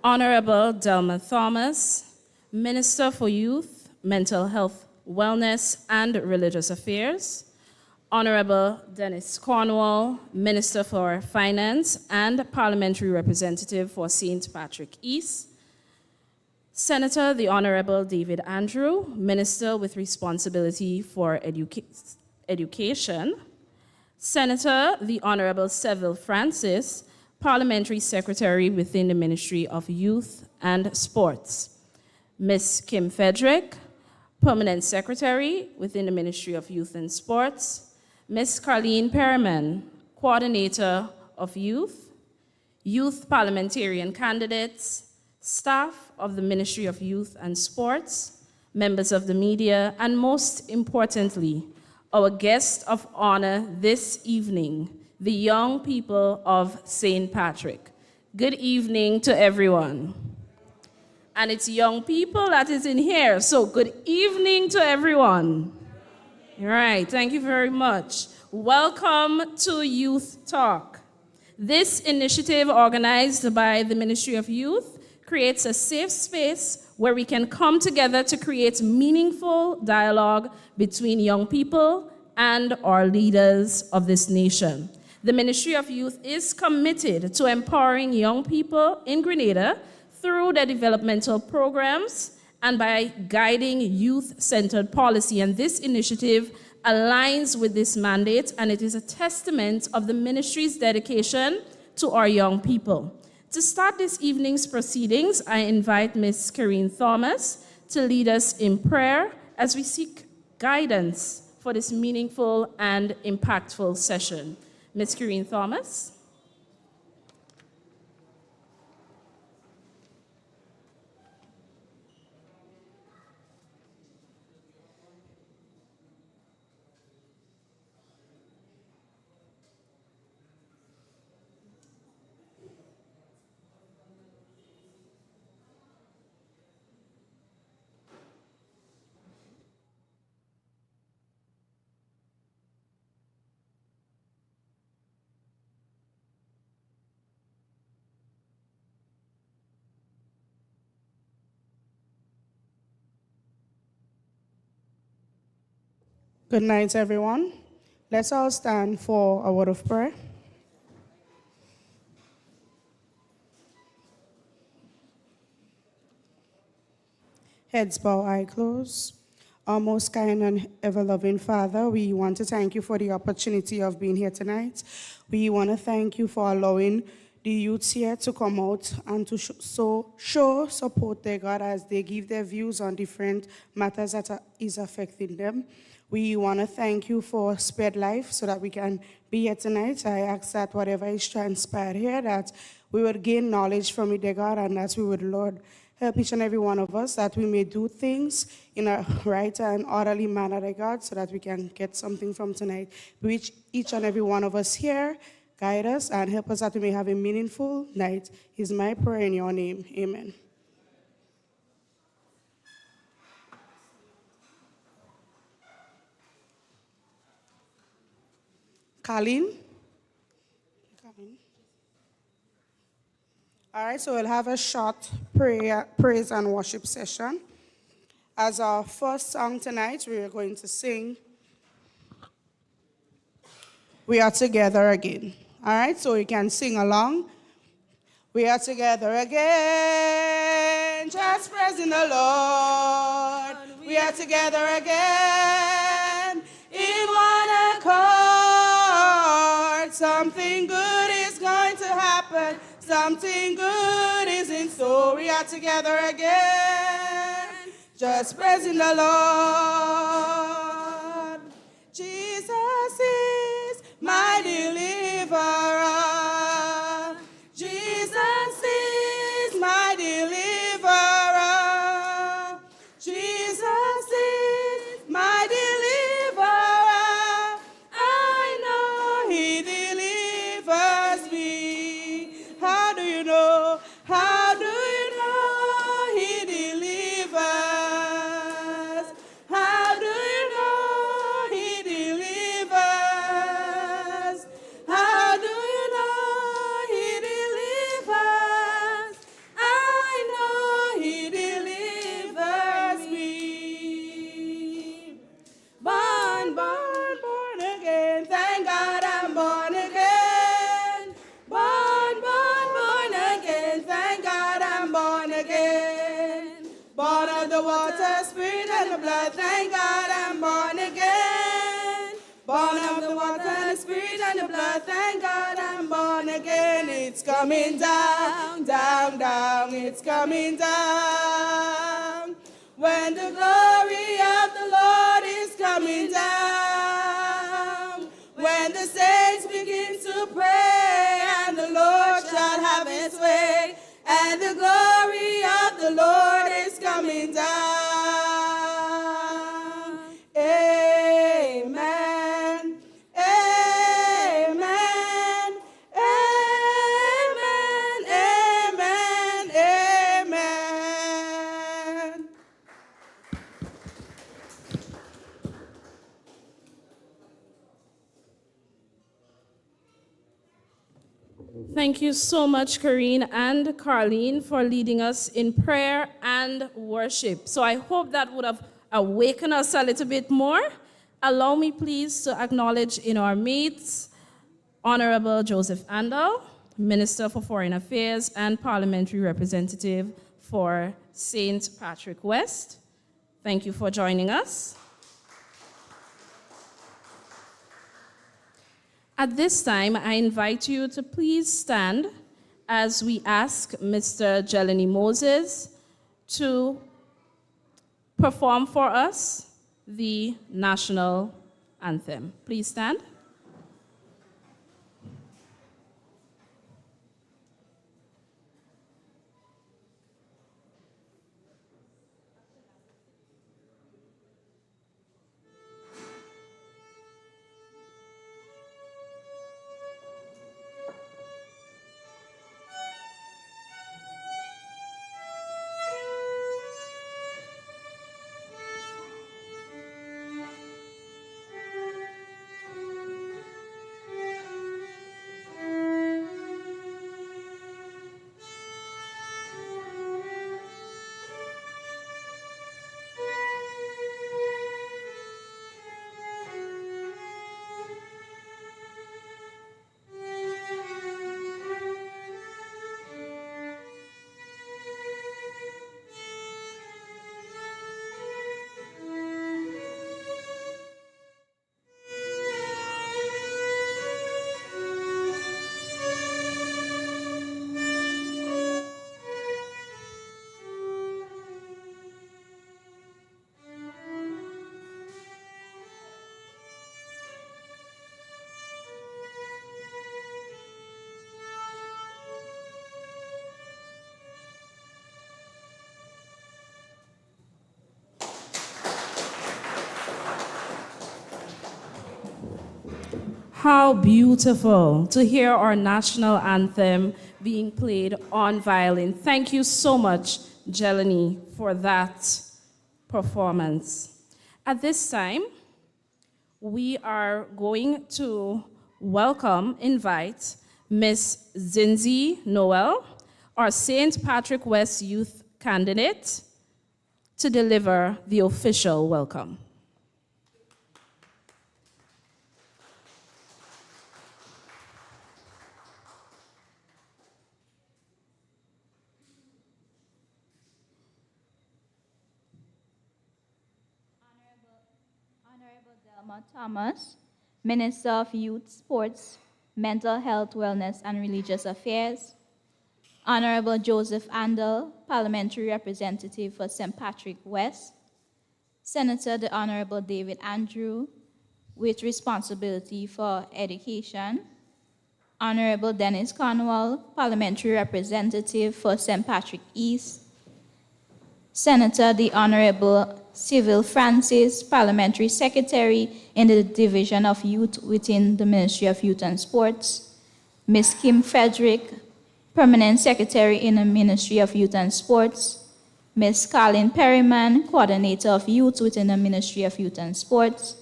Honorable Delma Thomas, Minister for Youth, Mental Health, Wellness, and Religious Affairs. Honorable Dennis Cornwall, Minister for Finance and Parliamentary Representative for St. Patrick East. Senator the Honorable David Andrew, Minister with responsibility for education. Senator the Honorable Seville Francis, Parliamentary Secretary within the Ministry of Youth and Sports. Ms. Kim Fedrick, Permanent Secretary within the Ministry of Youth and Sports. Ms. Carleen Perriman, Coordinator of Youth, Youth Parliamentarian Candidates, staff of the Ministry of Youth and Sports, members of the media, and most importantly, our guest of honor this evening, the young people of St. Patrick. Good evening to everyone. And it's young people that is in here, so good evening to everyone. All right, thank you very much. Welcome to Youth Talk. This initiative, organized by the Ministry of Youth, creates a safe space where we can come together to create meaningful dialogue between young people and our leaders of this nation. The Ministry of Youth is committed to empowering young people in Grenada through their developmental programs and by guiding youth-centered policy. And this initiative aligns with this mandate, and it is a testament of the ministry's dedication to our young people. To start this evening's proceedings, I invite Ms. Carleen Thomas to lead us in prayer as we seek guidance for this meaningful and impactful session. Ms. Carleen Thomas. Good night, everyone. Let's all stand for a word of prayer. Heads bow, eye closed. Our most kind and ever-loving Father, we want to thank you for the opportunity of being here tonight. We want to thank you for allowing the youths here to come out and to show support, dear God, as they give their views on different matters that is affecting them. We want to thank you for spared life so that we can be here tonight. I ask that whatever is transpired here, that we would gain knowledge from it, dear God, and that we would, Lord, help each and every one of us that we may do things in a right and orderly manner, dear God, so that we can get something from tonight. Reach each and every one of us here, guide us, and help us that we may have a meaningful night. Is my prayer in your name. Amen. Carleen? All right, so we'll have a short praise and worship session. As our first song tonight, we are going to sing We Are Together Again. All right, so you can sing along. We are together again, just praising the Lord. We are together again, in one accord. Something good is going to happen. Something good is in store. We are together again, just praising the Lord. Jesus is my deliverer. Jesus is my deliverer. Jesus is my deliverer. I know he delivers me. How do you know? How do you know he delivers? How do you know he delivers? and the blood, thank God I'm born again. Born of the water and the spirit and the blood, thank God I'm born again. It's coming down, down, down, it's coming down. When the glory of the Lord is coming down. When the saints begin to pray and the Lord shall have his way. And the glory of the Lord is coming down. Amen. Amen. Amen. Amen. Amen. Thank you so much, Karine and Carlene, for leading us in prayer and worship. So I hope that would have awakened us a little bit more. Allow me, please, to acknowledge in our midst Honorable Joseph Andal, Minister for Foreign Affairs and Parliamentary Representative for St. Patrick West. Thank you for joining us. At this time, I invite you to please stand as we ask Mr. Jelani Moses to perform for us the national anthem. Please stand. How beautiful to hear our national anthem being played on violin. Thank you so much, Jelani, for that performance. At this time, we are going to invite Miss Zinzi Noel, our St. Patrick West Youth candidate, to deliver the official welcome. Honorable Thomas, Minister of Youth, Sports, Mental Health, Wellness, and Religious Affairs. Honorable Joseph Andal, Parliamentary Representative for St. Patrick West. Senator the Honorable David Andrew, with responsibility for education. Honorable Dennis Cornwall, Parliamentary Representative for St. Patrick East. Senator the Honorable Civil Francis, Parliamentary Secretary in the Division of Youth within the Ministry of Youth and Sports. Ms. Kim Frederick, Permanent Secretary in the Ministry of Youth and Sports. Ms. Colleen Perryman, Coordinator of Youth within the Ministry of Youth and Sports.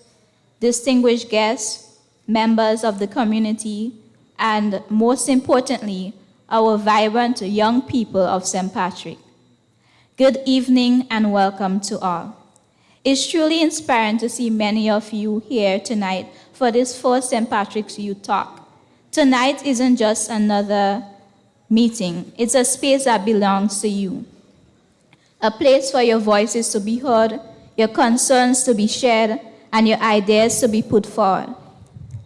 Distinguished guests, members of the community, and most importantly, our vibrant young people of St. Patrick. Good evening and welcome to all. It's truly inspiring to see many of you here tonight for this first St. Patrick's Youth Talk. Tonight isn't just another meeting, it's a space that belongs to you. A place for your voices to be heard, your concerns to be shared, and your ideas to be put forward.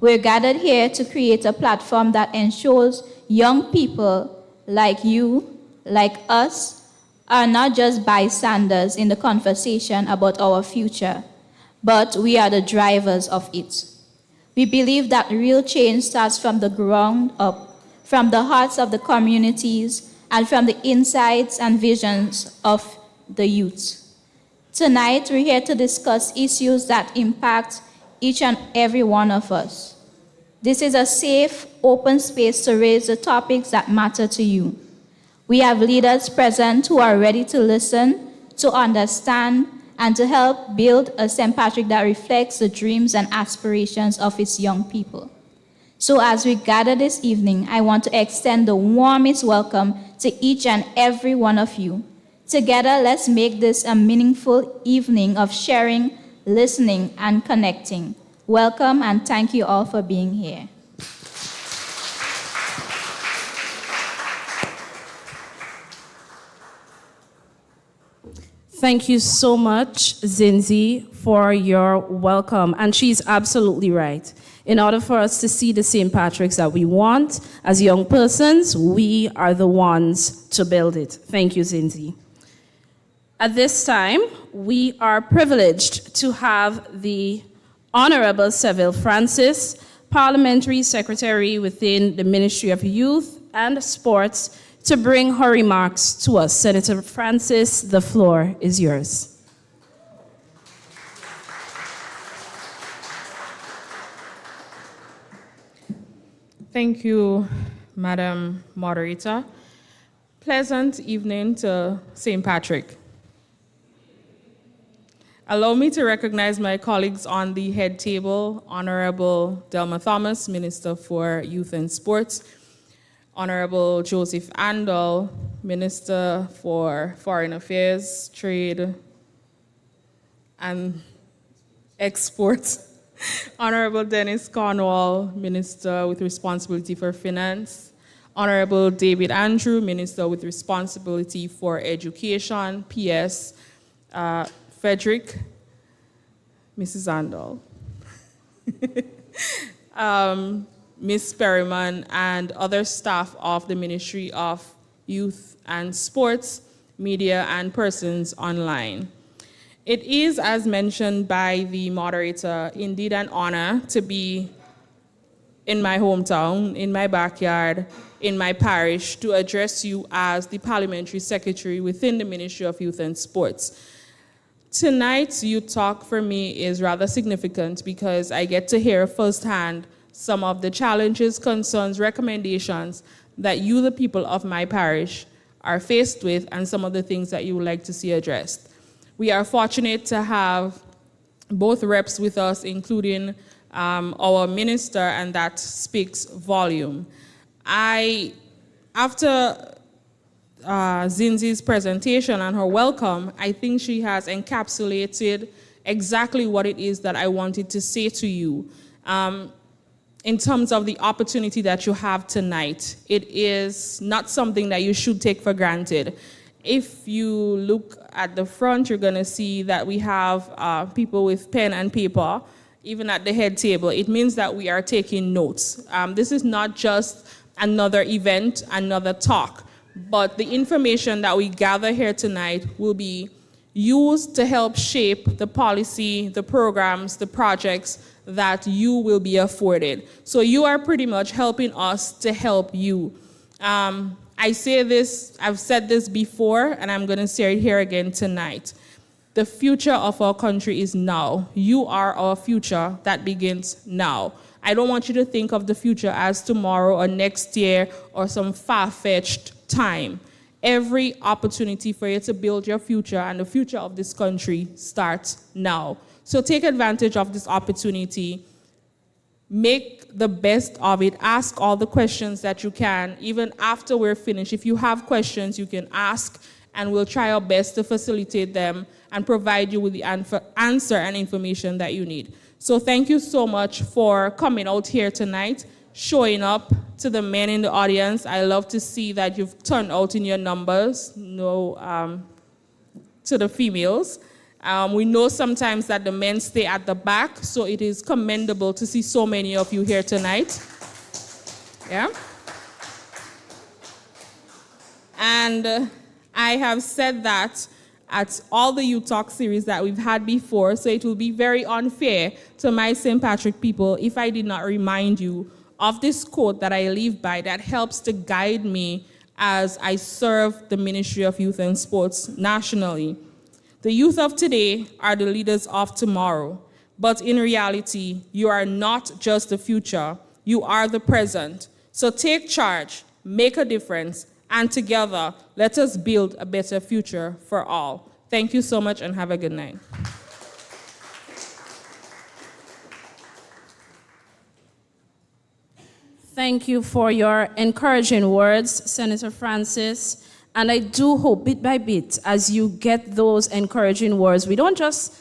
We're gathered here to create a platform that ensures young people like you, like us, are not just bystanders in the conversation about our future, but we are the drivers of it. We believe that real change starts from the ground up, from the hearts of the communities, and from the insights and visions of the youth. Tonight, we're here to discuss issues that impact each and every one of us. This is a safe, open space to raise the topics that matter to you. We have leaders present who are ready to listen, to understand, and to help build a St. Patrick that reflects the dreams and aspirations of its young people. So as we gather this evening, I want to extend the warmest welcome to each and every one of you. Together, let's make this a meaningful evening of sharing, listening, and connecting. Welcome, and thank you all for being here. Thank you so much, Zinzi, for your welcome. And she's absolutely right. In order for us to see the St. Patrick's that we want as young persons, we are the ones to build it. Thank you, Zinzi. At this time, we are privileged to have the Honorable Seville Francis, Parliamentary Secretary within the Ministry of Youth and Sports, to bring her remarks to us. Senator Francis, the floor is yours. Thank you, Madam Moderator. Pleasant evening to St. Patrick. Allow me to recognize my colleagues on the head table, Honorable Delma Thomas, Minister for Youth and Sports, Honorable Joseph Andal, Minister for Foreign Affairs, Trade, and Exports, Honorable Dennis Cornwall, Minister with responsibility for finance, Honorable David Andrew, Minister with responsibility for education, PS, Frederick, Mrs. Andal, Ms. Perryman, and other staff of the Ministry of Youth and Sports, Media, and Persons Online. It is, as mentioned by the moderator, indeed an honor to be in my hometown, in my backyard, in my parish, to address you as the Parliamentary Secretary within the Ministry of Youth and Sports. Tonight's youth talk for me is rather significant because I get to hear firsthand some of the challenges, concerns, recommendations that you, the people of my parish, are faced with, and some of the things that you would like to see addressed. We are fortunate to have both reps with us, including our minister, and that speaks volume. After Zinzi's presentation and her welcome, I think she has encapsulated exactly what it is that I wanted to say to you. In terms of the opportunity that you have tonight, it is not something that you should take for granted. If you look at the front, you're going to see that we have people with pen and paper, even at the head table. It means that we are taking notes. This is not just another event, another talk, but the information that we gather here tonight will be used to help shape the policy, the programs, the projects that you will be afforded. So you are pretty much helping us to help you. I say this, I've said this before, and I'm going to say it here again tonight. The future of our country is now. You are our future that begins now. I don't want you to think of the future as tomorrow or next year or some far-fetched time. Every opportunity for you to build your future and the future of this country starts now. So take advantage of this opportunity. Make the best of it. Ask all the questions that you can. Even after we're finished, if you have questions, you can ask, and we'll try our best to facilitate them and provide you with the answer and information that you need. So thank you so much for coming out here tonight, showing up. To the men in the audience, I love to see that you've turned out in your numbers. To the females. We know sometimes that the men stay at the back, so it is commendable to see so many of you here tonight. Yeah. And I have said that at all the Youth Talk series that we've had before, so it will be very unfair to my St. Patrick people if I did not remind you of this quote that I live by that helps to guide me as I serve the Ministry of Youth and Sports nationally. The youth of today are the leaders of tomorrow, but in reality, you are not just the future, you are the present. So take charge, make a difference, and together, let us build a better future for all. Thank you so much and have a good night. Thank you for your encouraging words, Senator Francis. And I do hope, bit by bit, as you get those encouraging words, we don't just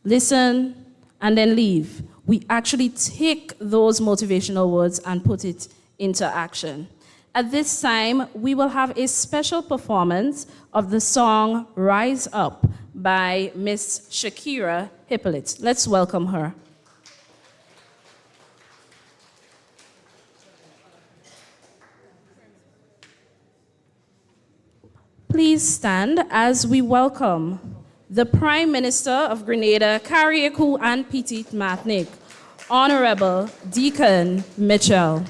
listen and then leave. We actually take those motivational words and put it into action. At this time, we will have a special performance of the song Rise Up by Miss Shakira Hippolyte. Let's welcome her. Please stand as we welcome the Prime Minister of Grenada, Carriacou and Petite Martinique, Honorable Deacon Mitchell.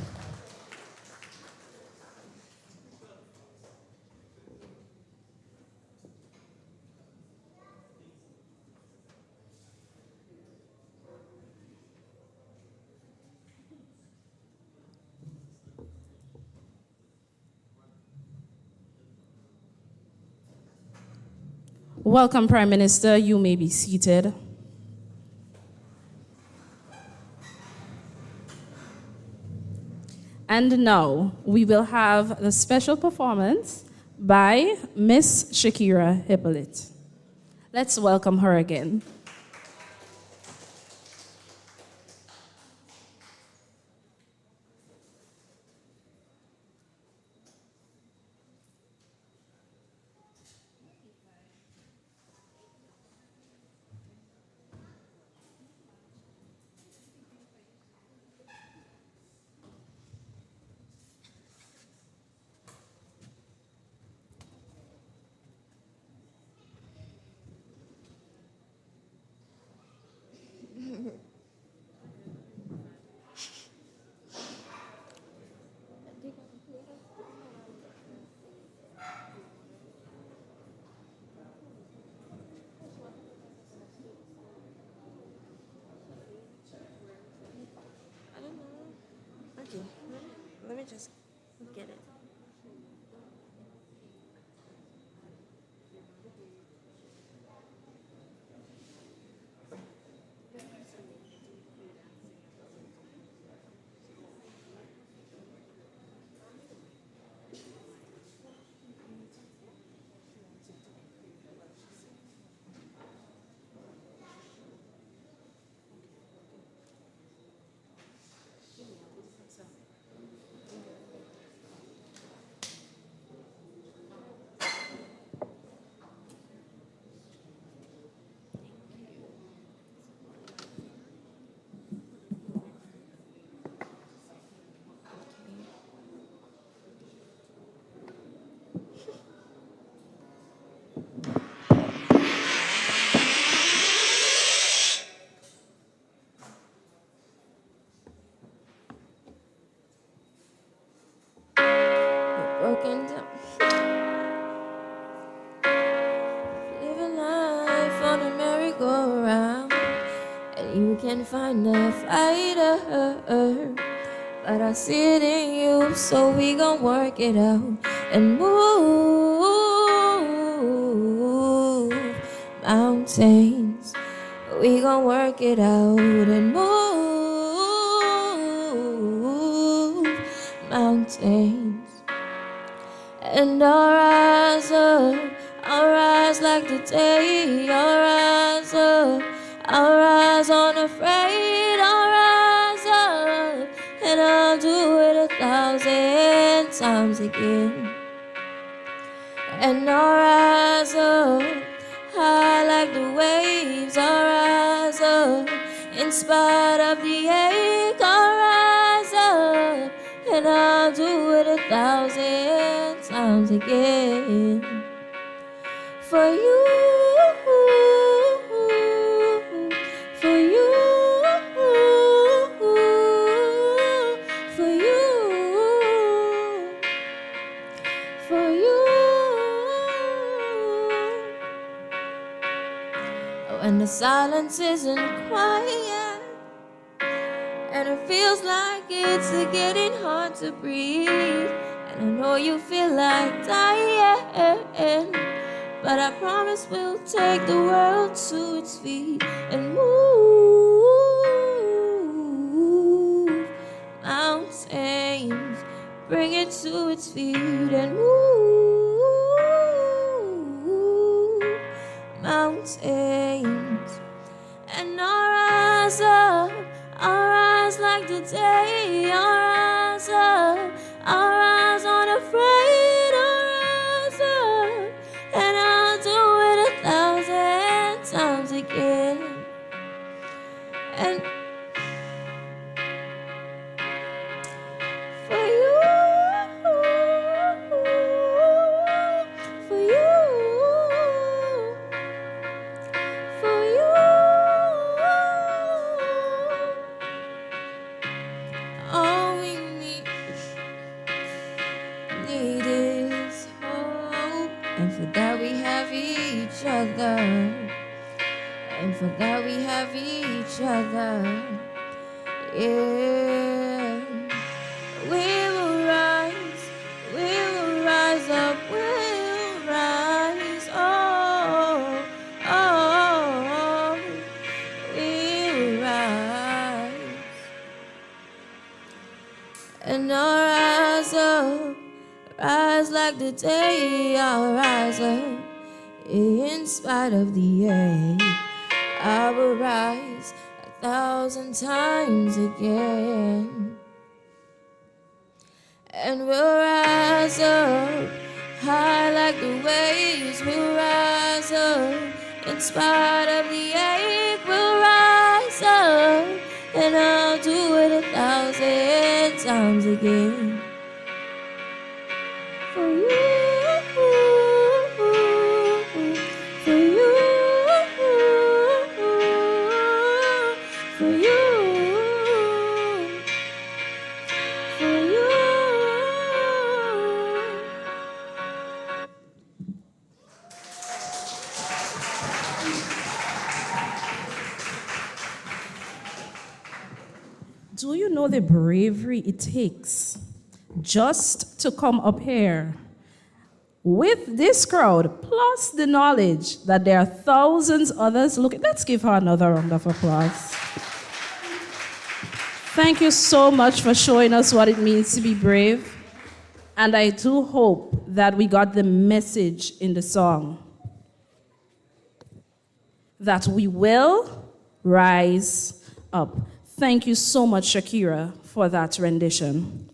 Welcome, Prime Minister. You may be seated. And now we will have the special performance by Miss Shakira Hippolyte. Let's welcome her again. Okay, let me just get it. Broken down. Living life on a merry-go-round, and you can find a fighter, but I see it in you, so we gon' work it out and move mountains. We gon' work it out and move mountains. And I'll rise up, I'll rise like the day. I'll rise up, I'll rise unafraid. I'll rise up, and I'll do it 1,000 times again. And I'll rise up, high like the waves. I'll rise up in spite of the ache. I'll rise up and I'll do it 1,000 times again. For you, for you, for you, for you. When the silence isn't quiet and it feels like it's getting hard to breathe, and I know you feel like dying, but I promise we'll take the world to its feet and move mountains, bring it to its feet and move mountains. And I'll rise up, I'll rise like the day. I'll rise up, I'll rise unafraid. I'll rise up and I'll do it 1,000 times again. And for you, for you, for you, all we need is hope, and for that we have each other, and for that we have each other. Yeah, we will rise up, we'll rise, oh, oh, we'll rise. And I'll rise up, rise like the day. I'll rise up in spite of the ache. I will rise 1,000 times again. And we'll rise up high like the waves. We'll rise up in spite of the ache. We'll rise up and I'll do it 1,000 times again. For you, for you, for you, for you. Do you know the bravery it takes just to come up here with this crowd, plus the knowledge that there are thousands others looking? Let's give her another round of applause. Thank you so much for showing us what it means to be brave. And I do hope that we got the message in the song that we will rise up. Thank you so much, Shakira, for that rendition.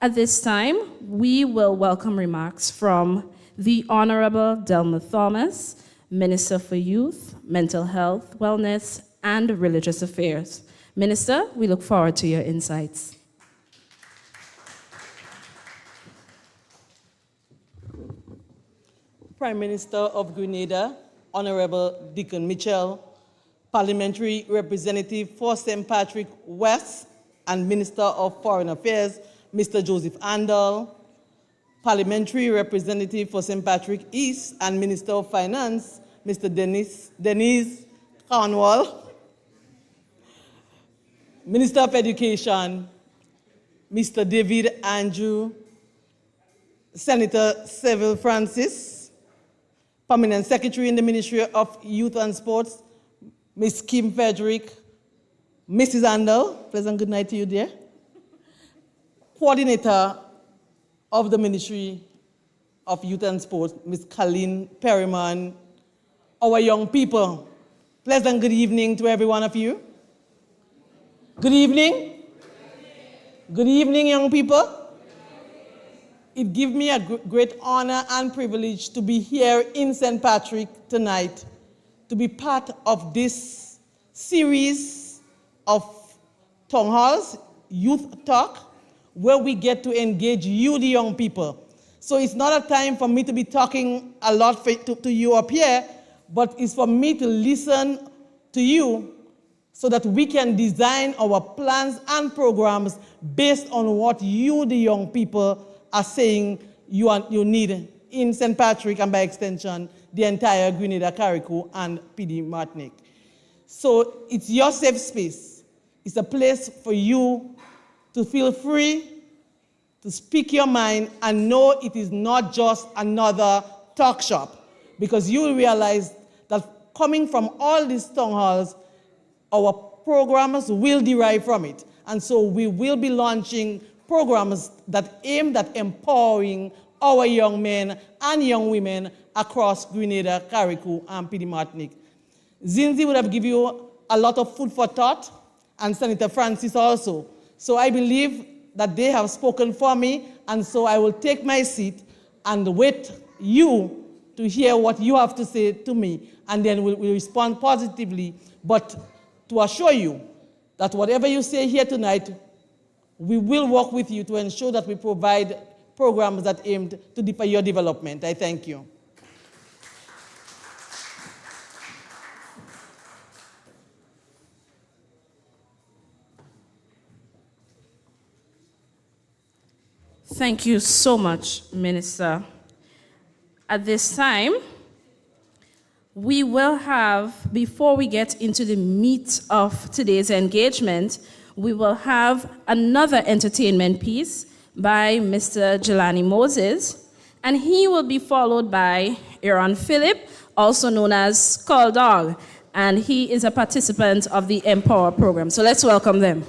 At this time, we will welcome remarks from the Honorable Delma Thomas, Minister for Youth, Mental Health, Wellness, and Religious Affairs. Minister, we look forward to your insights. Prime Minister of Grenada, Honorable Deacon Mitchell, Parliamentary Representative for St. Patrick West, and Minister of Foreign Affairs, Mr. Joseph Andal, Parliamentary Representative for St. Patrick East and Minister of Finance, Mr. Denise Cornwall, Minister of Education, Mr. David Andrew, Senator Seville Francis, Permanent Secretary in the Ministry of Youth and Sports, Ms. Kim Frederick, Mrs. Andal, pleasant good night to you, dear. Coordinator of the Ministry of Youth and Sports, Ms. Colleen Perryman, our young people. Pleasant good evening to every one of you. Good evening. Good evening, young people. it gives me a great honor and privilege to be here in St. Patrick tonight, to be part of this series of town halls, youth talk, where we get to engage you, the young people. So it's not a time for me to be talking a lot to you up here, but it's for me to listen to you so that we can design our plans and programs based on what you, the young people, are saying you need in St. Patrick and by extension, the entire Grenada, Carriacou, and PD Martinique. So it's your safe space. It's a place for you to feel free, to speak your mind, and know it is not just another talk shop, because you will realize that coming from all these town halls, our programs will derive from it. And so we will be launching programs that aim at empowering our young men and young women across Grenada, Carriacou, and PD Martinique. Zinzi would have given you a lot of food for thought, and Senator Francis also. So I believe that they have spoken for me, and so I will take my seat and wait you to hear what you have to say to me, and then we'll respond positively. But to assure you that whatever you say here tonight, we will work with you to ensure that we provide programs that aim to deepen your development. I thank you. Thank you so much, Minister. At this time, we will have, before we get into the meat of today's engagement, we will have another entertainment piece by Mr. Jelani Moses, and he will be followed by Aaron Phillip, also known as Call Dog, and he is a participant of the Empower program. So let's welcome them.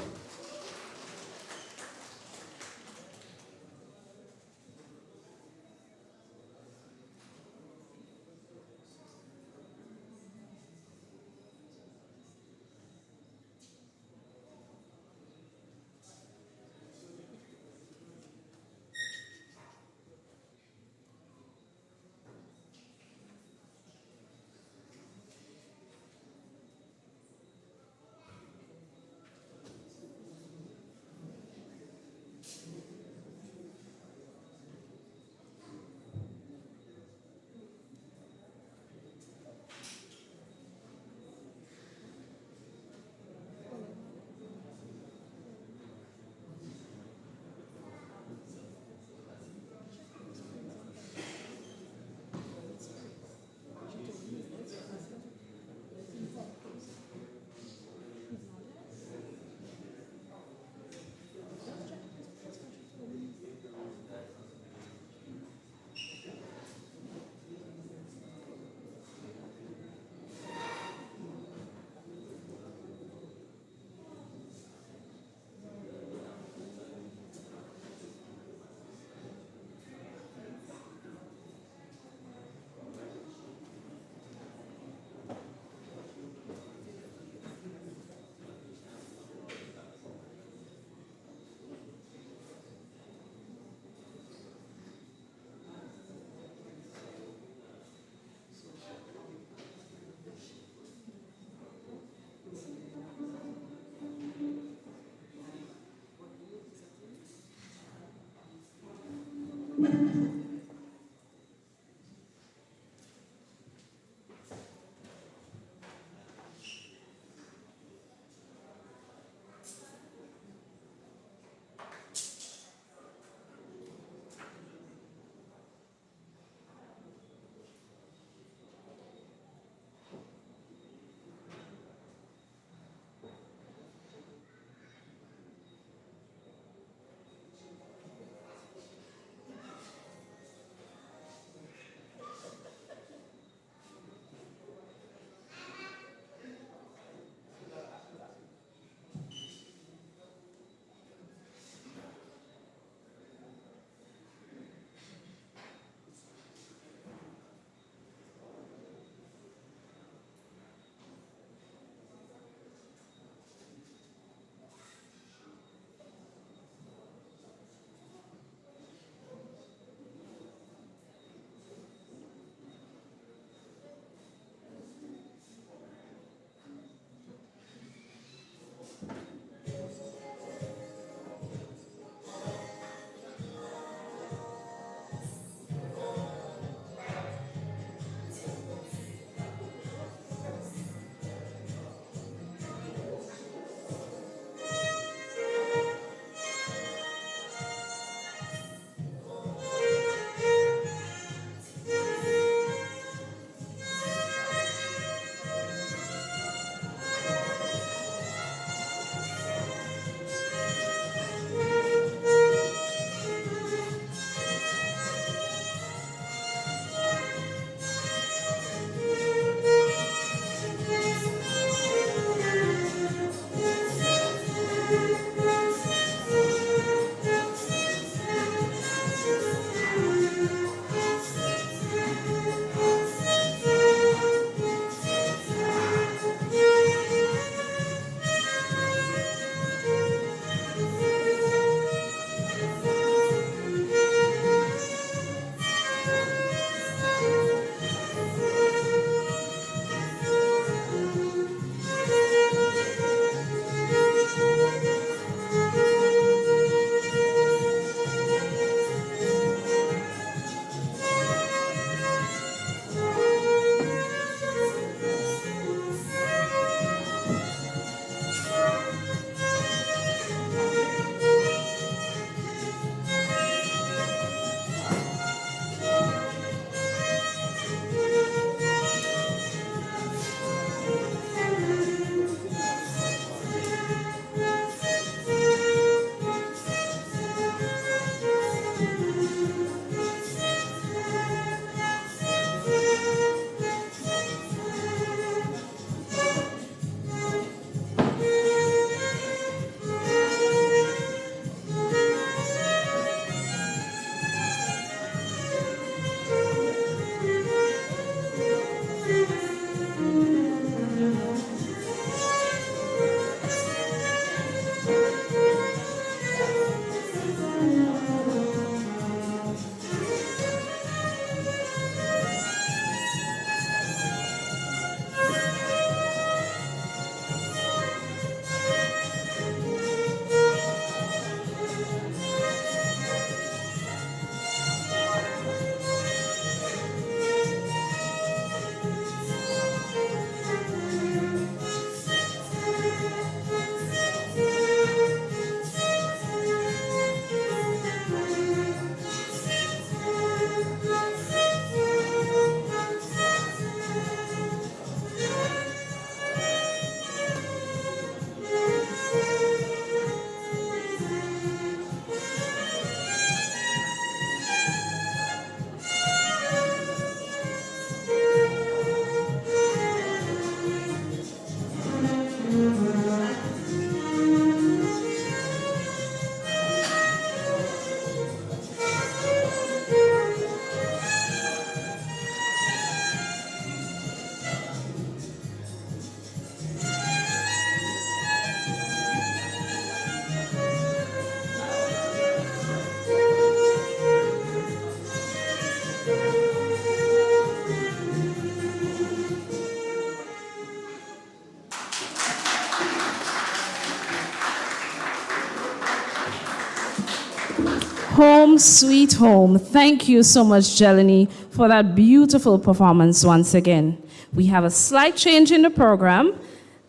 Home Sweet Home. Thank you so much, Jelani, for that beautiful performance once again. We have a slight change in the program,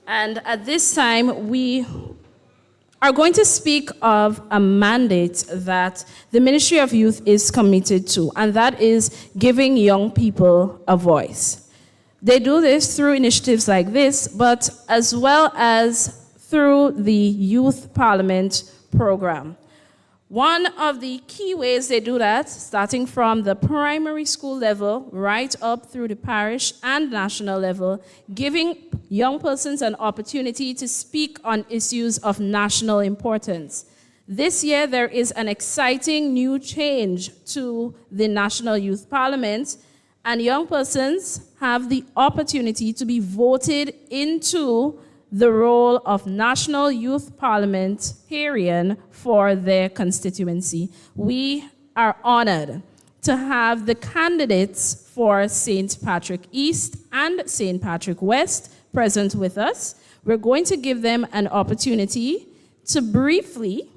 and at this time, we are going to speak of a mandate that the Ministry of Youth is committed to, and that is giving young people a voice. They do this through initiatives like this, but as well as through the Youth Parliament program. One of the key ways they do that, starting from the primary school level right up through the parish and national level, giving young persons an opportunity to speak on issues of national importance. This year, there is an exciting new change to the National Youth Parliament, and young persons have the opportunity to be voted into the role of National Youth Parliamentarian for their constituency. We are honored to have the candidates for St. Patrick East and St. Patrick West present with us. We're going to give them an opportunity to briefly,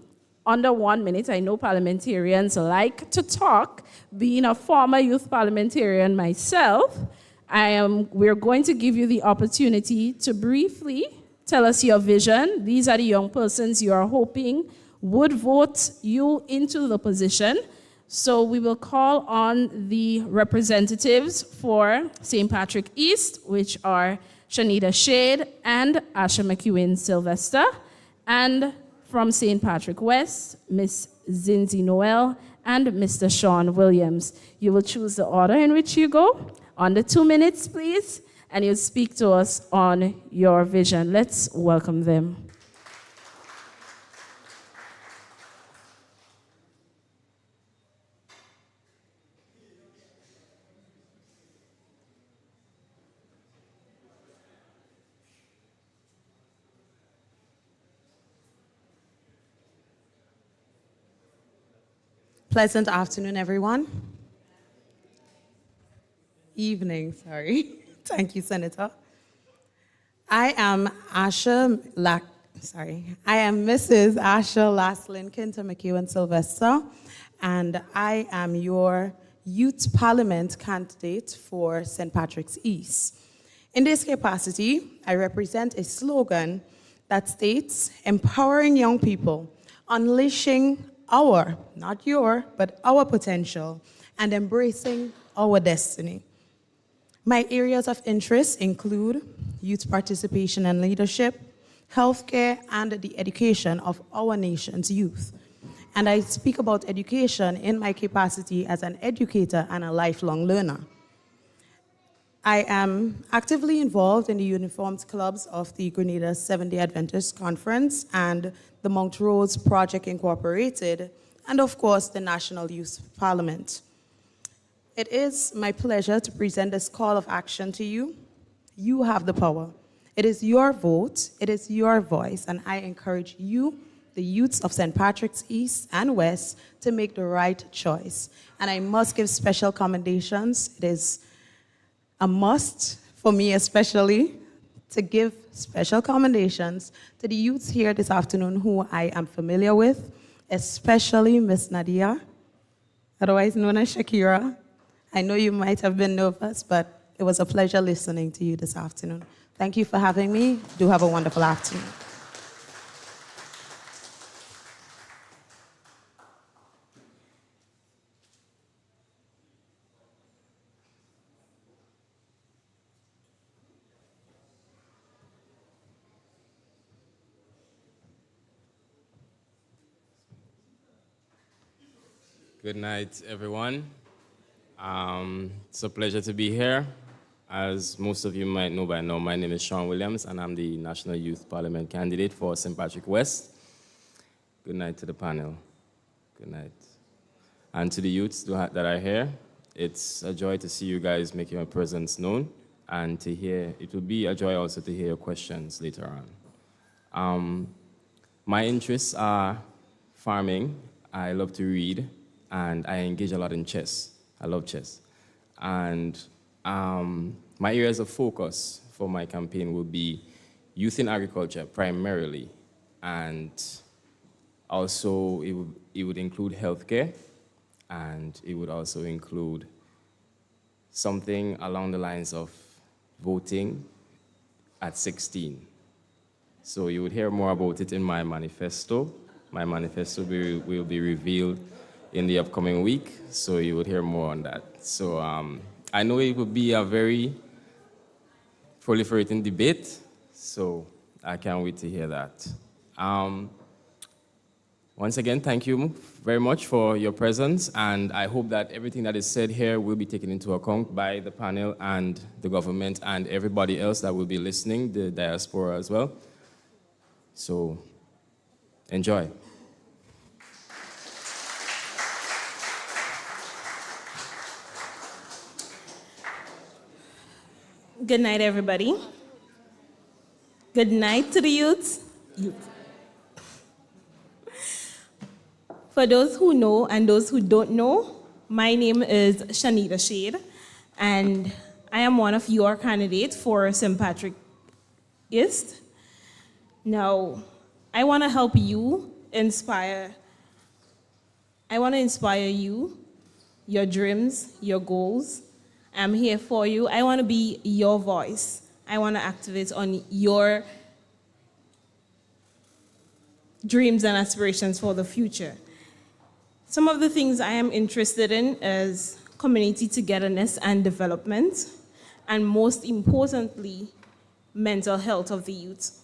under 1 minute, I know parliamentarians like to talk. Being a former youth parliamentarian myself, we're going to give you the opportunity to briefly tell us your vision. These are the young persons you are hoping would vote you into the position. So we will call on the representatives for St. Patrick East, which are Shanita Shade and Asha McEwen Sylvester, and from St. Patrick West, Miss Zinzi Noel and Mr. Sean Williams. You will choose the order in which you go. Under 2 minutes, please. And you'll speak to us on your vision. Let's welcome them. Pleasant afternoon, everyone. Evening, sorry. Thank you, Senator. I am Mrs. Asha Laslin Kinter McEwen Sylvester, and I am your Youth Parliament candidate for St. Patrick's East. In this capacity, I represent a slogan that states, empowering young people, unleashing our, not your, but our potential, and embracing our destiny. My areas of interest include youth participation and leadership, healthcare, and the education of our nation's youth. And I speak about education in my capacity as an educator and a lifelong learner. I am actively involved in the uniformed clubs of the Grenada Seventh-day Adventist Conference and the Mount Rose Project Incorporated, and of course, the National Youth Parliament. It is my pleasure to present this call of action to you. You have the power. It is your vote, it is your voice, and I encourage you, the youths of St. Patrick's East and West, to make the right choice. And I must give special commendations. It is a must, for me especially, to give special commendations to the youths here this afternoon who I am familiar with, especially Miss Nadia, otherwise known as Shakira. I know you might have been nervous, but it was a pleasure listening to you this afternoon. Thank you for having me. Do have a wonderful afternoon. Good night, everyone. It's a pleasure to be here. As most of you might know by now, my name is Sean Williams, and I'm the National Youth Parliament candidate for St. Patrick West. Good night to the panel. Good night. And to the youths that are here, it's a joy to see you guys make your presence known, and to hear, it will be a joy also to hear your questions later on. My interests are farming, I love to read, and I engage a lot in chess. I love chess. And my areas of focus for my campaign will be youth in agriculture primarily, and also it would include healthcare, and it would also include something along the lines of voting at 16. So you would hear more about it in my manifesto. My manifesto will be revealed in the upcoming week, so you would hear more on that. So I know it would be a very proliferating debate, so I can't wait to hear that. Once again, thank you very much for your presence, and I hope that everything that is said here will be taken into account by the panel and the government and everybody else that will be listening, the diaspora as well. So, enjoy. Good night, everybody. Good night to the youths. For those who know and those who don't know, my name is Shanita Shade, and I am one of your candidates for St. Patrick East. Now, I want to help you inspire. I want to inspire you, your dreams, your goals. I'm here for you. I want to be your voice. I want to activate on your dreams and aspirations for the future. Some of the things I am interested in is community togetherness and development, and most importantly, mental health of the youth.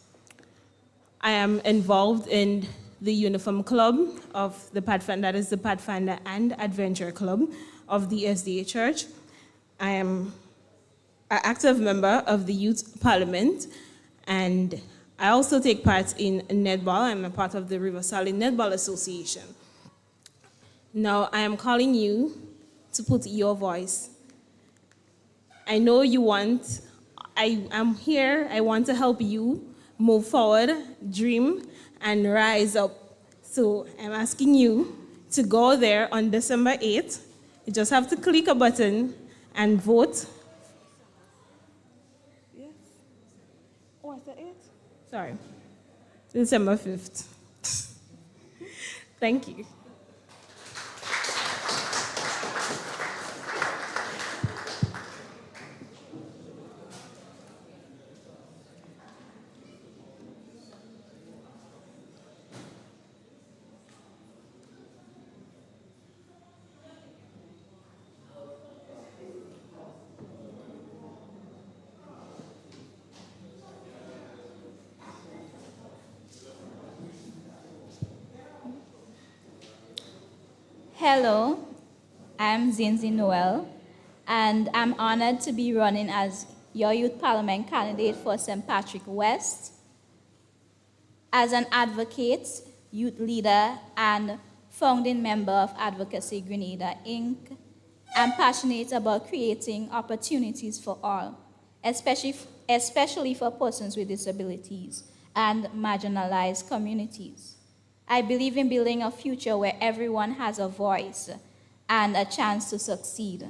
I am involved in the Uniform Club of the Pathfinder, that is the Pathfinder and Adventure Club of the SDA Church. I am an active member of the Youth Parliament, and I also take part in netball. I'm a part of the Riverside Netball Association. Now, I am calling you to put your voice. I know you want, I am here, I want to help you move forward, dream, and rise up. So I'm asking you to go there on December 8th. You just have to click a button and vote. Yes. Oh, is that it? Sorry. December 5th. Thank you. Hello, I'm Zinzi Noel, and I'm honored to be running as your Youth Parliament candidate for St. Patrick West. As an advocate, youth leader, and founding member of Advocacy Grenada, Inc., I'm passionate about creating opportunities for all, especially for persons with disabilities and marginalized communities. I believe in building a future where everyone has a voice and a chance to succeed.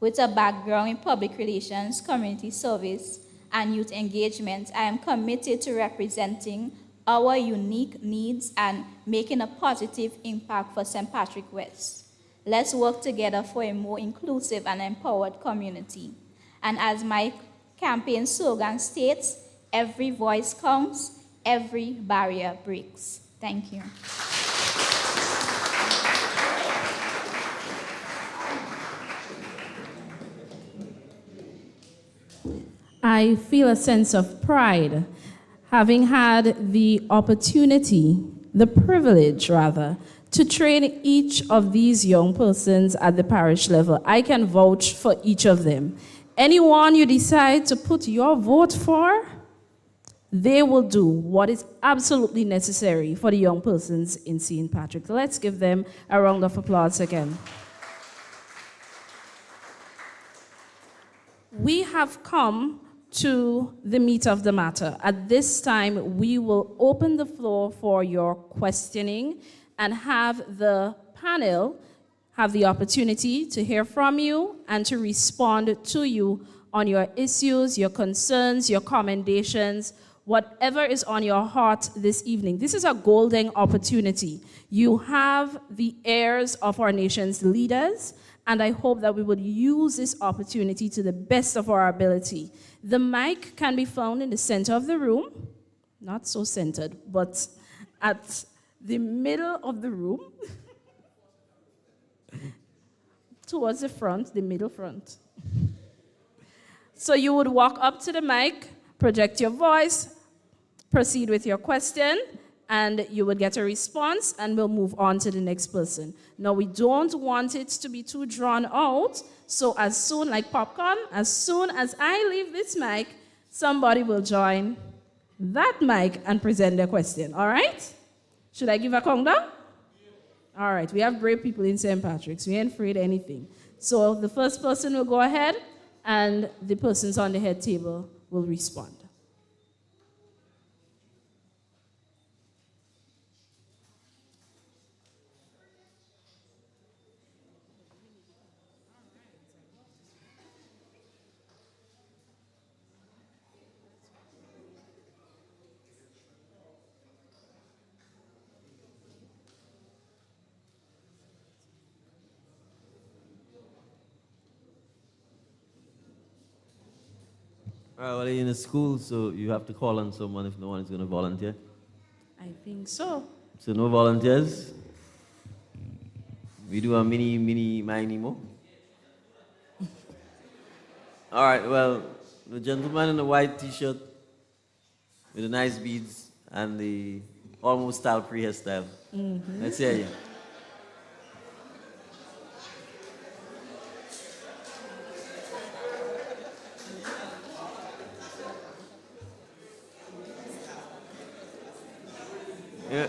With a background in public relations, community service, and youth engagement, I am committed to representing our unique needs and making a positive impact for St. Patrick West. Let's work together for a more inclusive and empowered community. And as my campaign slogan states, every voice counts, every barrier breaks. Thank you. I feel a sense of pride having had the opportunity, the privilege rather, to train each of these young persons at the parish level. I can vouch for each of them. Anyone you decide to put your vote for, they will do what is absolutely necessary for the young persons in St. Patrick. Let's give them a round of applause again. We have come to the meat of the matter. At this time, we will open the floor for your questioning and have the panel have the opportunity to hear from you and to respond to you on your issues, your concerns, your commendations, whatever is on your heart this evening. This is a golden opportunity. You have the heirs of our nation's leaders, and I hope that we would use this opportunity to the best of our ability. The mic can be found in the center of the room, not so centered, but at the middle of the room, towards the front, the middle front. So you would walk up to the mic, project your voice, proceed with your question, and you would get a response, and we'll move on to the next person. Now, we don't want it to be too drawn out, so as soon, like popcorn, as soon as I leave this mic, somebody will join that mic and present their question, all right? Should I give a countdown? All right, we have brave people in St. Patrick's. We ain't afraid of anything. So the first person will go ahead, and the persons on the head table will respond. All right, well, you're in a school, so you have to call on someone if no one is going to volunteer. I think so. So no volunteers? We do a mini more? All right, well, the gentleman in the white t-shirt with the nice beads and the almost style-free hairstyle. Mm-hmm. Let's hear you. Yeah,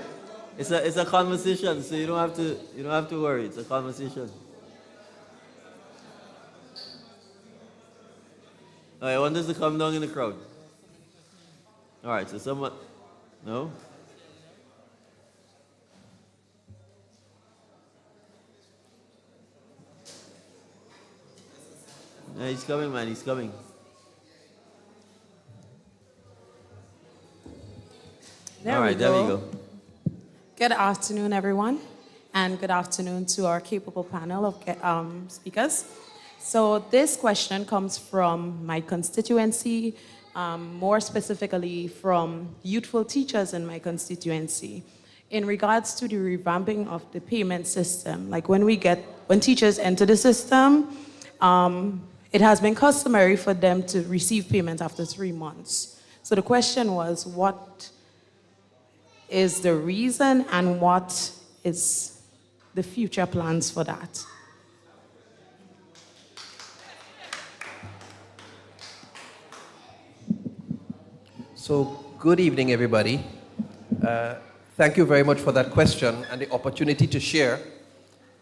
it's a conversation, so you don't have to worry. It's a conversation. All right, I want us to come down in the crowd. All right, so someone, no? Yeah, he's coming, man. He's coming. All right, there we go. Good afternoon, everyone, and good afternoon to our capable panel of speakers. So this question comes from my constituency, more specifically from youthful teachers in my constituency, in regards to the revamping of the payment system. Like when teachers enter the system, it has been customary for them to receive payment after 3 months. So the question was, what is the reason and what is the future plans for that? So, good evening, everybody. Thank you very much for that question and the opportunity to share.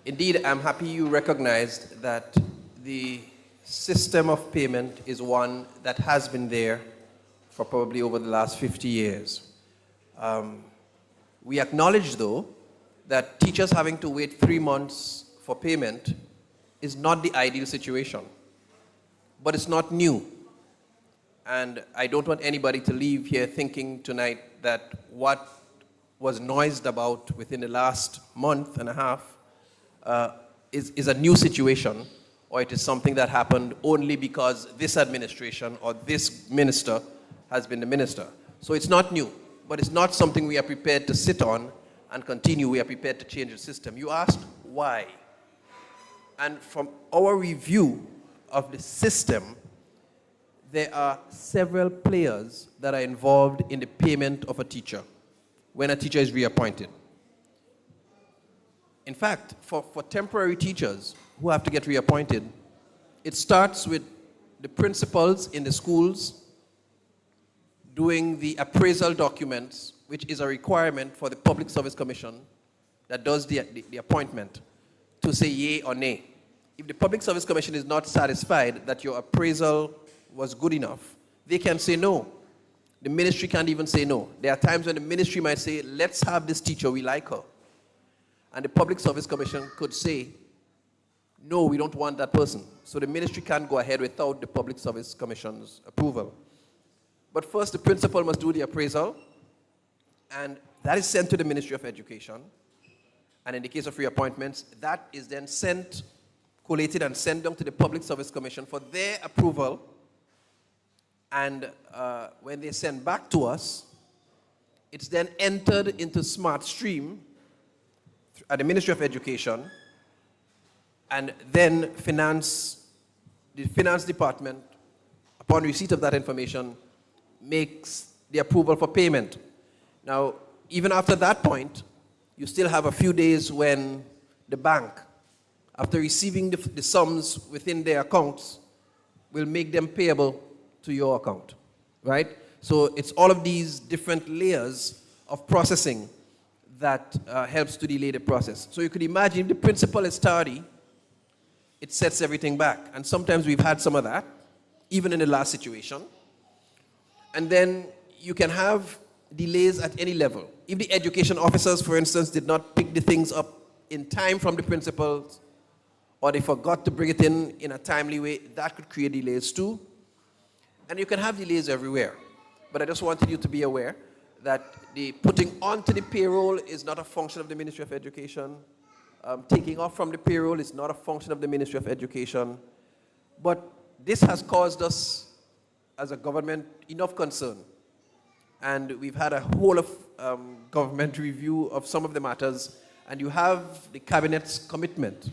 Indeed, I'm happy you recognized that the system of payment is one that has been there for probably over the last 50 years. We acknowledge, though, that teachers having to wait 3 months for payment is not the ideal situation. But it's not new. And I don't want anybody to leave here thinking tonight that what was noised about within the last month and a half is a new situation, or it is something that happened only because this administration or this minister has been the minister. So it's not new. But it's not something we are prepared to sit on and continue. We are prepared to change the system. You asked why. And from our review of the system, there are several players that are involved in the payment of a teacher when a teacher is reappointed. In fact, for temporary teachers who have to get reappointed, it starts with the principals in the schools doing the appraisal documents, which is a requirement for the Public Service Commission that does the appointment, to say yay or nay. If the Public Service Commission is not satisfied that your appraisal was good enough, they can say no. The ministry can't even say no. There are times when the ministry might say, let's have this teacher, we like her. And the Public Service Commission could say, no, we don't want that person. So the ministry can't go ahead without the Public Service Commission's approval. But first, the principal must do the appraisal, and that is sent to the Ministry of Education. And in the case of reappointments, that is then sent, collated, and sent down to the Public Service Commission for their approval. And when they send back to us, it's then entered into Smart Stream at the Ministry of Education, and then the Finance Department, upon receipt of that information, makes the approval for payment. Now, even after that point, you still have a few days when the bank, after receiving the sums within their accounts, will make them payable to your account, right? So it's all of these different layers of processing that helps to delay the process. So you could imagine if the principal is tardy, it sets everything back. And sometimes we've had some of that, even in the last situation. And then you can have delays at any level. If the education officers, for instance, did not pick the things up in time from the principals, or they forgot to bring it in a timely way, that could create delays too. And you can have delays everywhere. But I just wanted you to be aware that the putting onto the payroll is not a function of the Ministry of Education. Taking off from the payroll is not a function of the Ministry of Education. But this has caused us, as a government, enough concern. And we've had a whole of government review of some of the matters. And you have the Cabinet's commitment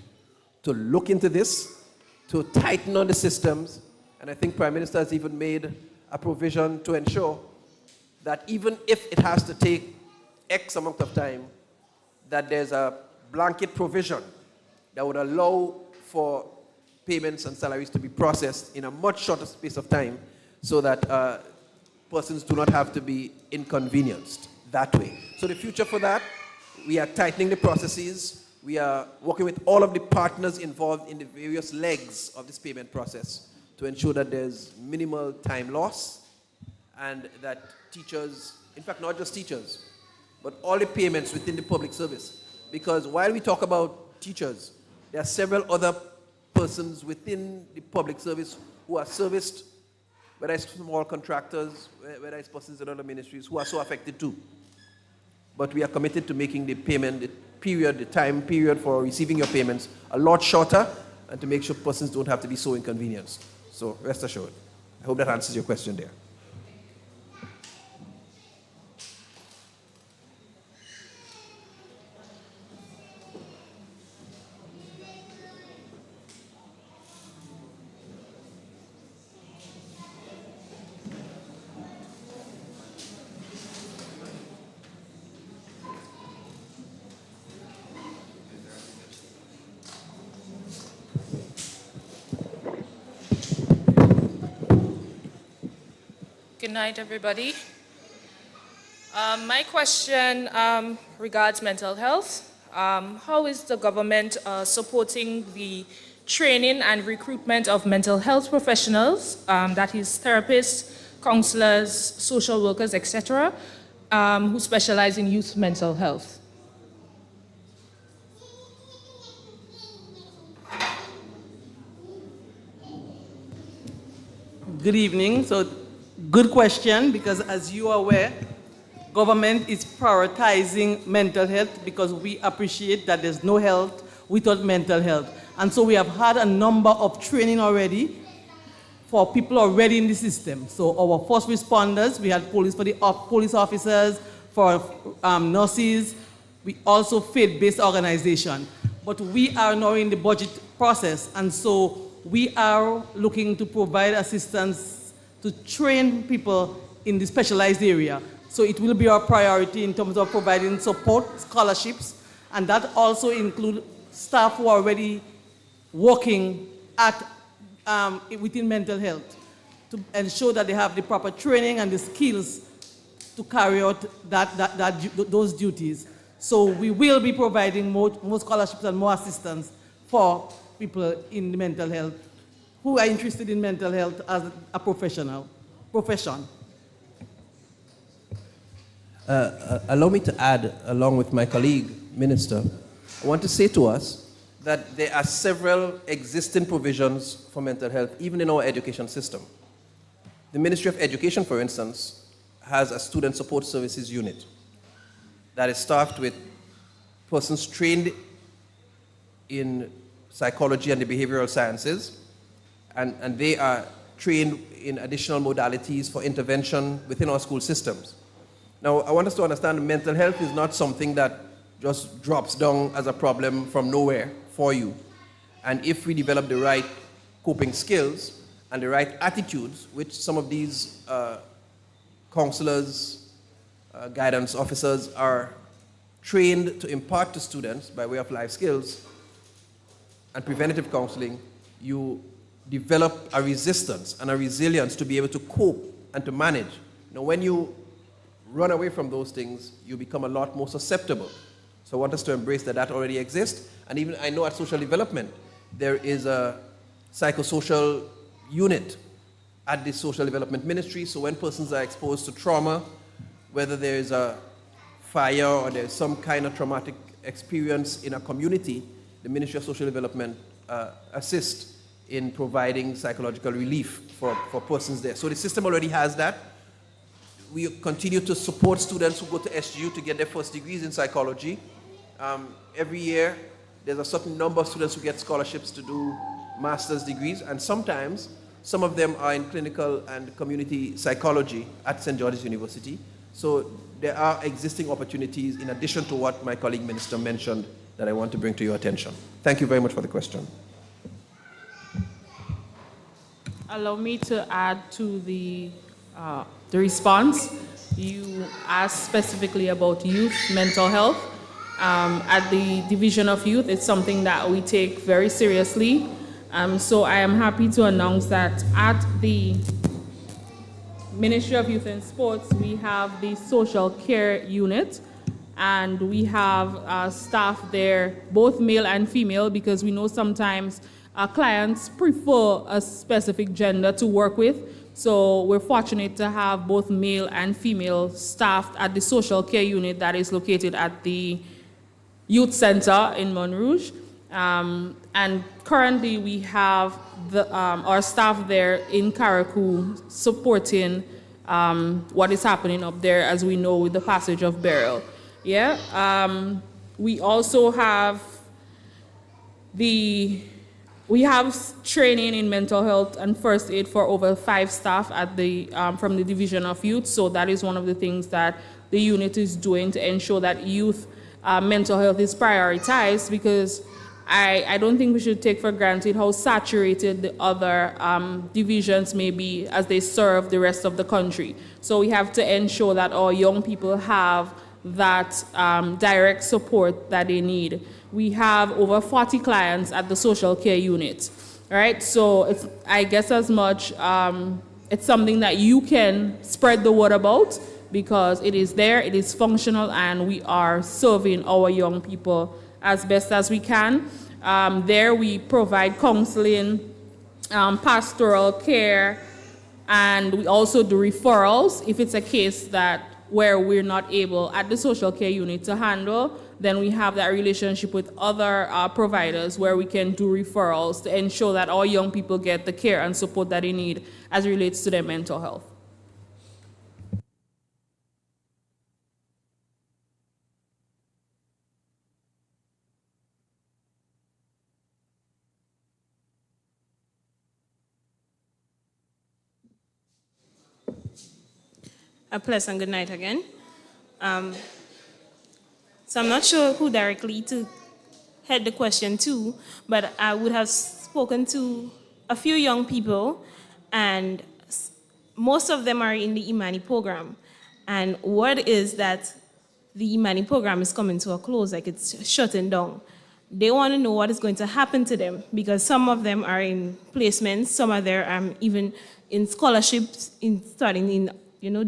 to look into this, to tighten on the systems. And I think Prime Minister has even made a provision to ensure that even if it has to take X amount of time, that there's a blanket provision that would allow for payments and salaries to be processed in a much shorter space of time so that persons do not have to be inconvenienced that way. So the future for that, we are tightening the processes. We are working with all of the partners involved in the various legs of this payment process to ensure that there's minimal time loss and that teachers, in fact, not just teachers, but all the payments within the public service. Because while we talk about teachers, there are several other persons within the public service who are serviced, whether it's small contractors, whether it's persons in other ministries, who are so affected too. But we are committed to making the payment, the time period for receiving your payments a lot shorter, and to make sure persons don't have to be so inconvenienced. So rest assured. I hope that answers your question there. Good night, everybody. My question regards mental health. How is the government supporting the training and recruitment of mental health professionals, that is therapists, counselors, social workers, etc., who specialize in youth mental health? Good evening. So, good question, because as you are aware, government is prioritizing mental health because we appreciate that there's no health without mental health. And so we have had a number of training already for people already in the system. So our first responders, we had police for the police officers, for nurses, we also faith-based organization. But we are now in the budget process, and so we are looking to provide assistance to train people in the specialized area. So it will be our priority in terms of providing support, scholarships, and that also includes staff who are already working at, within mental health to ensure that they have the proper training and the skills to carry out those duties. So we will be providing more scholarships and more assistance for people in the mental health who are interested in mental health as a profession. Allow me to add, along with my colleague, Minister, I want to say to us that there are several existing provisions for mental health, even in our education system. The Ministry of Education, for instance, has a student support services unit that is staffed with persons trained in psychology and the behavioral sciences, and they are trained in additional modalities for intervention within our school systems. Now, I want us to understand mental health is not something that just drops down as a problem from nowhere for you. And if we develop the right coping skills and the right attitudes, which some of these counselors, guidance officers are trained to impart to students by way of life skills and preventative counseling, you develop a resistance and a resilience to be able to cope and to manage. Now, when you run away from those things, you become a lot more susceptible. So I want us to embrace that that already exists. And even I know at social development, there is a psychosocial unit at the social development ministry. So when persons are exposed to trauma, whether there is a fire or there's some kind of traumatic experience in a community, the Ministry of Social Development assists in providing psychological relief for persons there. So the system already has that. We continue to support students who go to SGU to get their first degrees in psychology. Every year, there's a certain number of students who get scholarships to do master's degrees, and sometimes some of them are in clinical and community psychology at St. George's University. So there are existing opportunities in addition to what my colleague minister mentioned that I want to bring to your attention. Thank you very much for the question. Allow me to add to the response. You asked specifically about youth mental health. At the Division of Youth, it's something that we take very seriously. So I am happy to announce that at the Ministry of Youth and Sports, we have the social care unit, and we have staff there, both male and female, because we know sometimes our clients prefer a specific gender to work with. So we're fortunate to have both male and female staff at the social care unit that is located at the Youth Center in Montrouge. And currently we have our staff there in Carriacou supporting what is happening up there, as we know, with the passage of Beryl. Yeah. We also have we have training in mental health and first aid for over 5 staff at the from the Division of Youth. So that is one of the things that the unit is doing to ensure that youth mental health is prioritized, because I don't think we should take for granted how saturated the other divisions may be as they serve the rest of the country. So we have to ensure that our young people have that direct support that they need. We have over 40 clients at the social care unit, right? So it's, I guess, as much, it's something that you can spread the word about, because it is there, it is functional, and we are serving our young people as best as we can. There we provide counseling, pastoral care, and we also do referrals if it's a case that where we're not able at the social care unit to handle. Then we have that relationship with other providers where we can do referrals to ensure that our young people get the care and support that they need as it relates to their mental health. A pleasant good night again. So I'm not sure who directly to head the question to, but I would have spoken to a few young people, and most of them are in the Imani program. And word is that the Imani program is coming to a close, like it's shutting down. They want to know what is going to happen to them, because some of them are in placements, some are there even in scholarships, studying in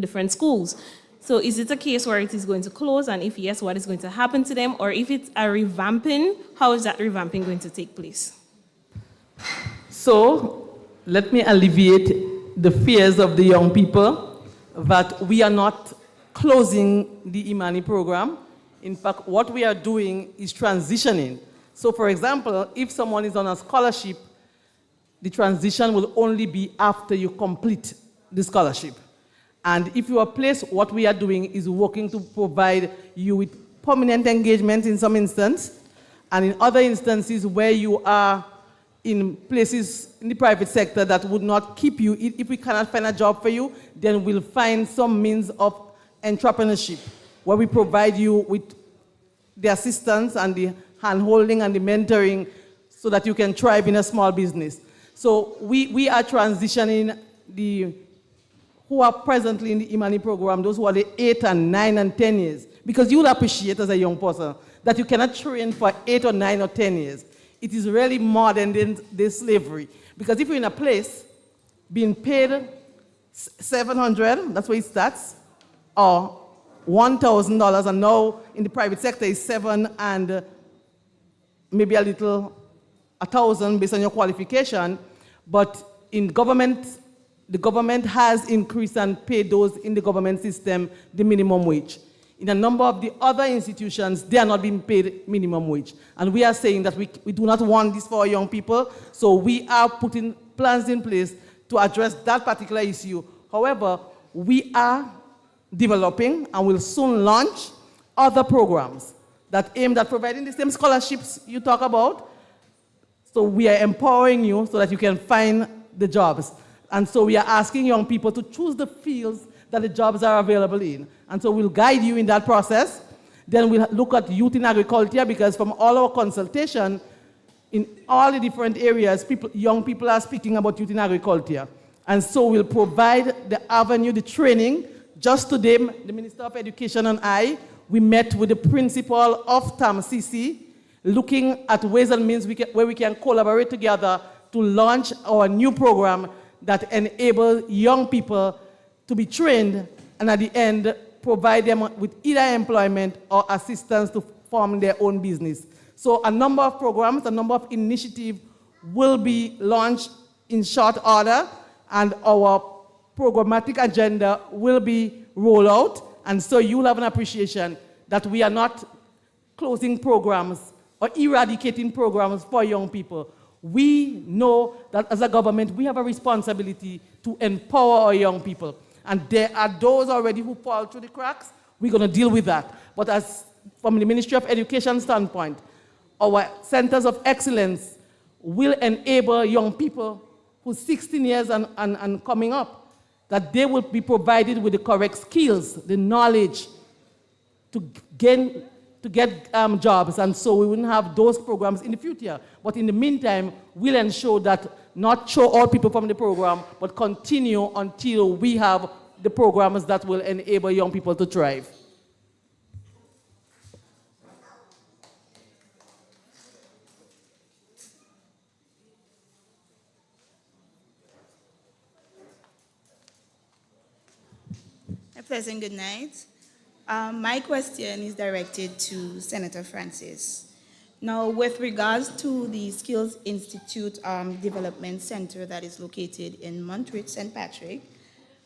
different schools. So is it a case where it is going to close, and if yes, what is going to happen to them? Or if it's a revamping, how is that revamping going to take place? So let me alleviate the fears of the young people that we are not closing the Imani program. In fact, what we are doing is transitioning. So for example, if someone is on a scholarship, the transition will only be after you complete the scholarship. And if you are placed, what we are doing is working to provide you with permanent engagement in some instances, and in other instances where you are in places in the private sector that would not keep you, if we cannot find a job for you, then we'll find some means of entrepreneurship, where we provide you with the assistance and the hand-holding and the mentoring so that you can thrive in a small business. So we are transitioning the who are presently in the Imani program, those who are the 8 and 9 and 10 years, because you'll appreciate as a young person that you cannot train for 8 or 9 or 10 years. It is really more than the slavery. Because if you're in a place being paid $700, that's where it starts, or $1,000, and now in the private sector is $7 and maybe a little, $1,000 based on your qualification, but in government, the government has increased and paid those in the government system the minimum wage. In a number of the other institutions, they are not being paid minimum wage. And we are saying that we do not want this for our young people, so we are putting plans in place to address that particular issue. However, we are developing and will soon launch other programs that aim at providing the same scholarships you talk about. So we are empowering you so that you can find the jobs. And so we are asking young people to choose the fields that the jobs are available in. And so we'll guide you in that process. Then we'll look at youth in agriculture, because from all our consultation, in all the different areas, young people are speaking about youth in agriculture. And so we'll provide the avenue, the training. Just today, the Minister of Education and I, we met with the principal of TAMCC, looking at ways and means where we can collaborate together to launch our new program that enable young people to be trained and at the end provide them with either employment or assistance to form their own business. So a number of programs, a number of initiatives will be launched in short order, and our programmatic agenda will be rolled out, and so you'll have an appreciation that we are not closing programs or eradicating programs for young people. We know that as a government, we have a responsibility to empower our young people. And there are those already who fall through the cracks. We're going to deal with that. But as from the Ministry of Education standpoint, our centers of excellence will enable young people who's 16 years and coming up, that they will be provided with the correct skills, the knowledge to get jobs, and so we wouldn't have those programs in the future. But in the meantime, we'll ensure that not show all people from the program, but continue until we have the programs that will enable young people to thrive. A pleasant good night. My question is directed to Senator Francis. Now, with regards to the Skills Institute Development Center that is located in Montreat, St. Patrick,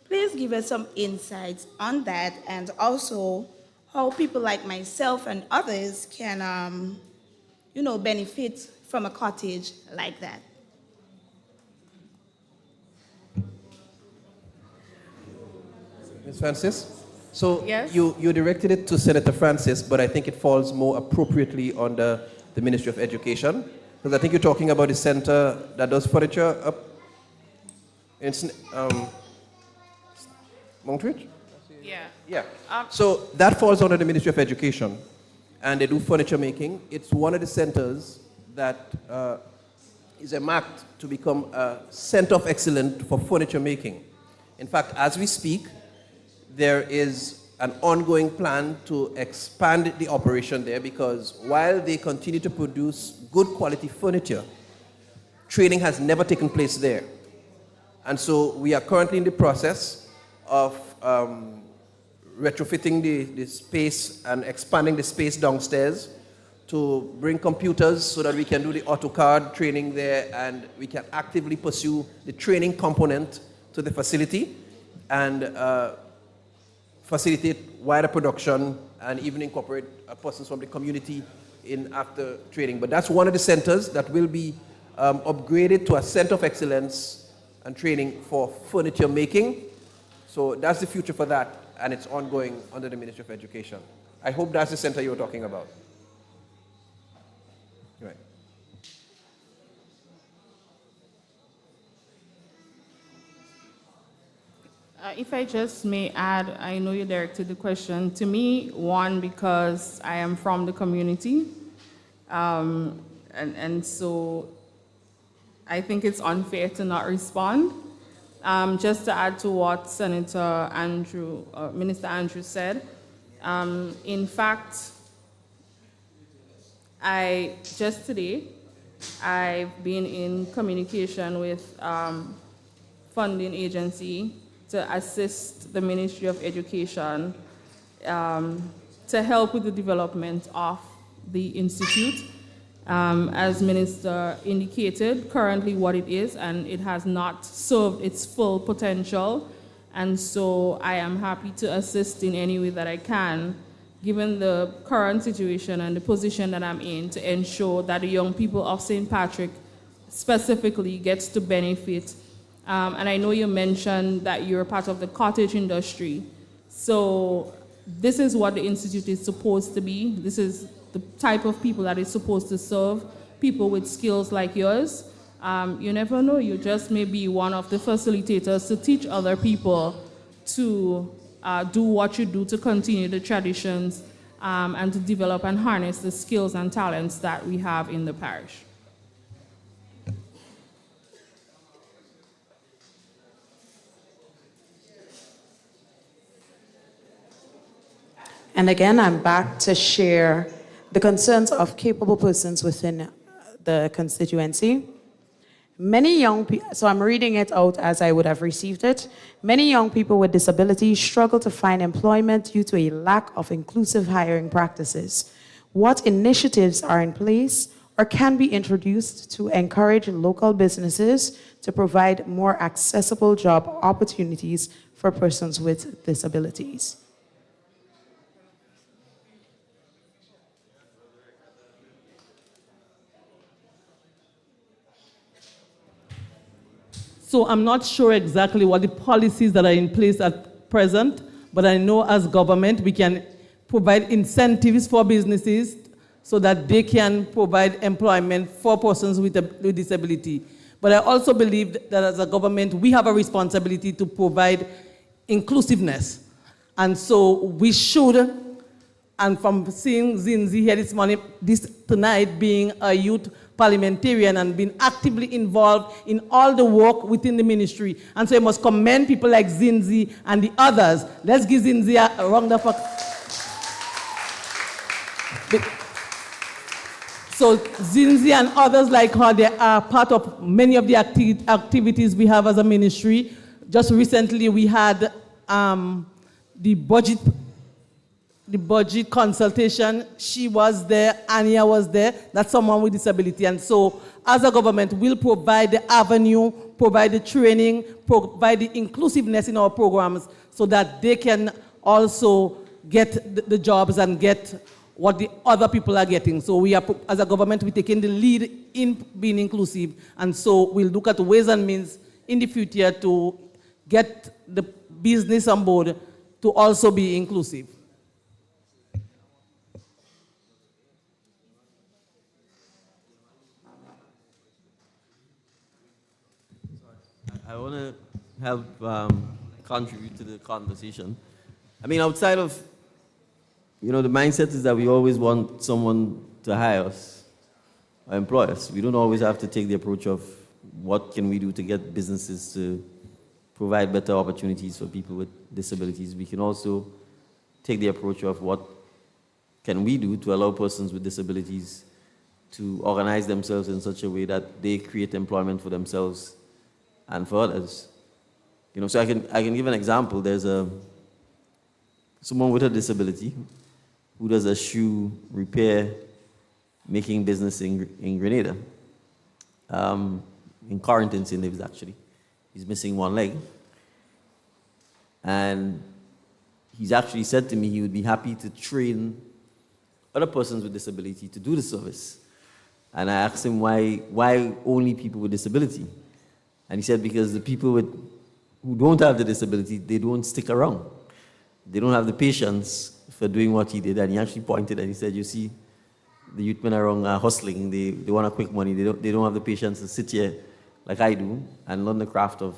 please give us some insights on that, and also how people like myself and others can, benefit from a cottage like that. Ms. Francis? So Yes? you directed it to Senator Francis, but I think it falls more appropriately under the Ministry of Education, because I think you're talking about the center that does furniture up in Montreat? Yeah. Yeah. So that falls under the Ministry of Education, and they do furniture making. It's one of the centers that is earmarked to become a center of excellence for furniture making. In fact, as we speak, there is an ongoing plan to expand the operation there, because while they continue to produce good quality furniture, training has never taken place there. And so we are currently in the process of retrofitting the space and expanding the space downstairs to bring computers so that we can do the AutoCAD training there, and we can actively pursue the training component to the facility and facilitate wider production and even incorporate persons from the community in after training. But that's one of the centers that will be upgraded to a center of excellence and training for furniture making. So that's the future for that, and it's ongoing under the Ministry of Education. I hope that's the center you were talking about. Right. If I just may add, I know you directed the question to me, one, because I am from the community, and so I think it's unfair to not respond. Just to add to what Minister Andrew said, in fact, just today, I've been in communication with funding agency to assist the Ministry of Education to help with the development of the institute. As Minister indicated, currently what it is, and it has not served its full potential. And so I am happy to assist in any way that I can, given the current situation and the position that I'm in, to ensure that the young people of St. Patrick specifically gets to benefit. And I know you mentioned that you're part of the cottage industry. So this is what the Institute is supposed to be. This is the type of people that it's supposed to serve, people with skills like yours. You never know, you just may be one of the facilitators to teach other people to do what you do to continue the traditions and to develop and harness the skills and talents that we have in the parish. And again, I'm back to share the concerns of capable persons within the constituency. Many young people, so I'm reading it out as I would have received it. Many young people with disabilities struggle to find employment due to a lack of inclusive hiring practices. What initiatives are in place or can be introduced to encourage local businesses to provide more accessible job opportunities for persons with disabilities? So I'm not sure exactly what the policies that are in place at present, but I know as government we can provide incentives for businesses so that they can provide employment for persons with disability. But I also believe that as a government we have a responsibility to provide inclusiveness. And so we should, and from seeing Zinzi here tonight being a youth parliamentarian and been actively involved in all the work within the ministry. And so I must commend people like Zinzi and the others. Let's give Zinzi a round of applause. So Zinzi and others like her, they are part of many of the activities we have as a ministry. Just recently we had the budget consultation. She was there, Anya was there, that's someone with disability. And so as a government, we'll provide the avenue, provide the training, provide the inclusiveness in our programs so that they can also get the jobs and get what the other people are getting. So we are, as a government, we're taking the lead in being inclusive. And so we'll look at ways and means in the future to get the business on board to also be inclusive. I want to help contribute to the conversation. I mean, outside of, the mindset is that we always want someone to hire us or employ us. We don't always have to take the approach of what can we do to get businesses to provide better opportunities for people with disabilities. We can also take the approach of what can we do to allow persons with disabilities to organize themselves in such a way that they create employment for themselves and for others. So I can give an example. There's someone with a disability who does a shoe repair making business in Grenada. In Quarantine, he lives actually. He's missing one leg. And he's actually said to me he would be happy to train other persons with disability to do the service. And I asked him why only people with disability? And he said because the people with who don't have the disability, they don't stick around. They don't have the patience for doing what he did. And he actually pointed and he said, you see, the youth men around are hustling. They want a quick money. They don't have the patience to sit here like I do and learn the craft of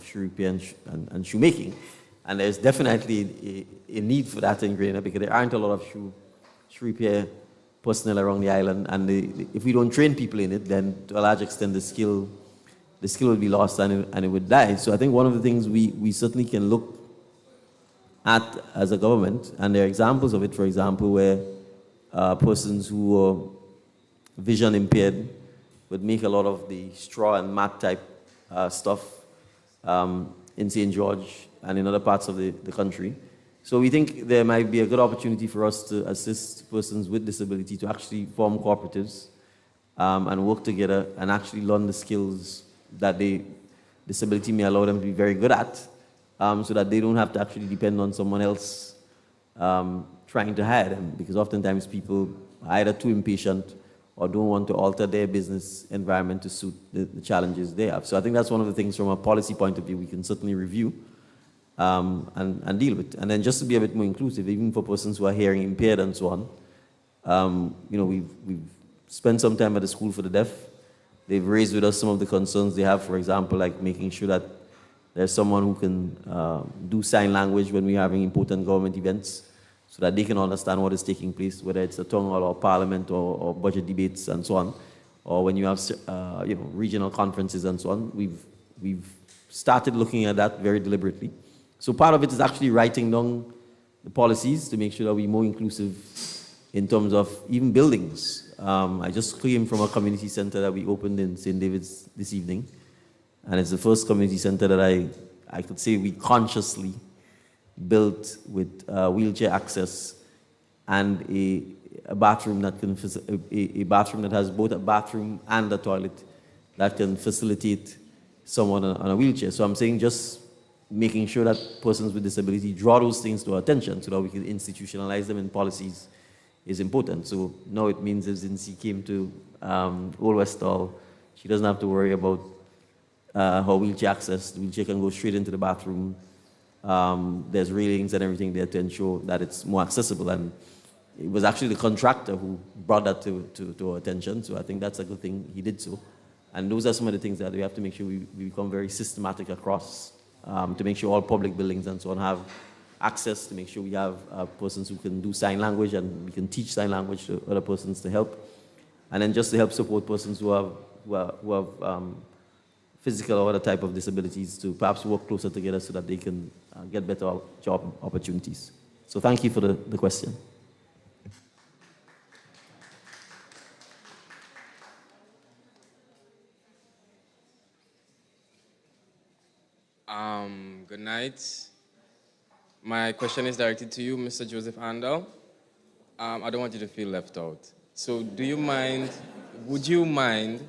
shoe repair and shoemaking. And there's definitely a need for that in Grenada because there aren't a lot of shoe repair personnel around the island. And if we don't train people in it, then to a large extent the skill would be lost and it would die. So I think one of the things we certainly can look at as a government, and there are examples of it, for example, where persons who are vision impaired would make a lot of the straw and mat type stuff in St. George and in other parts of the country. So we think there might be a good opportunity for us to assist persons with disability to actually form cooperatives and work together and actually learn the skills that disability may allow them to be very good at, so that they don't have to actually depend on someone else trying to hire them, because oftentimes people are either too impatient or don't want to alter their business environment to suit the challenges they have. So I think that's one of the things from a policy point of view we can certainly review and deal with. And then just to be a bit more inclusive, even for persons who are hearing impaired and so on, we've spent some time at the School for the Deaf. They've raised with us some of the concerns they have, for example, like making sure that there's someone who can do sign language when we're having important government events so that they can understand what is taking place, whether it's a town hall or parliament or budget debates and so on, or when you have regional conferences and so on. We've started looking at that very deliberately. So part of it is actually writing down the policies to make sure that we're more inclusive in terms of even buildings. I just came from a community center that we opened in St. David's this evening. And it's the first community center that I could say we consciously built with wheelchair access and a bathroom that can a bathroom that has both a bathroom and a toilet that can facilitate someone on a wheelchair. So I'm saying just making sure that persons with disability draw those things to our attention so that we can institutionalize them in policies is important. So now it means if Zinzi came to Old West Hall, she doesn't have to worry about her wheelchair access. The wheelchair can go straight into the bathroom. There's railings and everything there to ensure that it's more accessible. And it was actually the contractor who brought that to our attention. So I think that's a good thing he did so. And those are some of the things that we have to make sure we become very systematic across to make sure all public buildings and so on have access, to make sure we have persons who can do sign language and we can teach sign language to other persons to help. And then just to help support persons who have physical or other type of disabilities to perhaps work closer together so that they can get better job opportunities. So thank you for the question. Good night. My question is directed to you, Mr. Joseph Andal. I don't want you to feel left out. So would you mind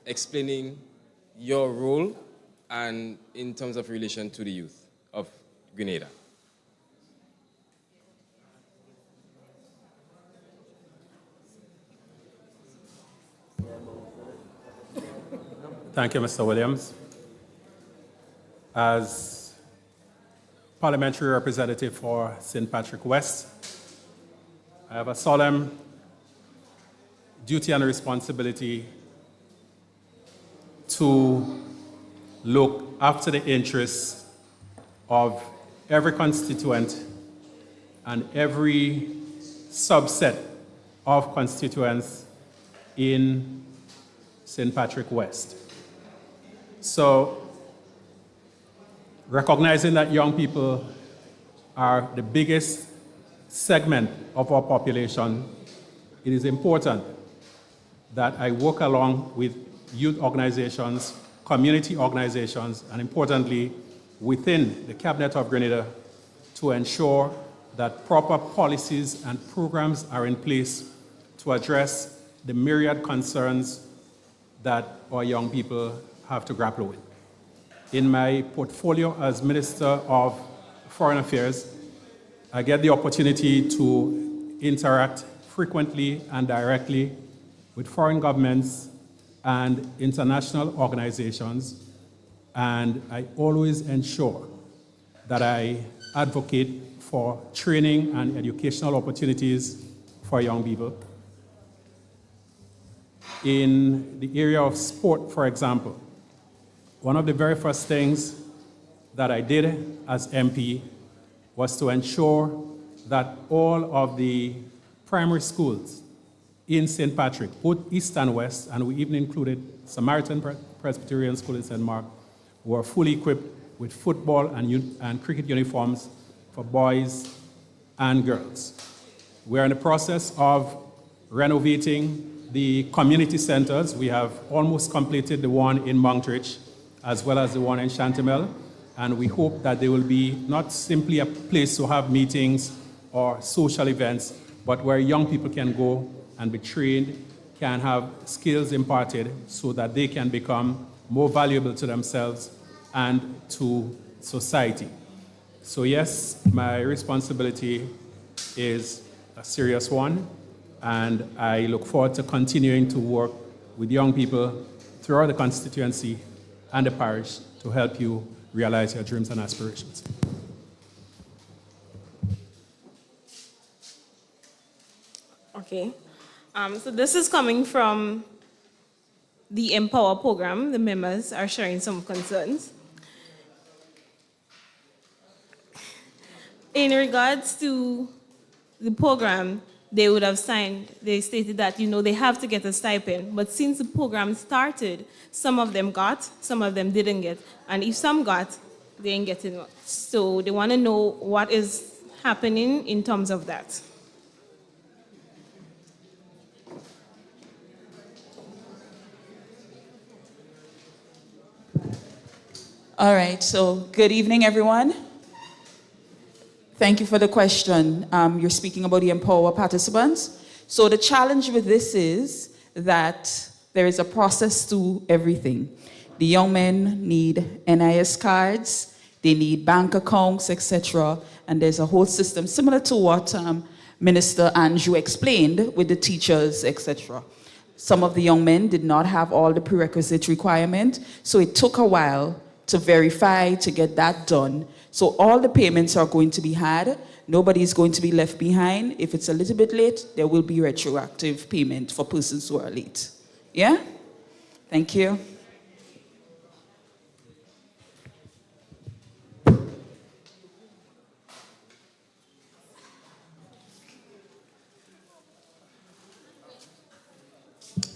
explaining your role and in terms of relation to the youth of Grenada? Thank you, Mr. Williams. As parliamentary representative for St. Patrick West, I have a solemn duty and responsibility to look after the interests of every constituent and every subset of constituents in St. Patrick West. So, recognizing that young people are the biggest segment of our population, it is important that I work along with youth organizations, community organizations, and importantly, within the Cabinet of Grenada to ensure that proper policies and programs are in place to address the myriad concerns that our young people have to grapple with. In my portfolio as Minister of Foreign Affairs, I get the opportunity to interact frequently and directly with foreign governments and international organizations and I always ensure that I advocate for training and educational opportunities for young people. In the area of sport, for example, one of the very first things that I did as MP was to ensure that all of the primary schools in St. Patrick, both East and West, and we even included Samaritan Presbyterian School in St. Mark, were fully equipped with football and cricket uniforms for boys and girls. We're in the process of renovating the community centers. We have almost completed the one in Monkridge, as well as the one in Chantemelle, and we hope that they will be not simply a place to have meetings or social events, but where young people can go and be trained, can have skills imparted so that they can become more valuable to themselves and to society. So yes, my responsibility is a serious one, and I look forward to continuing to work with young people throughout the constituency and the parish to help you realize your dreams and aspirations. Okay. So this is coming from the Empower program. The members are sharing some concerns. In regards to the program, they would have signed, they stated that, they have to get a stipend. But since the program started, some of them got, some of them didn't get. And if some got, they ain't getting much. So they want to know what is happening in terms of that. All right, so good evening, everyone. Thank you for the question. You're speaking about the Empower participants. So the challenge with this is that there is a process to everything. The young men need NIS cards, they need bank accounts, etc. And there's a whole system similar to what Minister Andrew explained with the teachers, etc. Some of the young men did not have all the prerequisite requirement, so it took a while to verify, to get that done. So all the payments are going to be had. Nobody is going to be left behind. If it's a little bit late, there will be retroactive payment for persons who are late. Yeah? Thank you.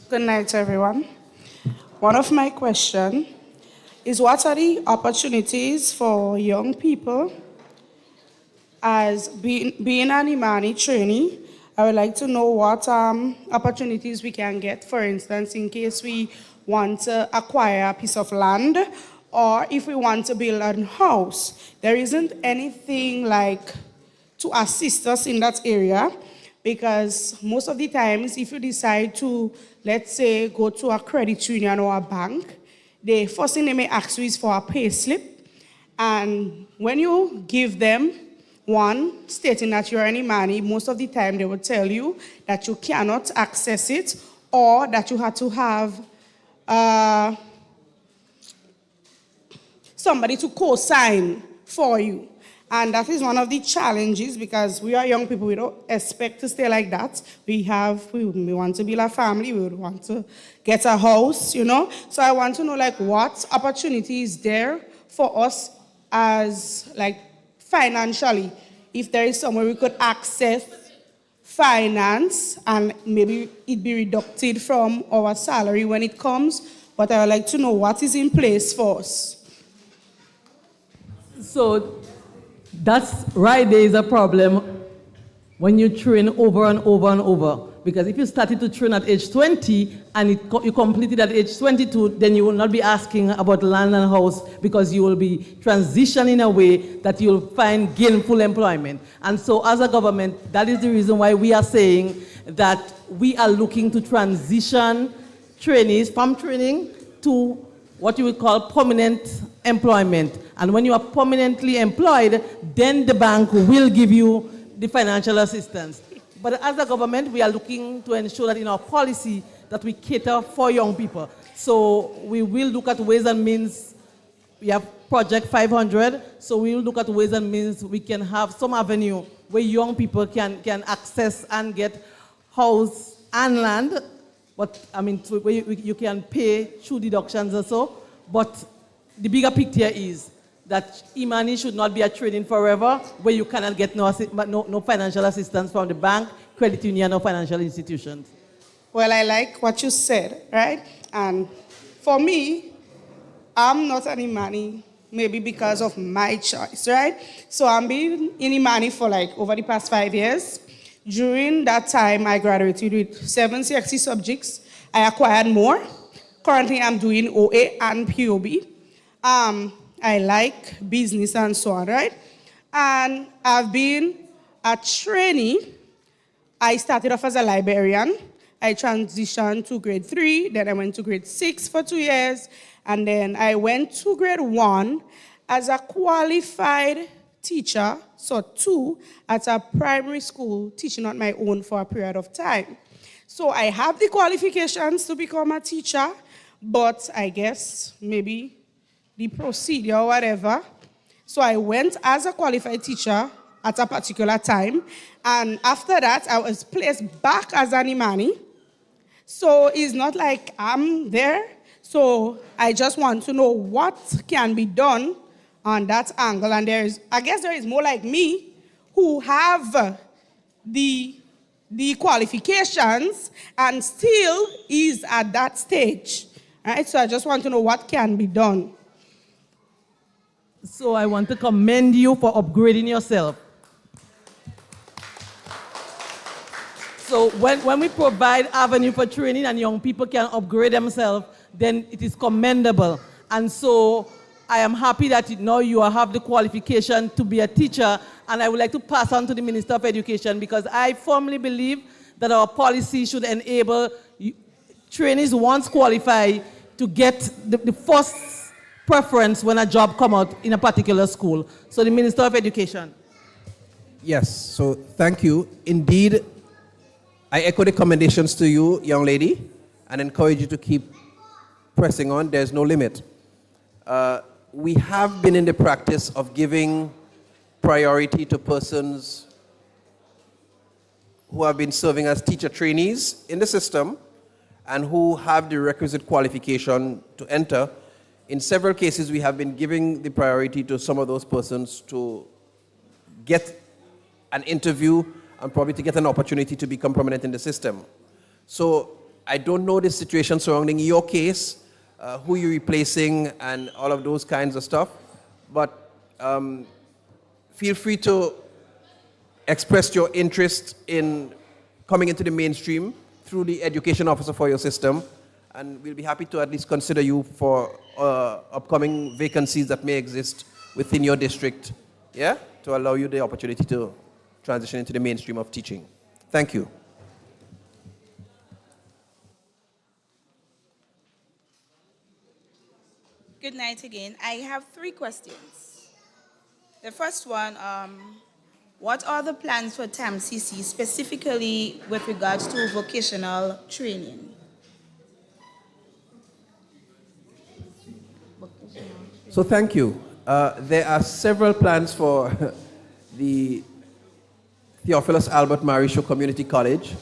Good night, everyone. One of my questions is, what are the opportunities for young people as being an Imani trainee? I would like to know what opportunities we can get, for instance, in case we want to acquire a piece of land or if we want to build a house. There isn't anything like to assist us in that area, because most of the times if you decide to, let's say, go to a credit union or a bank, the first thing they may ask you is for a pay slip. And when you give them one stating that you're an Imani, most of the time they will tell you that you cannot access it, or that you have to have somebody to co-sign for you. And that is one of the challenges, because we are young people, we don't expect to stay like that. We want to build a family, we would want to get a house, So I want to know, what opportunity is there for us as, financially, if there is somewhere we could access finance and maybe it be deducted from our salary when it comes. But I would like to know what is in place for us. So that's right, there is a problem when you train over and over and over. Because if you started to train at age 20 and you completed at age 22, then you will not be asking about land and house, because you will be transitioning in a way that you'll find gainful employment. And so as a government, that is the reason why we are saying that we are looking to transition trainees from training to what you would call permanent employment. And when you are permanently employed, then the bank will give you the financial assistance. But as a government, we are looking to ensure that in our policy that we cater for young people. So we will look at ways and means we have Project 500, so we will look at ways and means we can have some avenue where young people can access and get house and land, but I mean, where you can pay through deductions or so. But the bigger picture is that Imani should not be a training forever where you cannot get no financial assistance from the bank, credit union, or financial institutions. Well, I like what you said, right? And for me, I'm not an Imani, maybe because of my choice, right? So I'm been in Imani for like over the past 5 years. During that time, I graduated with 7 CXC subjects. I acquired more. Currently, I'm doing OA and POB. I like business and so on, right? And I've been a trainee. I started off as a librarian. I transitioned to grade 3, then I went to grade 6 for 2 years, and then I went to grade 1 as a qualified teacher, so 2 at a primary school, teaching on my own for a period of time. So I have the qualifications to become a teacher, but I guess maybe the procedure or whatever. So I went as a qualified teacher at a particular time, and after that, I was placed back as an Imani. So it's not like I'm there. So I just want to know what can be done on that angle. And I guess there is more like me who have the qualifications and still is at that stage. Right? So I just want to know what can be done. So I want to commend you for upgrading yourself. So when we provide avenue for training and young people can upgrade themselves, then it is commendable. And so I am happy that now you have the qualification to be a teacher, and I would like to pass on to the Minister of Education, because I firmly believe that our policy should enable trainees once qualified to get the first preference when a job comes out in a particular school. So the Minister of Education. Yes, so thank you. Indeed, I echo the commendations to you, young lady, and encourage you to keep pressing on. There's no limit. We have been in the practice of giving priority to persons who have been serving as teacher trainees in the system and who have the requisite qualification to enter. In several cases, we have been giving the priority to some of those persons to get an interview and probably to get an opportunity to become permanent in the system. So I don't know the situation surrounding your case, who you're replacing and all of those kinds of stuff, but feel free to express your interest in coming into the mainstream through the education officer for your system, and we'll be happy to at least consider you for upcoming vacancies that may exist within your district, yeah, to allow you the opportunity to transition into the mainstream of teaching. Thank you. Good night again. I have 3 questions. The first one, what are the plans for TAMCC specifically with regards to vocational training? So thank you. There are several plans for the Theophilus Albert Marisho Community College.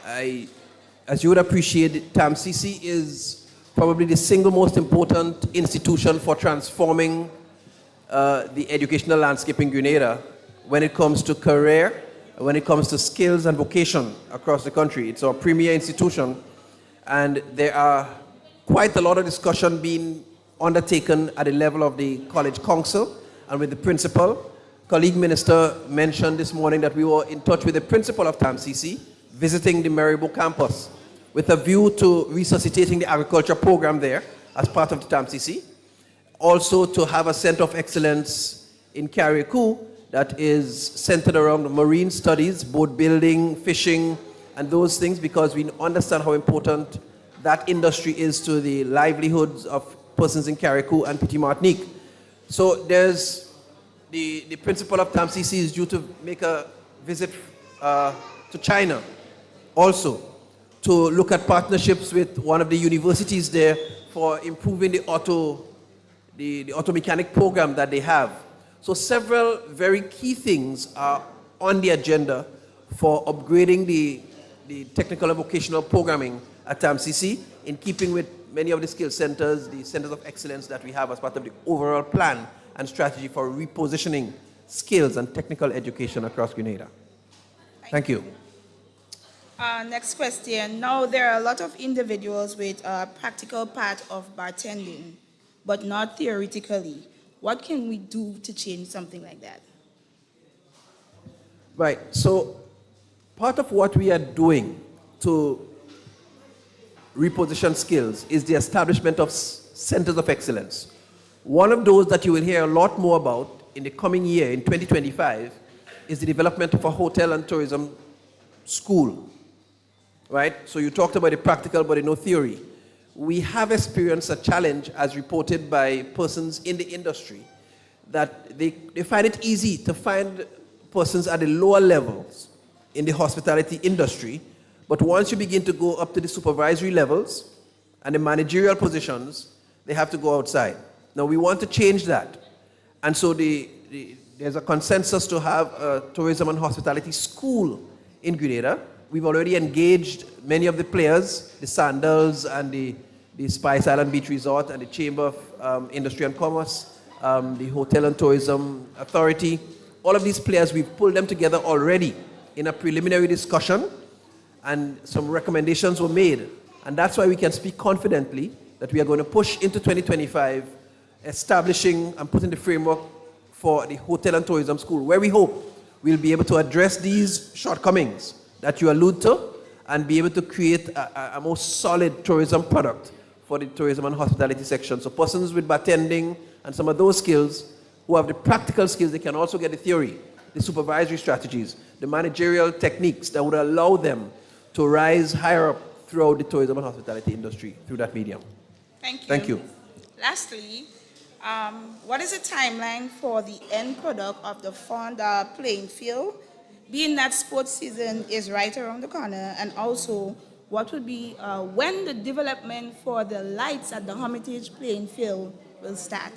As you would appreciate, TAMCC is probably the single most important institution for transforming the educational landscape in Grenada when it comes to career, when it comes to skills and vocation across the country. It's our premier institution, and there are quite a lot of discussion being undertaken at the level of the college council and with the principal. Colleague Minister mentioned this morning that we were in touch with the principal of TAMCC, visiting the Maribor campus with a view to resuscitating the agriculture program there as part of the TAMCC. Also to have a center of excellence in Carriacou that is centered around marine studies, boat building, fishing, and those things, because we understand how important that industry is to the livelihoods of persons in Carriacou and Petit Martinique. So there's the principal of TAMCC is due to make a visit to China also to look at partnerships with one of the universities there for improving the auto the auto mechanic program that they have. So several very key things are on the agenda for upgrading the technical and vocational programming at TAMCC, in keeping with many of the skill centers, the centers of excellence that we have as part of the overall plan and strategy for repositioning skills and technical education across Grenada. Thank you. Next question. Now, there are a lot of individuals with a practical part of bartending, but not theoretically. What can we do to change something like that? Right. So part of what we are doing to reposition skills is the establishment of centers of excellence. One of those that you will hear a lot more about in the coming year, in 2025, is the development of a hotel and tourism school. Right? So you talked about the practical, but no theory. We have experienced a challenge, as reported by persons in the industry, that they find it easy to find persons at the lower levels in the hospitality industry, but once you begin to go up to the supervisory levels and the managerial positions, they have to go outside. Now, we want to change that. And so there's a consensus to have a tourism and hospitality school in Grenada. We've already engaged many of the players, the Sandals and the Spice Island Beach Resort and the Chamber of Industry and Commerce, the Hotel and Tourism Authority. All of these players, we've pulled them together already in a preliminary discussion, and some recommendations were made. And that's why we can speak confidently that we are going to push into 2025, establishing and putting the framework for the Hotel and Tourism School, where we hope we'll be able to address these shortcomings that you allude to, and be able to create a more solid tourism product for the tourism and hospitality section. So persons with bartending and some of those skills, who have the practical skills, they can also get the theory, the supervisory strategies, the managerial techniques that would allow them to rise higher up throughout the tourism and hospitality industry through that medium. Thank you. Thank you. Lastly, what is the timeline for the end product of the Fonda playing field, being that sports season is right around the corner, and also what would be when the development for the lights at the Hermitage playing field will start?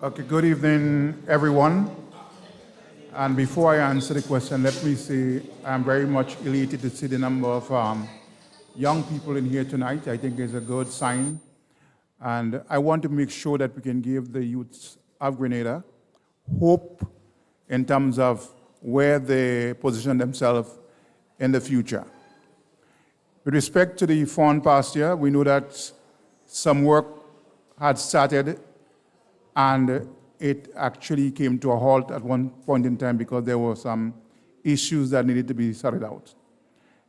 Okay, good evening, everyone. And before I answer the question, let me say I'm very much elated to see the number of young people in here tonight. I think it's a good sign. And I want to make sure that we can give the youths of Grenada hope in terms of where they position themselves in the future. With respect to the fawn pasture, we know that some work had started, and it actually came to a halt at one point in time because there were some issues that needed to be sorted out.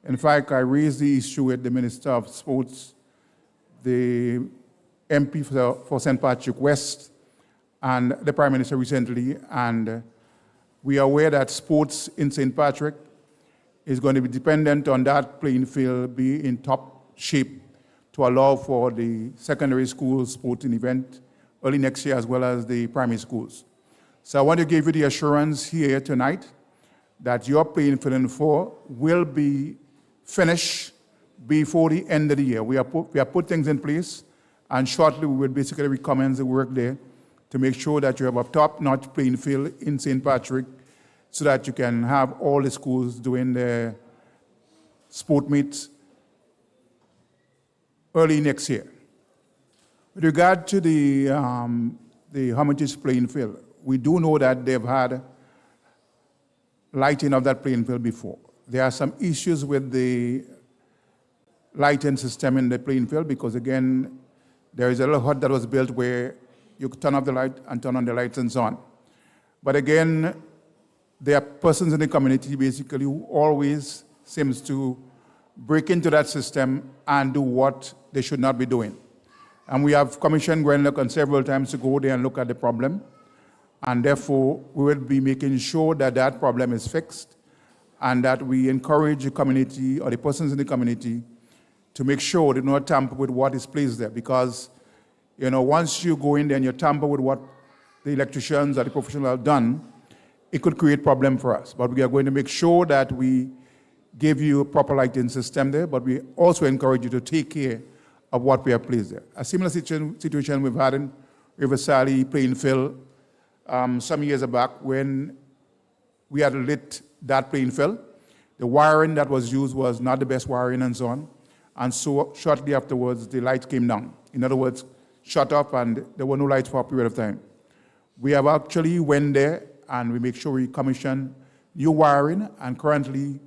In fact, I raised the issue with the Minister of Sports, the MP for St. Patrick West, and the Prime Minister recently, and we are aware that sports in St. Patrick is going to be dependent on that playing field be in top shape to allow for the secondary school sporting event early next year, as well as the primary schools. So I want to give you the assurance here tonight that your playing field in 4 will be finished before the end of the year. We have put things in place, and shortly we will basically recommence the work there to make sure that you have a top-notch playing field in St. Patrick so that you can have all the schools doing their sport meets early next year. With regard to the Hermitage playing field, we do know that they've had lighting of that playing field before. There are some issues with the lighting system in the playing field because, again, there is a little hut that was built where you could turn off the light and turn on the lights and so on. But again, there are persons in the community basically who always seems to break into that system and do what they should not be doing. And we have commissioned Grenada several times to go there and look at the problem. And therefore, we will be making sure that that problem is fixed and that we encourage the community or the persons in the community to make sure they do not tamper with what is placed there. Because once you go in there and you tamper with what the electricians or the professionals have done, it could create problem for us. But we are going to make sure that we give you a proper lighting system there, but we also encourage you to take care of what we have placed there. A similar situation we've had in River Sally, Plainfield, some years back when we had lit that Plainfield. The wiring that was used was not the best wiring and so on. And so shortly afterwards, the lights came down. In other words, shut up and there were no lights for a period of time. We have actually went there and we make sure we commission new wiring, and currently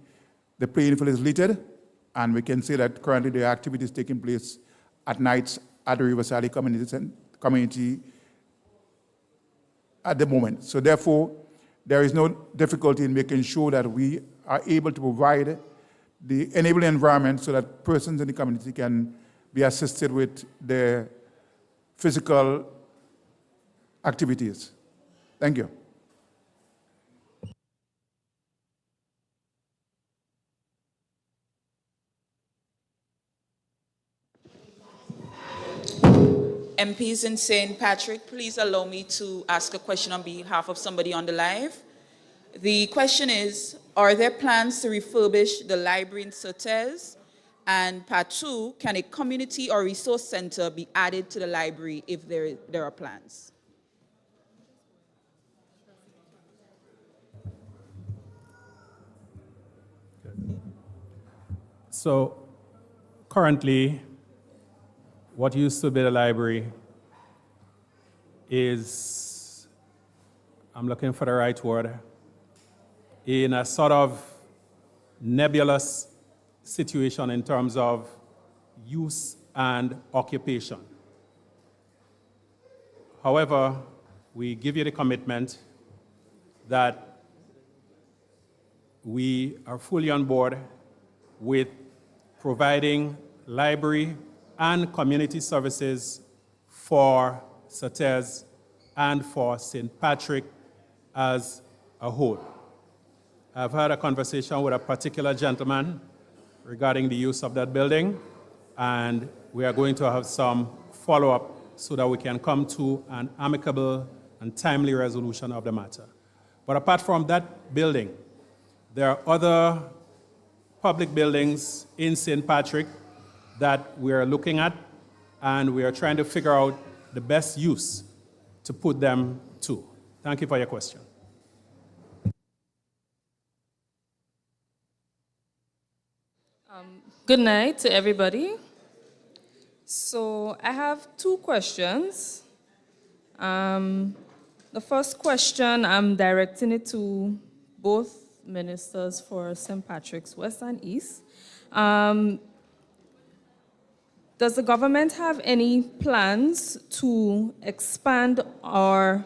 the Plainfield is lit, and we can say that currently there are activities taking place at nights at the River Sally community at the moment. So therefore, there is no difficulty in making sure that we are able to provide the enabling environment so that persons in the community can be assisted with their physical activities. Thank you. MPs in St. Patrick, please allow me to ask a question on behalf of somebody on the live. The question is, are there plans to refurbish the library in Surtees? And part two, can a community or resource center be added to the library if there are plans? So currently, what used to be the library is, I'm looking for the right word, in a sort of nebulous situation in terms of use and occupation. However, we give you the commitment that we are fully on board with providing library and community services for Surtees and for St. Patrick as a whole. I've had a conversation with a particular gentleman regarding the use of that building, and we are going to have some follow-up so that we can come to an amicable and timely resolution of the matter. But apart from that building, there are other public buildings in St. Patrick that we are looking at, and we are trying to figure out the best use to put them to. Thank you for your question. Good night to everybody. So I have two questions. The first question, I'm directing it to both ministers for St. Patrick's West and East. Does the government have any plans to expand or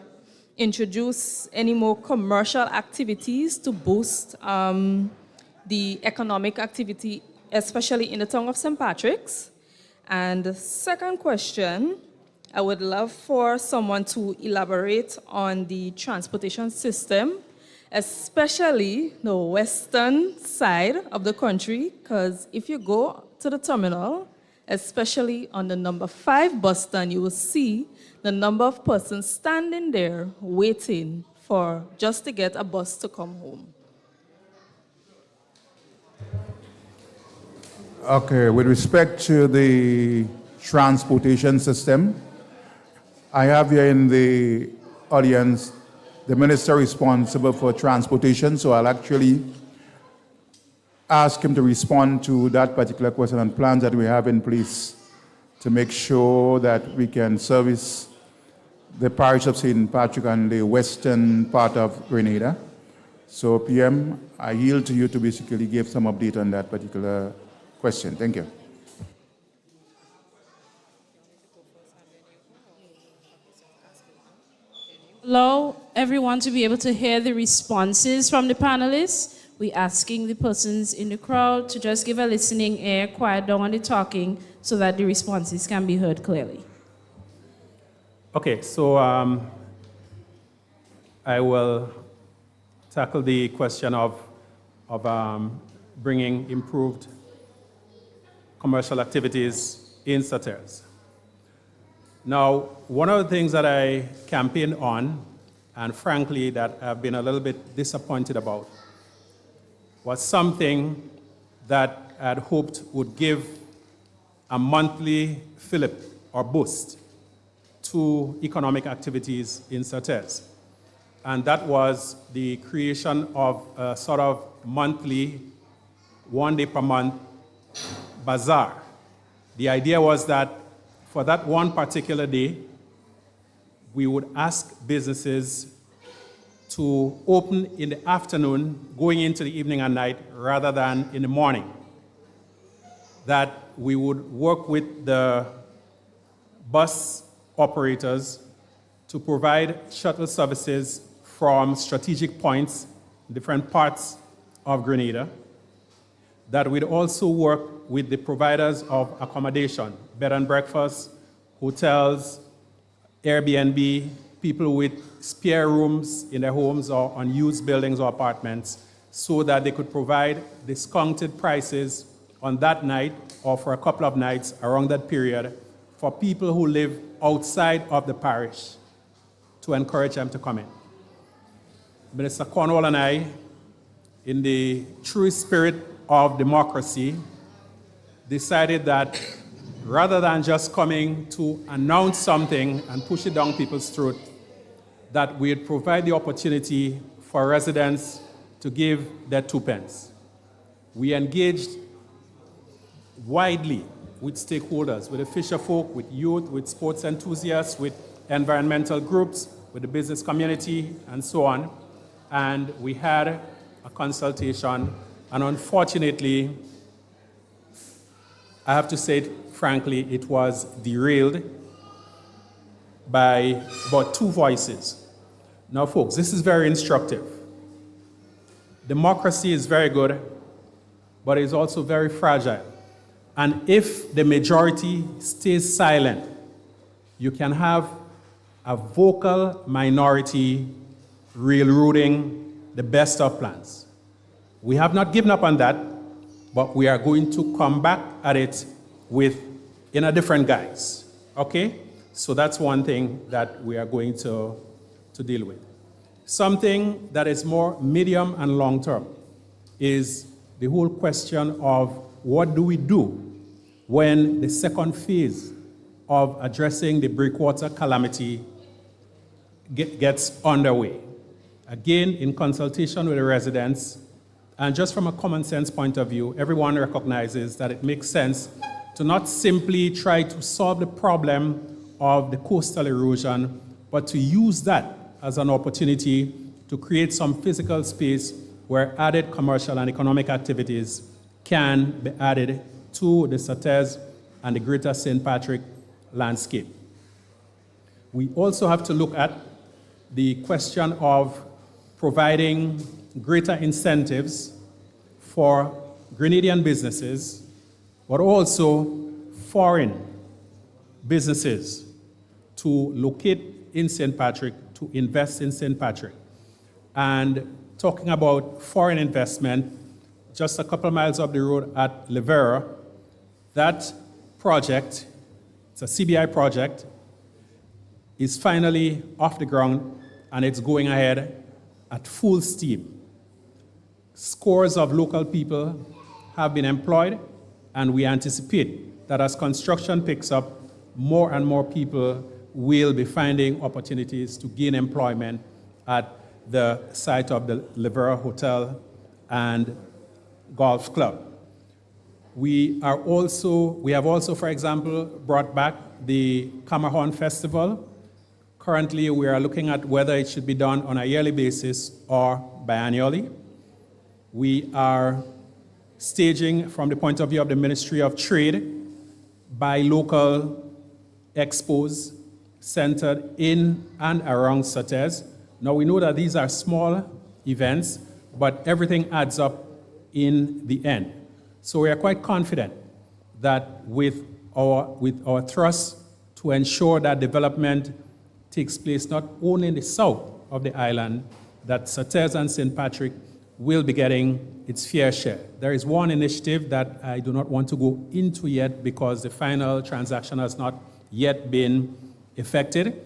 introduce any more commercial activities to boost the economic activity, especially in the town of St. Patrick's? And the second question, I would love for someone to elaborate on the transportation system, especially the western side of the country, because if you go to the terminal, especially on the number 5 bus stand, you will see the number of persons standing there waiting for just to get a bus to come home. Okay, with respect to the transportation system, I have here in the audience the minister responsible for transportation, so I'll actually ask him to respond to that particular question and plans that we have in place to make sure that we can service the parish of St. Patrick and the western part of Grenada. So PM, I yield to you to basically give some update on that particular question. Thank you. Allow everyone to be able to hear the responses from the panelists. We're asking the persons in the crowd to just give a listening ear, quiet down on the talking, so that the responses can be heard clearly. Okay, so I will tackle the question of bringing improved commercial activities in Surtees. Now, one of the things that I campaigned on, and frankly that I've been a little bit disappointed about, was something that I had hoped would give a monthly fillip or boost to economic activities in Surtees. And that was the creation of a sort of monthly, 1 day per month bazaar. The idea was that for that one particular day, we would ask businesses to open in the afternoon, going into the evening and night, rather than in the morning. That we would work with the bus operators to provide shuttle services from strategic points, different parts of Grenada. That we'd also work with the providers of accommodation, bed and breakfast, hotels, Airbnb, people with spare rooms in their homes or unused buildings or apartments, so that they could provide discounted prices on that night or for a couple of nights around that period for people who live outside of the parish, to encourage them to come in. Minister Cornwall and I, in the true spirit of democracy, decided that rather than just coming to announce something and push it down people's throat, that we'd provide the opportunity for residents to give their 2 pence. We engaged widely with stakeholders, with the fisher folk, with youth, with sports enthusiasts, with environmental groups, with the business community, and so on. And we had a consultation, and unfortunately, I have to say it frankly, it was derailed by about 2 voices. Now, folks, this is very instructive. Democracy is very good, but it's also very fragile. And if the majority stays silent, you can have a vocal minority railroading the best of plans. We have not given up on that, but we are going to come back at it in a different guise, okay? So that's one thing that we are going to deal with. Something that is more medium and long term is the whole question of what do we do when the second phase of addressing the breakwater calamity gets underway. Again, in consultation with the residents, and just from a common sense point of view, everyone recognizes that it makes sense to not simply try to solve the problem of the coastal erosion, but to use that as an opportunity to create some physical space where added commercial and economic activities can be added to the Surtees and the greater St. Patrick landscape. We also have to look at the question of providing greater incentives for Grenadian businesses, but also foreign businesses to locate in St. Patrick, to invest in St. Patrick. And talking about foreign investment, just a couple miles up the road at Livera, that project, it's a CBI project, is finally off the ground and it's going ahead at full steam. Scores of local people have been employed, and we anticipate that as construction picks up, more and more people will be finding opportunities to gain employment at the site of the Livera Hotel and Golf Club. We have also, for example, brought back the Camerhorn Festival. Currently, we are looking at whether it should be done on a yearly basis or biannually. We are staging, from the point of view of the Ministry of Trade, buy local expos centered in and around Surtees. Now, we know that these are small events, but everything adds up in the end. So we are quite confident that with our thrust to ensure that development takes place not only in the south of the island, that Surtees and St. Patrick will be getting its fair share. There is one initiative that I do not want to go into yet because the final transaction has not yet been affected,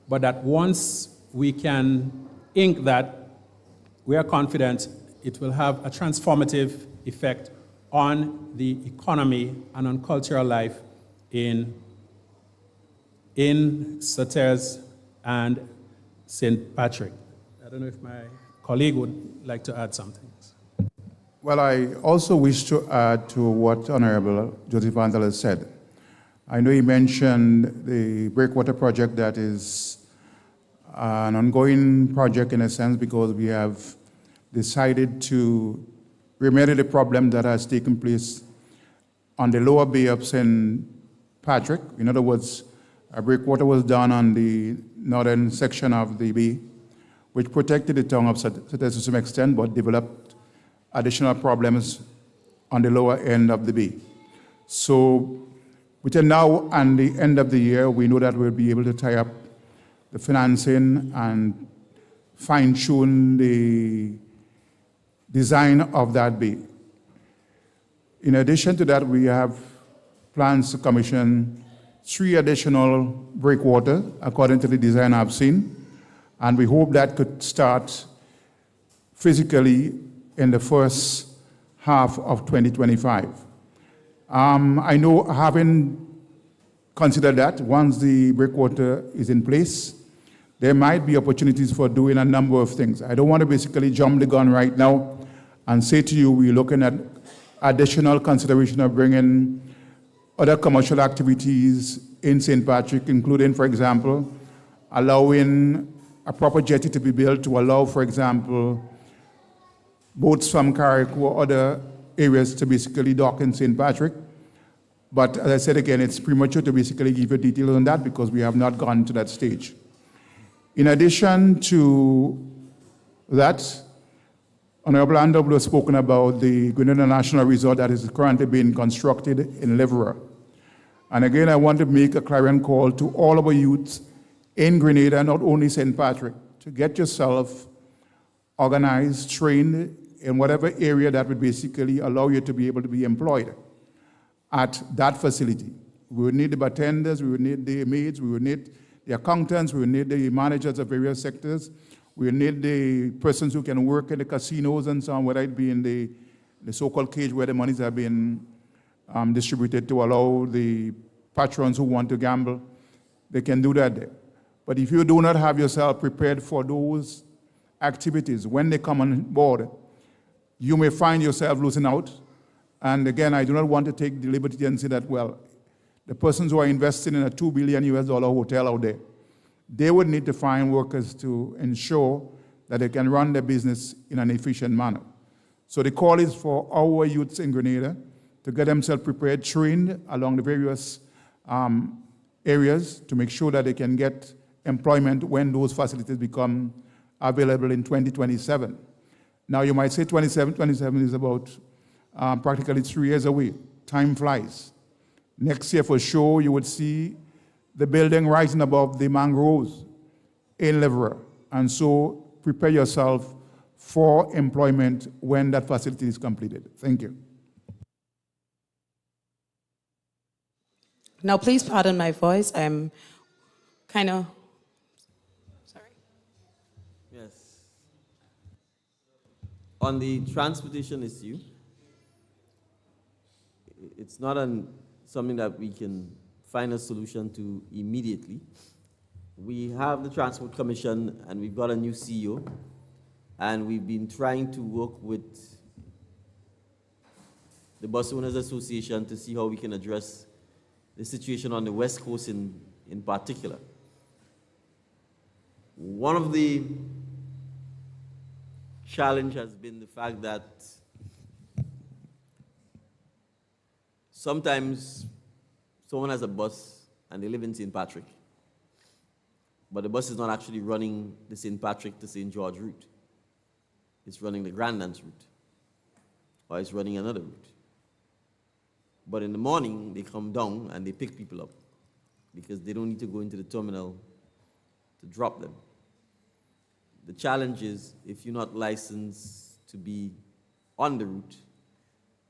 but that once we can ink that, we are confident it will have a transformative effect on the economy and on cultural life in Sauteurs and St. Patrick. I don't know if my colleague would like to add something. Well, I also wish to add to what Honorable Joseph Andal has said. I know he mentioned the breakwater project that is an ongoing project in a sense because we have decided to remedy the problem that has taken place on the lower bay of St. Patrick. In other words, a breakwater was done on the northern section of the bay, which protected the town of Sauteurs to some extent, but developed additional problems on the lower end of the bay. So between now and the end of the year, we know that we'll be able to tie up the financing and fine-tune the design of that bay. In addition to that, we have plans to commission 3 additional breakwater according to the design I've seen, and we hope that could start physically in the first half of 2025. I know, having considered that, once the breakwater is in place, there might be opportunities for doing a number of things. I don't want to basically jump the gun right now and say to you, we're looking at additional consideration of bringing other commercial activities in St. Patrick, including, for example, allowing a proper jetty to be built to allow, for example, boats from Carrick or other areas to basically dock in St. Patrick. But as I said again, it's premature to basically give you details on that because we have not gone to that stage. In addition to that, Honorable Andal has spoken about the Grenada National Resort that is currently being constructed in Leverett. And again, I want to make a clarion call to all of our youths in Grenada, not only St. Patrick, to get yourself organized, trained in whatever area that would basically allow you to be able to be employed at that facility. We would need the bartenders, we would need the maids, we would need the accountants, we would need the managers of various sectors, we would need the persons who can work in the casinos and so on, whether it be in the so-called cage where the monies are being distributed to allow the patrons who want to gamble, they can do that there. But if you do not have yourself prepared for those activities, when they come on board, you may find yourself losing out. And again, I do not want to take the liberty and say that, well, the persons who are investing in a $2 billion hotel out there, they would need to find workers to ensure that they can run their business in an efficient manner. So the call is for our youths in Grenada to get themselves prepared, trained along the various areas to make sure that they can get employment when those facilities become available in 2027. Now you might say 27 is about practically 3 years away. Time flies. Next year for sure you would see the building rising above the mangroves in Leverett. And so prepare yourself for employment when that facility is completed. Thank you. Now, please pardon my voice. I'm kind of sorry. Yes. On the transportation issue, it's not something that we can find a solution to immediately. We have the Transport Commission and we've got a new CEO, and we've been trying to work with the Bus Owners Association to see how we can address the situation on the West Coast in particular. One of the challenge has been the fact that sometimes someone has a bus and they live in St. Patrick, but the bus is not actually running the St. Patrick to St. George route. It's running the Grandlands route, or it's running another route. But in the morning, they come down and they pick people up because they don't need to go into the terminal to drop them. The challenge is, if you're not licensed to be on the route,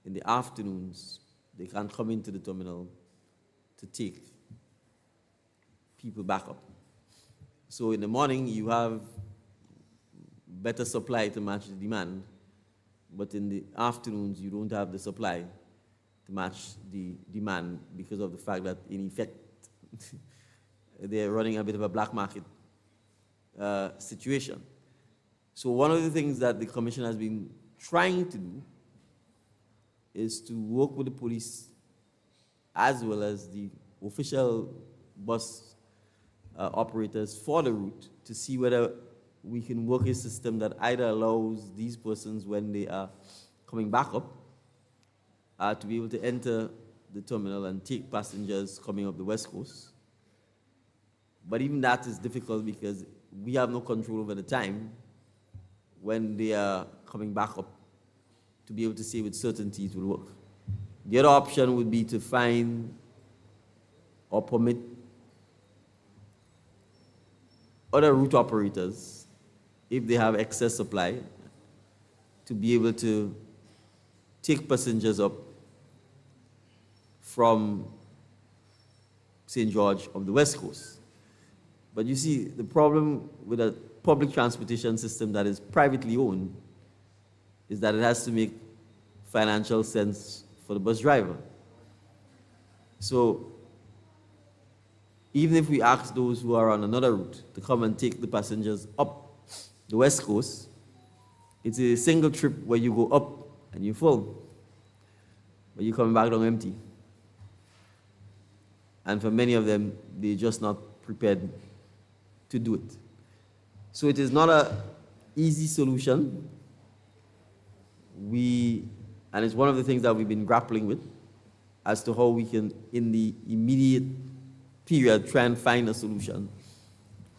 in the afternoons, they can't come into the terminal to take people back up. So in the morning, you have better supply to match the demand, but in the afternoons, you don't have the supply to match the demand because of the fact that, in effect, they're running a bit of a black market situation. So one of the things that the Commission has been trying to do is to work with the police as well as the official bus operators for the route to see whether we can work a system that either allows these persons, when they are coming back up, to be able to enter the terminal and take passengers coming up the West Coast. But even that is difficult because we have no control over the time when they are coming back up to be able to say with certainty it will work. The other option would be to find or permit other route operators, if they have excess supply, to be able to take passengers up from St. George of the West Coast. But you see, the problem with a public transportation system that is privately owned is that it has to make financial sense for the bus driver. So even if we ask those who are on another route to come and take the passengers up the West Coast, it's a single trip where you go up and you're full, but you're coming back down empty. And for many of them, they're just not prepared to do it. So it is not an easy solution. And it's one of the things that we've been grappling with as to how we can, in the immediate period, try and find a solution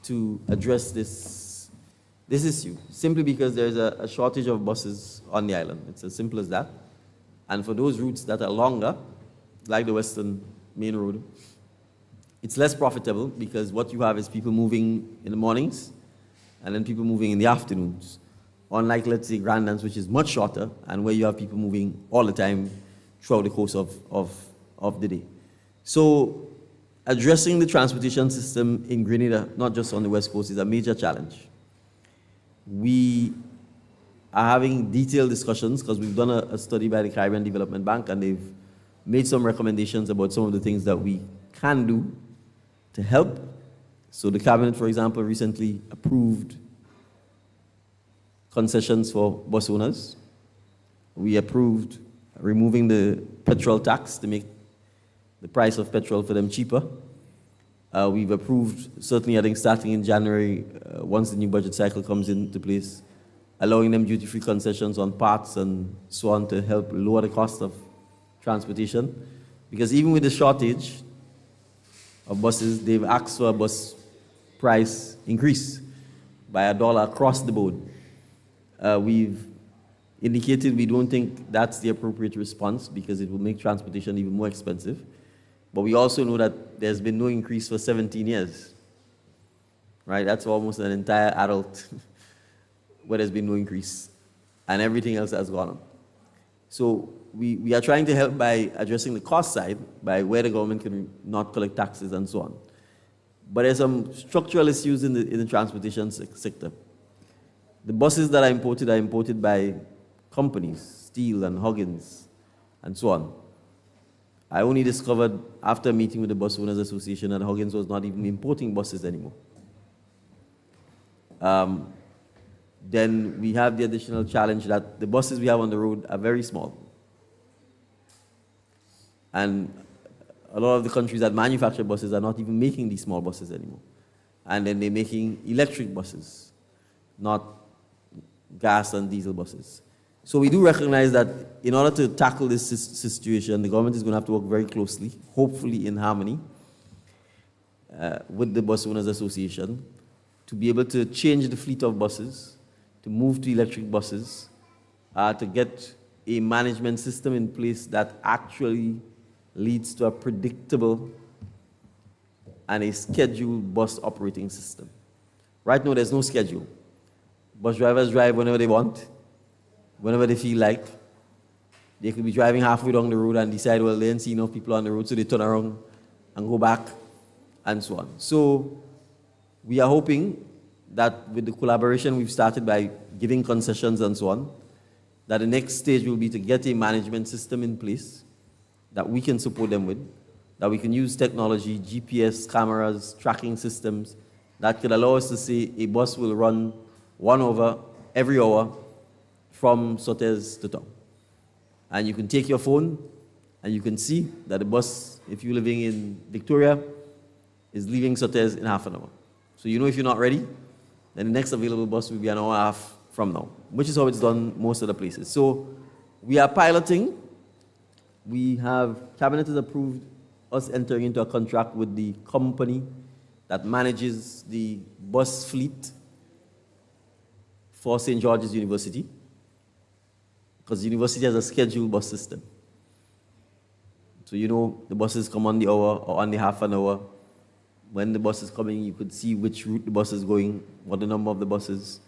to address this issue, simply because there's a shortage of buses on the island. It's as simple as that. And for those routes that are longer, like the Western Main Road, it's less profitable because what you have is people moving in the mornings and then people moving in the afternoons. Unlike, let's say, Grenada, which is much shorter and where you have people moving all the time throughout the course of the day. So addressing the transportation system in Grenada, not just on the West Coast, is a major challenge. We are having detailed discussions because we've done a study by the Caribbean Development Bank, and they've made some recommendations about some of the things that we can do to help. So the Cabinet, for example, recently approved concessions for bus owners. We approved removing the petrol tax to make the price of petrol for them cheaper. We've approved, certainly I think starting in January, once the new budget cycle comes into place, allowing them duty-free concessions on parts and so on to help lower the cost of transportation. Because even with the shortage of buses, they've asked for a bus price increase by $1 across the board. We've indicated we don't think that's the appropriate response because it will make transportation even more expensive. But we also know that there's been no increase for 17 years, right? That's almost an entire adult where there's been no increase, and everything else has gone up. So we are trying to help by addressing the cost side, by where the government can not collect taxes and so on. But there's some structural issues in the transportation sector. The buses that are imported by companies, Steel and Huggins, and so on. I only discovered after meeting with the Bus Owners Association that Huggins was not even importing buses anymore. Then we have the additional challenge that the buses we have on the road are very small. And a lot of the countries that manufacture buses are not even making these small buses anymore. And then they're making electric buses, not gas and diesel buses. So we do recognize that in order to tackle this situation, the government is going to have to work very closely, hopefully in harmony, with the Bus Owners Association, to be able to change the fleet of buses, to move to electric buses, to get a management system in place that actually leads to a predictable and a scheduled bus operating system. Right now, there's no schedule. Bus drivers drive whenever they want, whenever they feel like. They could be driving halfway down the road and decide, well, they didn't see enough people on the road, so they turn around and go back and so on. So we are hoping that with the collaboration we've started by giving concessions and so on, that the next stage will be to get a management system in place that we can support them with, that we can use technology, GPS, cameras, tracking systems, that could allow us to say a bus will run 1 over every hour from Sotez to town. And you can take your phone and you can see that the bus, if you're living in Victoria, is leaving Sotez in half an hour. So you know if you're not ready, then the next available bus will be an hour and a half from now, which is how it's done most of the places. So we are piloting. We have, Cabinet has approved us entering into a contract with the company that manages the bus fleet for St. George's University, because the university has a scheduled bus system. So you know the buses come on the hour or on the half an hour. When the bus is coming, you could see which route the bus is going, what the number of the buses.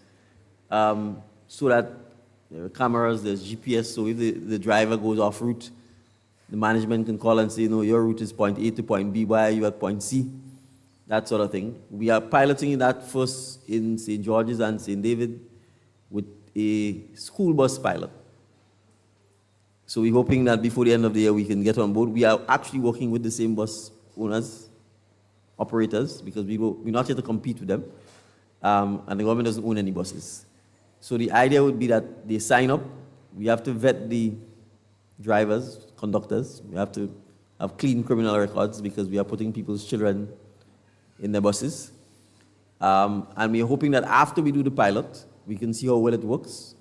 So that there are cameras, there's GPS, so if the driver goes off route, the management can call and say, no, your route is point A to point B, why are you at point C? That sort of thing. We are piloting that first in St. George's and St. David with a school bus pilot. So we're hoping that before the end of the year we can get on board. We are actually working with the same bus owners, operators, because we're not here to compete with them, and the government doesn't own any buses. So the idea would be that they sign up. We have to vet the drivers, conductors. We have to have clean criminal records because we are putting people's children in their buses. And we are hoping that after we do the pilot, we can see how well it works.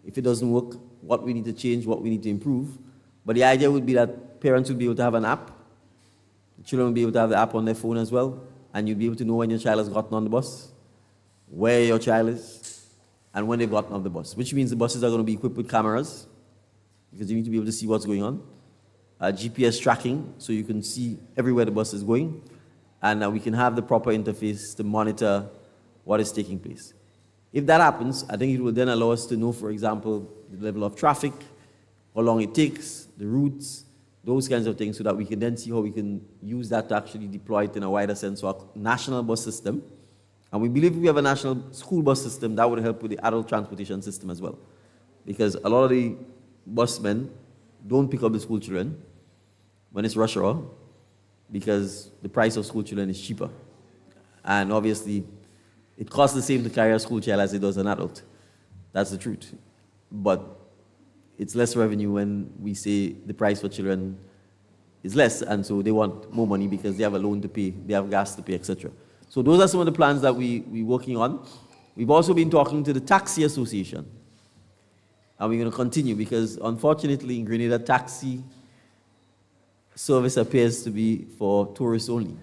If it doesn't work, what we need to change, what we need to improve. But the idea would be that parents will be able to have an app. The children will be able to have the app on their phone as well. And you'll be able to know when your child has gotten on the bus, where your child is, and when they've gotten off the bus, which means the buses are going to be equipped with cameras, because you need to be able to see what's going on, GPS tracking, so you can see everywhere the bus is going, and we can have the proper interface to monitor what is taking place. If that happens, I think it will then allow us to know, for example, the level of traffic, how long it takes, the routes, those kinds of things, so that we can then see how we can use that to actually deploy it in a wider sense, so our national bus system. And we believe if we have a national school bus system, that would help with the adult transportation system as well. Because a lot of the busmen don't pick up the school children when it's rush hour, because the price of school children is cheaper. And obviously, it costs the same to carry a school child as it does an adult. That's the truth. But it's less revenue when we say the price for children is less, and so they want more money because they have a loan to pay, they have gas to pay, etc. So those are some of the plans that we're working on. We've also been talking to the Taxi Association. And we're going to continue because, unfortunately, in Grenada, taxi service appears to be for tourists only.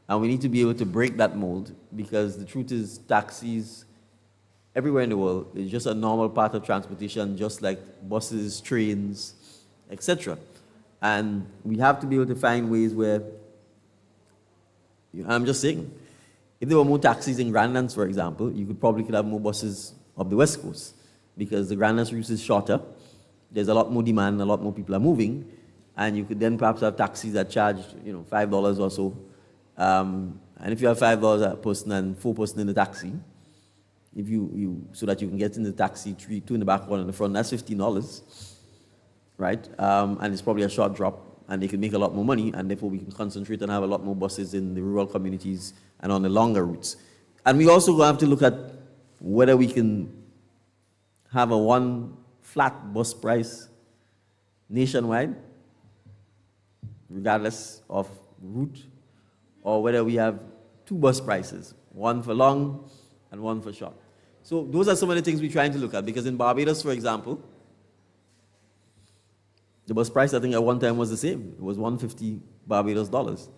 And we need to be able to break that mold because the truth is taxis everywhere in the world is just a normal part of transportation, just like buses, trains, etc. And we have to be able to find ways where, I'm just saying, if there were more taxis in Grenada, for example, you could have more buses up the West Coast because the Grenada route is shorter. There's a lot more demand, a lot more people are moving, and you could then perhaps have taxis that charge, $5 or so. And if you have $5 a person and 4 person in the taxi, if so that you can get in the taxi, 2 in the back, 1 in the front, that's $15, right? And it's probably a short drop. And they can make a lot more money, and therefore we can concentrate and have a lot more buses in the rural communities and on the longer routes. And we also have to look at whether we can have a one flat bus price nationwide, regardless of route, or whether we have 2 bus prices, one for long and one for short. So those are some of the things we're trying to look at, because in Barbados, for example, the bus price, I think, at one time was the same. It was $150 Barbados dollars.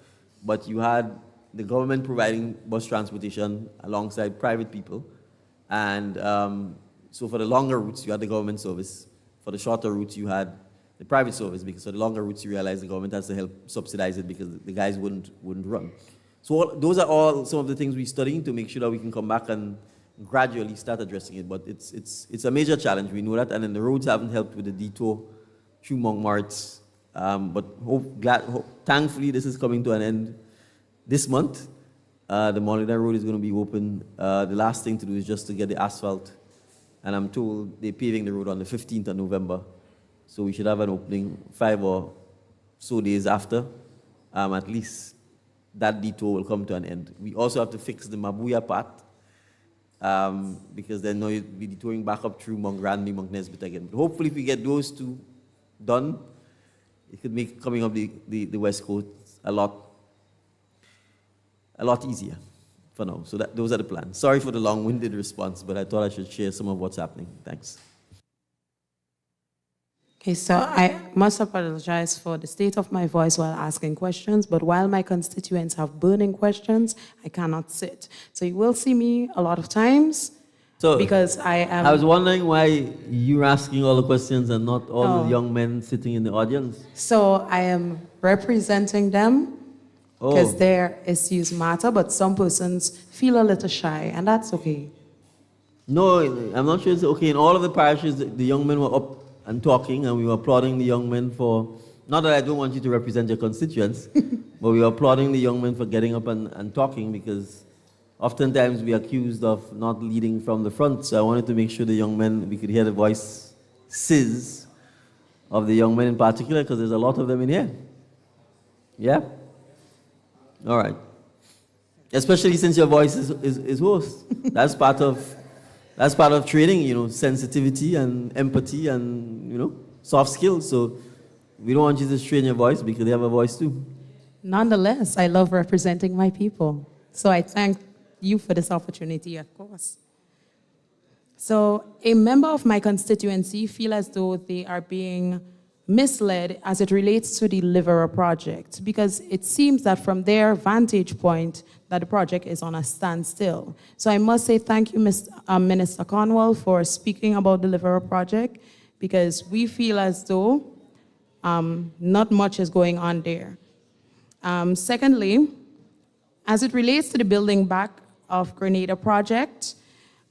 But you had the government providing bus transportation alongside private people. And so for the longer routes, you had the government service. For the shorter routes, you had the private service, because for the longer routes, you realize the government has to help subsidize it because the guys wouldn't run. So those are all some of the things we're studying to make sure that we can come back and gradually start addressing it. But it's a major challenge, we know that. And then the roads haven't helped with the detour through Montmartre, but thankfully this is coming to an end, this month. The Molina Road is going to be open. The last thing to do is just to get the asphalt. And I'm told they're paving the road on the 15th of November. So we should have an opening 5 or so days after. At least that detour will come to an end. We also have to fix the Mabuya part, because then now you'll be detouring back up through Mount Granby, Mount Nesbitt again. But hopefully if we get those two done, it could make coming up the West Coast a lot easier for now. So those are the plans. Sorry for the long-winded response, but I thought I should share some of what's happening. Thanks. Okay, so I must apologize for the state of my voice while asking questions, but while my constituents have burning questions, I cannot sit. So you will see me a lot of times because I am... I was wondering why you're asking all the questions and not all the young men sitting in the audience. So I am representing them because their issues matter, but some persons feel a little shy, and that's okay. No, I'm not sure it's okay. In all of the parishes, the young men were up and talking, and we were applauding the young men for, not that I don't want you to represent your constituents, but we were applauding the young men for getting up and talking, because oftentimes we are accused of not leading from the front. So I wanted to make sure the young men, we could hear the voices of the young men in particular, because there's a lot of them in here. Yeah? All right. Especially since your voice is hoarse. That's part of training, you know, sensitivity and empathy and, you know, soft skills. So we don't want you to strain your voice because they have a voice too. Nonetheless, I love representing my people. So I thank you for this opportunity, of course. So a member of my constituency feel as though they are being misled as it relates to the Liverer project, because it seems that from their vantage point that the project is on a standstill. So I must say thank you, Minister Cornwall, for speaking about the Liverer project, because we feel as though not much is going on there. Secondly, as it relates to the building back of Grenada project,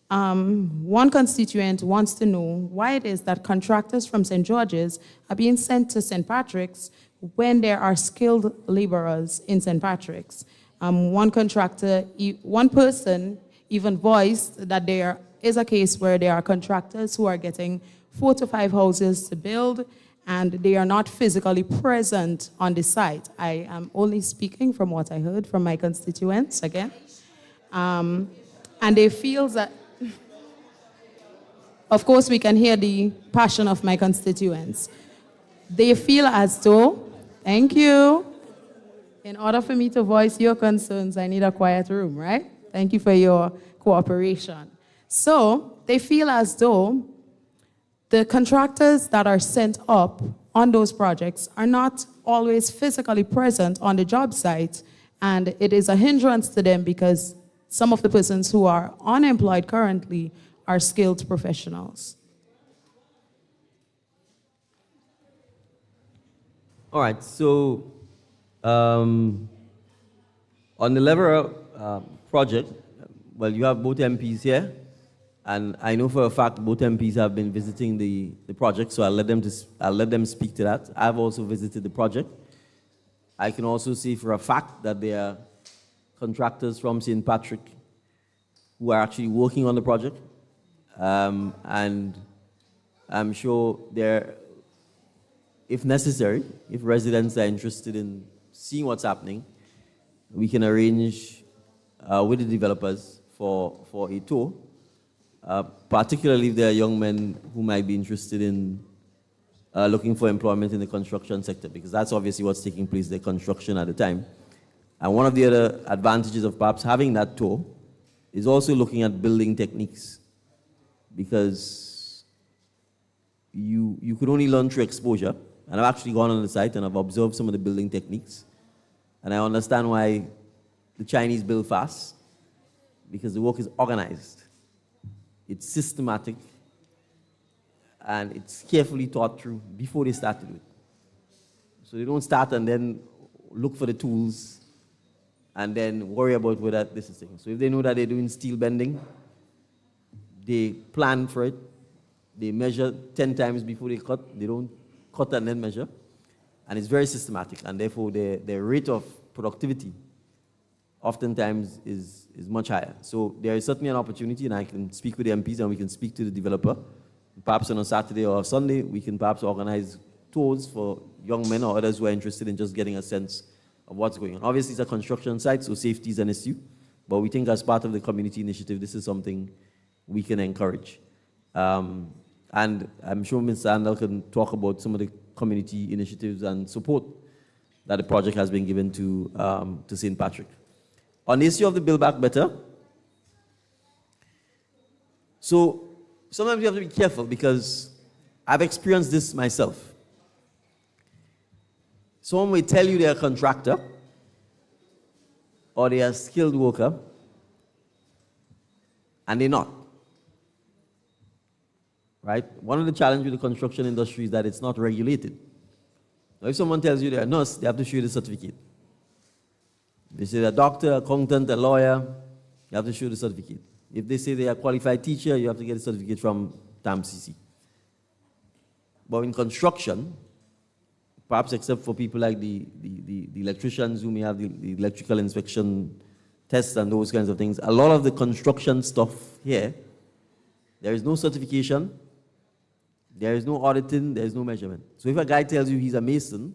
one constituent wants to know why it is that contractors from St. George's are being sent to St. Patrick's when there are skilled laborers in St. Patrick's. One person even voiced that there is a case where there are contractors who are getting 4 to 5 houses to build, and they are not physically present on the site. I am only speaking from what I heard from my constituents again. And they feel that, of course, we can hear the passion of my constituents. They feel as though, thank you. In order for me to voice your concerns, I need a quiet room, right? Thank you for your cooperation. So they feel as though the contractors that are sent up on those projects are not always physically present on the job site, and it is a hindrance to them because some of the persons who are unemployed currently are skilled professionals. All right, so on the Leverer project, well, you have both MPs here, and I know for a fact both MPs have been visiting the project, so I'll let them speak to that. I've also visited the project. I can also see for a fact that there are contractors from St. Patrick who are actually working on the project, and I'm sure they're, if necessary, if residents are interested in seeing what's happening, we can arrange with the developers for a tour, particularly if there are young men who might be interested in looking for employment in the construction sector, because that's obviously what's taking place, the construction at the time. And one of the other advantages of perhaps having that tour is also looking at building techniques, because you could only learn through exposure. And I've actually gone on the site and I've observed some of the building techniques. And I understand why the Chinese build fast, because the work is organized. It's systematic, and it's carefully thought through before they start to do it. So they don't start and then look for the tools and then worry about whether this is thing. So if they know that they're doing steel bending, they plan for it. They measure 10 times before they cut. They don't cut and then measure. And it's very systematic, and therefore their rate of productivity oftentimes is much higher. So there is certainly an opportunity, and I can speak with the MPs and we can speak to the developer. Perhaps on a Saturday or a Sunday, we can perhaps organize tours for young men or others who are interested in just getting a sense of what's going on. Obviously, it's a construction site, so safety is an issue, but we think as part of the community initiative, this is something we can encourage. And I'm sure Mr. Andal can talk about some of the community initiatives and support that the project has been given to St. Patrick. On the issue of the Build Back Better, so sometimes you have to be careful because I've experienced this myself. Someone may tell you they're a contractor or they are a skilled worker, and they're not. Right? One of the challenges with the construction industry is that it's not regulated. Now, if someone tells you they're a nurse, they have to show you the certificate. They say they're a doctor, accountant, a lawyer, you have to show the certificate. If they say they're a qualified teacher, you have to get a certificate from TAMCC. But in construction, perhaps except for people like the electricians who may have the electrical inspection tests and those kinds of things, a lot of the construction stuff here, there is no certification, there is no auditing, there is no measurement. So if a guy tells you he's a mason,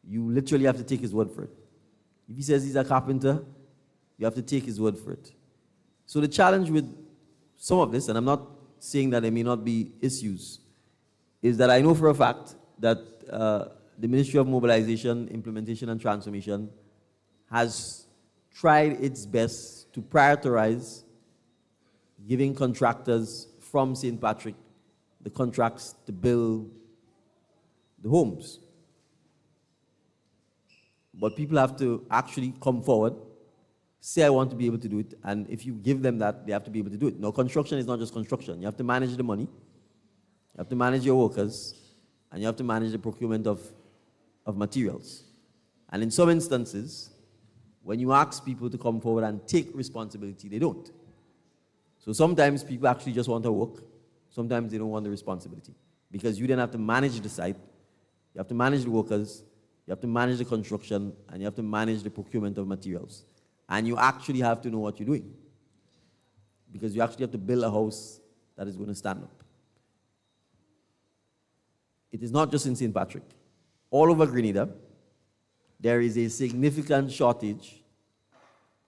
you literally have to take his word for it. If he says he's a carpenter, you have to take his word for it. So the challenge with some of this, and I'm not saying that there may not be issues, is that I know for a fact that the Ministry of Mobilization, Implementation and Transformation has tried its best to prioritize giving contractors from St. Patrick the contracts to build the homes. But people have to actually come forward, say I want to be able to do it, and if you give them that, they have to be able to do it. Now, construction is not just construction. You have to manage the money, you have to manage your workers, and you have to manage the procurement of materials. And in some instances, when you ask people to come forward and take responsibility, they don't. So sometimes people actually just want to work. Sometimes they don't want the responsibility. Because you then have to manage the site, you have to manage the workers, you have to manage the construction, and you have to manage the procurement of materials. And you actually have to know what you're doing. Because you actually have to build a house that is going to stand up. It is not just in St. Patrick. All over Grenada, there is a significant shortage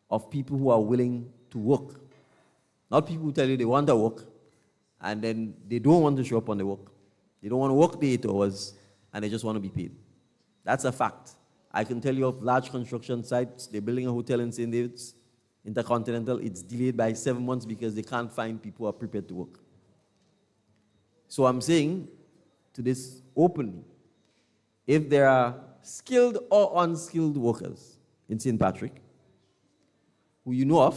of people who are willing to work. Not people who tell you they want to work, and then they don't want to show up on the work. They don't want to work the 8 hours, and they just want to be paid. That's a fact. I can tell you of large construction sites. They're building a hotel in St. David's, Intercontinental. It's delayed by 7 months because they can't find people who are prepared to work. So I'm saying to this openly, if there are skilled or unskilled workers in St. Patrick who you know of,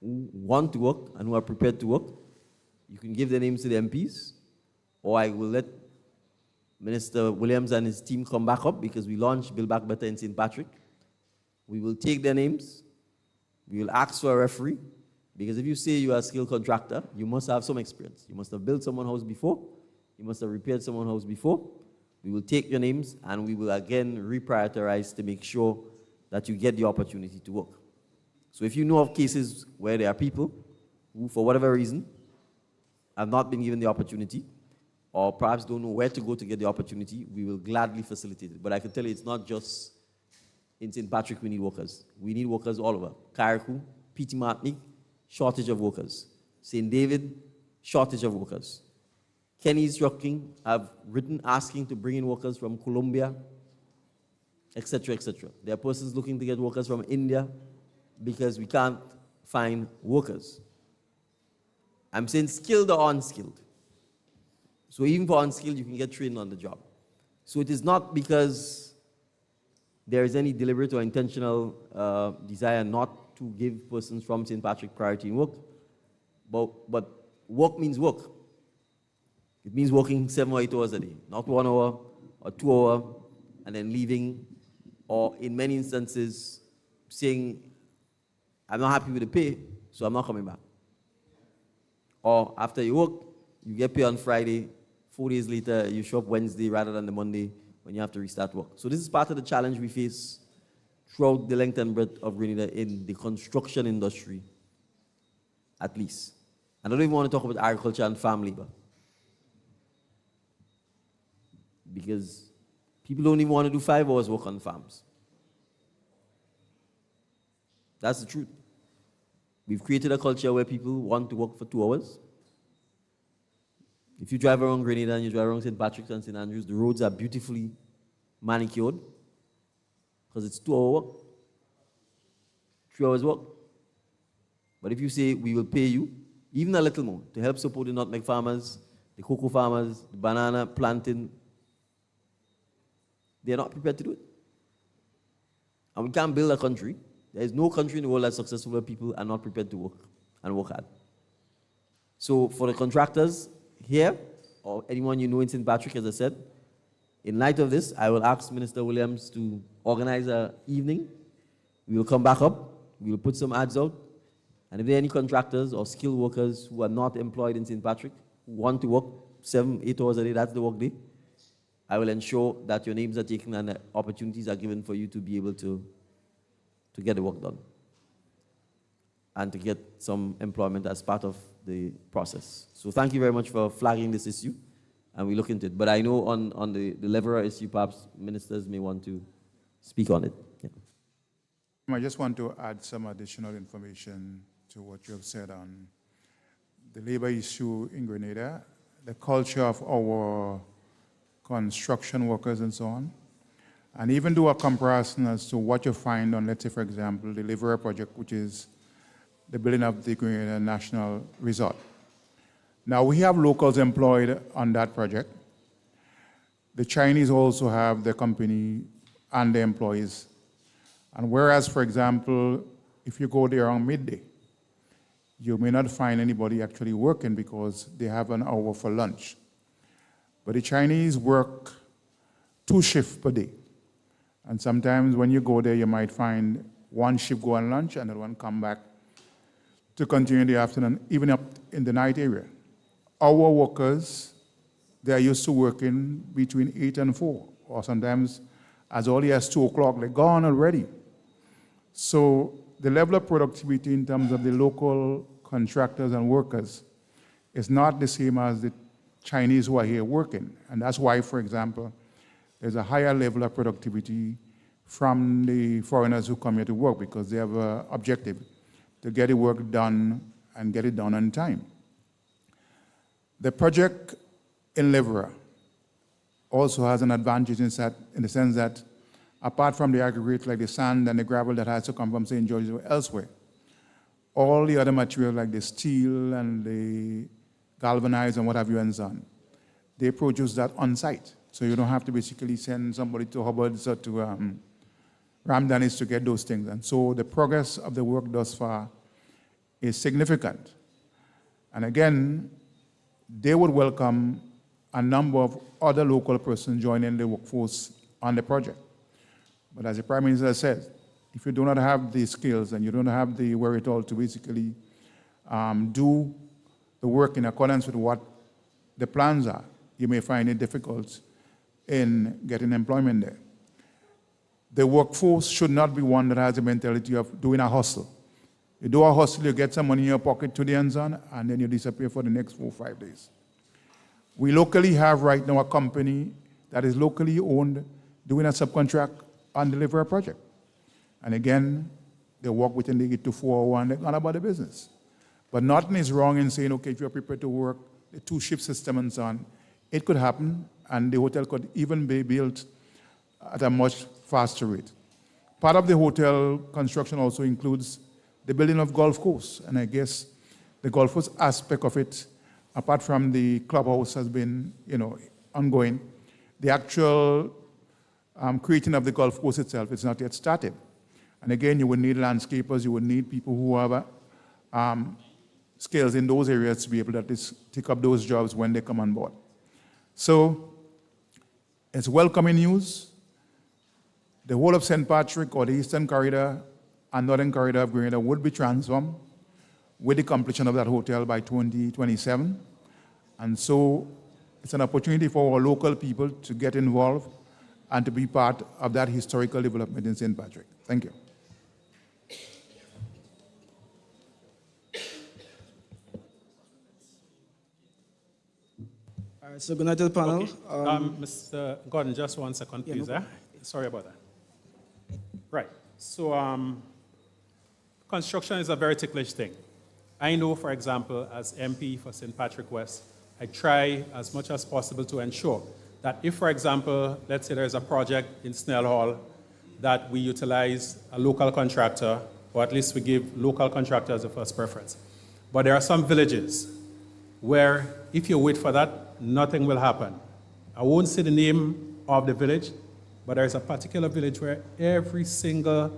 who want to work and who are prepared to work, you can give their names to the MPs, or I will let Minister Williams and his team come back up because we launched Build Back Better in St. Patrick. We will take their names. We will ask for a referee, because if you say you are a skilled contractor, you must have some experience. You must have built someone's house before. You must have repaired someone's house before. We will take your names and we will again reprioritize to make sure that you get the opportunity to work. So if you know of cases where there are people who, for whatever reason, have not been given the opportunity, or perhaps don't know where to go to get the opportunity, we will gladly facilitate it. But I can tell you it's not just in St. Patrick we need workers. We need workers all over. Carriacou, P.T. Martinique, shortage of workers. St. David, shortage of workers. Kenny's Trucking have written asking to bring in workers from Colombia, etc., etc. There are persons looking to get workers from India because we can't find workers. I'm saying skilled or unskilled. So even for unskilled, you can get trained on the job. So it is not because there is any deliberate or intentional desire not to give persons from St. Patrick priority in work, but work means work. It means working 7 or 8 hours a day, not 1 hour or 2 hours, and then leaving, or in many instances, saying, I'm not happy with the pay, so I'm not coming back. Or after you work, you get paid on Friday, 4 days later, you show up Wednesday rather than the Monday when you have to restart work. So this is part of the challenge we face throughout the length and breadth of Grenada in the construction industry, at least. And I don't even want to talk about agriculture and farm labor. Because people don't even want to do 5 hours work on farms. That's the truth. We've created a culture where people want to work for 2 hours. If you drive around Grenada and you drive around St. Patrick's and St. Andrews, the roads are beautifully manicured because it's 2 hour work, 3 hours work. But if you say we will pay you even a little more to help support the nutmeg farmers, the cocoa farmers, the banana planting, they're not prepared to do it. And we can't build a country. There is no country in the world that's successful where people are not prepared to work and work hard. So for the contractors here, or anyone you know in St. Patrick, as I said, in light of this, I will ask Minister Williams to organize an evening. We will come back up. We will put some ads out. And if there are any contractors or skilled workers who are not employed in St. Patrick, who want to work 7, 8 hours a day, that's the work day, I will ensure that your names are taken and opportunities are given for you to be able to get the work done and to get some employment as part of the process. So thank you very much for flagging this issue, and we look into it. But I know on the leverer issue, perhaps ministers may want to speak on it. Yeah. I just want to add some additional information to what you have said on the labor issue in Grenada, the culture of our construction workers and so on, and even do a comparison as to what you find on, let's say, for example, the Leverer project, which is the building of the Grenada National Resort. Now, we have locals employed on that project. The Chinese also have their company and their employees. And whereas, for example, if you go there around midday, you may not find anybody actually working because they have an hour for lunch. But the Chinese work 2 shifts per day. And sometimes when you go there, you might find one shift go on lunch and the one come back to continue in the afternoon, even up in the night area. Our workers, they are used to working between 8 and 4, or sometimes as early as 2 o'clock, they're gone already. So the level of productivity in terms of the local contractors and workers is not the same as the Chinese who are here working. And that's why, for example, there's a higher level of productivity from the foreigners who come here to work because they have an objective to get the work done and get it done on time. The project in Leverer also has an advantage in the sense that apart from the aggregate like the sand and the gravel that has to come from St. George's or elsewhere, all the other material like the steel and the galvanized and what have you and so on, they produce that on site. So you don't have to basically send somebody to Hubbard's or to Ramdanis to get those things. And so the progress of the work thus far is significant. And again, they would welcome a number of other local persons joining the workforce on the project. But as the Prime Minister said, if you do not have the skills and you don't have the wherewithal to basically do the work in accordance with what the plans are, you may find it difficult in getting employment there. The workforce should not be one that has the mentality of doing a hustle. You do a hustle, you get some money in your pocket today and so on, and then you disappear for the next 4 or 5 days. We locally have right now a company that is locally owned doing a subcontract on the Leverer project. And again, they work within the 8 to 4 hour and they're gone about the business. But nothing is wrong in saying, okay, if you're prepared to work the 2-shift system and so on, it could happen, and the hotel could even be built at a much faster rate. Part of the hotel construction also includes the building of golf course, and I guess the golf course aspect of it, apart from the clubhouse, has been, ongoing. The actual creating of the golf course itself is not yet started. And again, you would need landscapers, you would need people who have skills in those areas to be able to take up those jobs when they come on board. So it's welcoming news. The whole of St. Patrick or the Eastern Corridor and Northern Corridor of Grenada would be transformed with the completion of that hotel by 2027. And so it's an opportunity for our local people to get involved and to be part of that historical development in St. Patrick. Thank you. All right, so good night to the panel. Okay. Mr. Gordon, just 1 second, please. no Sorry about that. Right. So construction is a very ticklish thing. I know, for example, as MP for St. Patrick West, I try as much as possible to ensure that if, for example, let's say there's a project in Snell Hall, that we utilize a local contractor, or at least we give local contractors the first preference. But there are some villages where if you wait for that, nothing will happen. I won't say the name of the village, but there's a particular village where every single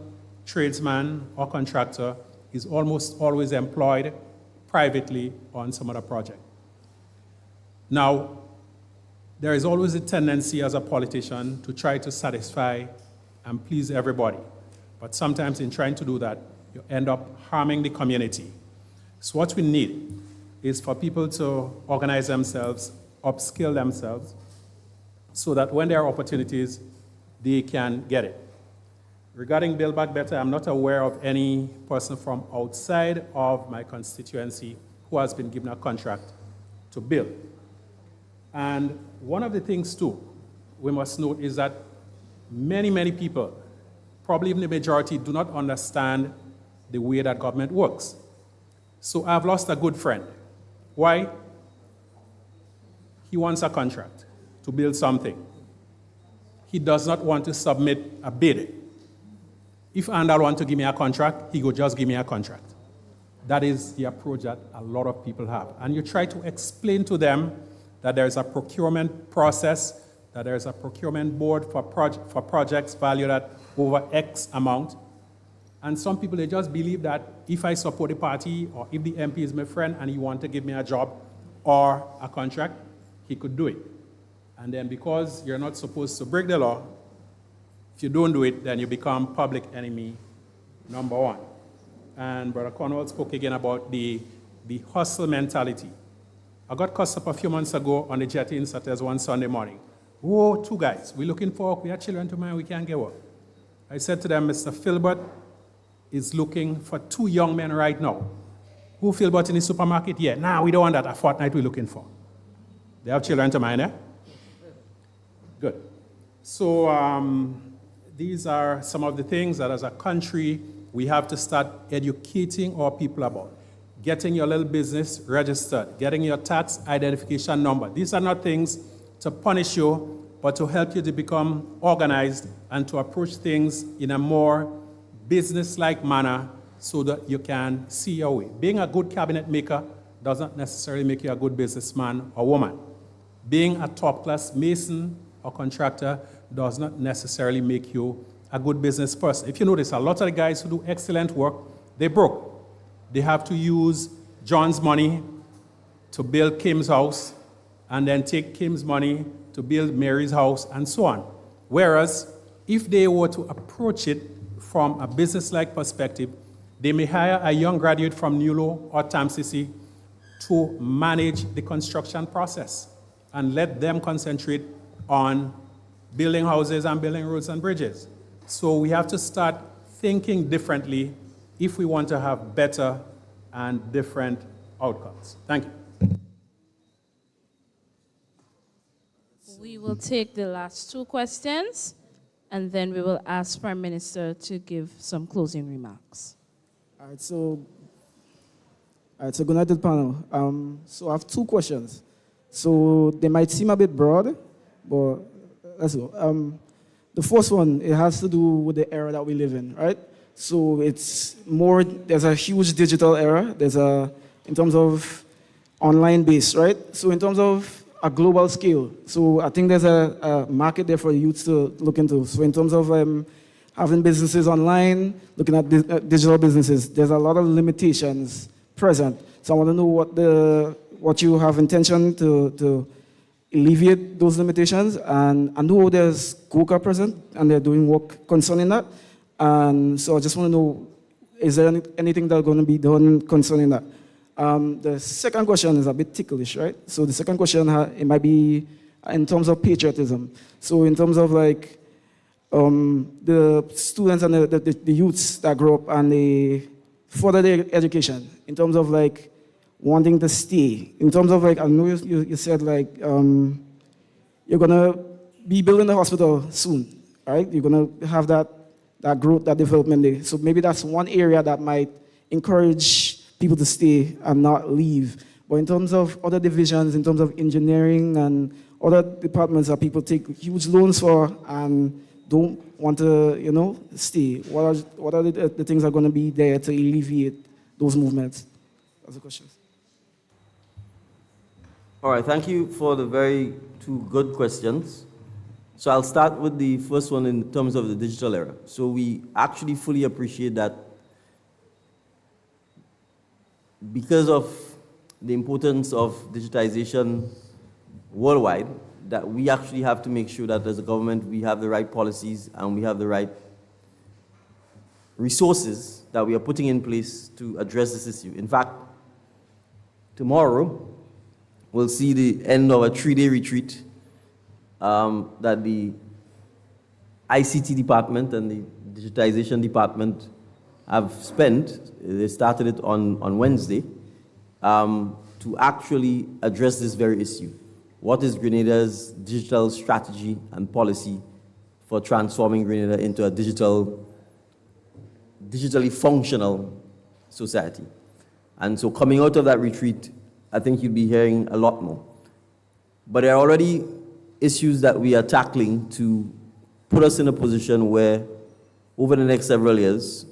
tradesman or contractor is almost always employed privately on some other project. Now, there is always a tendency as a politician to try to satisfy and please everybody. But sometimes in trying to do that, you end up harming the community. So what we need is for people to organize themselves, upskill themselves, so that when there are opportunities, they can get it. Regarding Build Back Better, I'm not aware of any person from outside of my constituency who has been given a contract to build. And one of the things, too, we must note is that many people, probably even the majority, do not understand the way that government works. So I've lost a good friend. Why? He wants a contract to build something. He does not want to submit a bid. If Andal wants to give me a contract, he will just give me a contract. That is the approach that a lot of people have. And you try to explain to them that there's a procurement process, that there's a procurement board for projects valued at over X amount. And some people, they just believe that if I support the party or if the MP is my friend and he wants to give me a job or a contract, he could do it. And then because you're not supposed to break the law, if you don't do it, then you become public enemy number one. And Brother Cornwall spoke again about the hustle mentality. I got cussed up a few months ago on the jetty in Sattes one Sunday morning. Whoa, 2 guys, we're looking for work, we have children to mind, we can't get work. I said to them, Mr. Filbert is looking for 2 young men right now. Who Filbert in the supermarket? Yeah, nah, we don't want that, a fortnight we're looking for. They have children to mind, eh? Good. So these are some of the things that as a country we have to start educating our people about. Getting your little business registered, getting your tax identification number. These are not things to punish you, but to help you to become organized and to approach things in a more business-like manner so that you can see your way. Being a good cabinet maker does not necessarily make you a good businessman or woman. Being a top-class mason or contractor does not necessarily make you a good business person. If you notice, a lot of the guys who do excellent work, they broke. They have to use John's money to build Kim's house, and then take Kim's money to build Mary's house, and so on. Whereas, if they were to approach it from a business-like perspective, they may hire a young graduate from NULO or TAMCC to manage the construction process and let them concentrate on building houses and building roads and bridges. So we have to start thinking differently if we want to have better and different outcomes. Thank you. We will take the last 2 questions, and then we will ask Prime Minister to give some closing remarks. All right, so good night to the panel. So I have 2 questions. So they might seem a bit broad, but let's go. The first one, it has to do with the era that we live in, right? So it's more, there's a huge digital era. In terms of online base, right? So in terms of a global scale, so I think there's a market there for youths to look into. So in terms of having businesses online, looking at digital businesses, there's a lot of limitations present. So I want to know what you have intention to alleviate those limitations. And I know there's COCA present, and they're doing work concerning that. And so I just want to know, is there anything that's going to be done concerning that? The second question is a bit ticklish, right? So the second question, it might be in terms of patriotism. So in terms of like the students and the youths that grow up and they further their education in terms of like wanting to stay. In terms of like, I know you said like you're gonna be building the hospital soon, right? You're gonna have that growth, that development there. So maybe that's one area that might encourage people to stay and not leave. But in terms of other divisions, in terms of engineering and other departments that people take huge loans for and don't want to, stay, what are the things that are going to be there to alleviate those movements? That's the question. All right, thank you for the two good questions. So I'll start with the first one in terms of the digital era. So we actually fully appreciate that because of the importance of digitization worldwide, that we actually have to make sure that as a government we have the right policies and we have the right resources that we are putting in place to address this issue. In fact, tomorrow we'll see the end of a 3-day retreat that the ICT department and the digitization department have spent. They started it on Wednesday to actually address this very issue. What is Grenada's digital strategy and policy for transforming Grenada into a digitally functional society? And so coming out of that retreat, I think you'll be hearing a lot more. But there are already issues that we are tackling to put us in a position where over the next several years,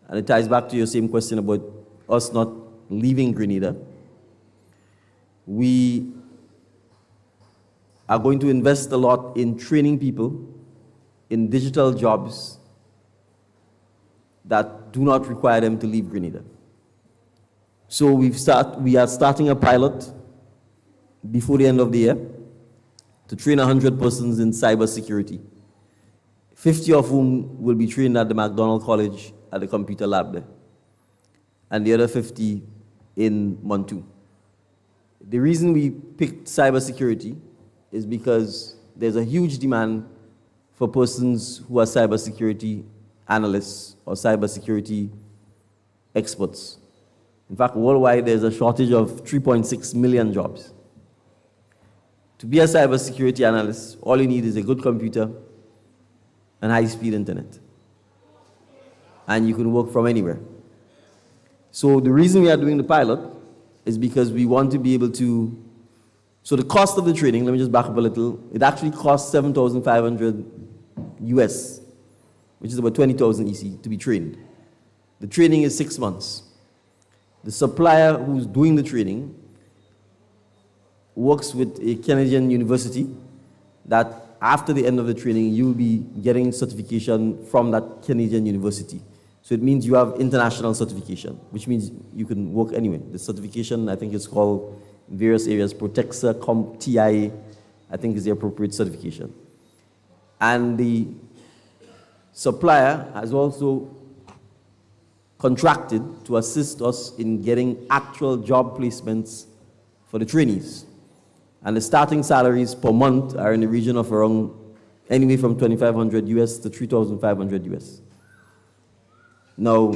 and it ties back to your same question about us not leaving Grenada, we are going to invest a lot in training people in digital jobs that do not require them to leave Grenada. So we are starting a pilot before the end of the year to train 100 persons in cybersecurity, 50 of whom will be trained at the McDonald College at the computer lab there, and the other 50 in Montu. The reason we picked cybersecurity is because there's a huge demand for persons who are cybersecurity analysts or cybersecurity experts. In fact, worldwide, there's a shortage of 3.6 million jobs. To be a cybersecurity analyst, all you need is a good computer and high-speed internet. And you can work from anywhere. So the reason we are doing the pilot is because we want to be able to. So the cost of the training, let me just back up a little, it actually costs $7,500 US, which is about 20,000 EC to be trained. The training is 6 months. The supplier who's doing the training works with a Canadian university that after the end of the training, you'll be getting certification from that Canadian university. So it means you have international certification, which means you can work anywhere. The certification, I think it's called in various areas, Protexa, TIA, I think is the appropriate certification. And the supplier has also contracted to assist us in getting actual job placements for the trainees. And the starting salaries per month are in the region of around anywhere from 2,500 US to 3,500 US. Now,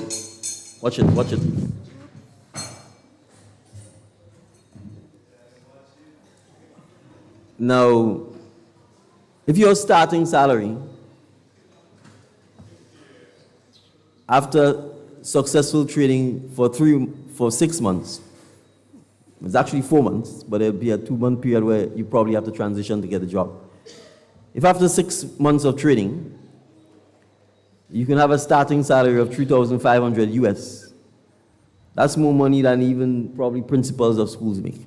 watch it. Now, if your starting salary after successful training for 6 months, it's actually 4 months, but there'll be a 2-month period where you probably have to transition to get a job. If after 6 months of training, you can have a starting salary of 3,500 US, that's more money than even probably principals of schools make.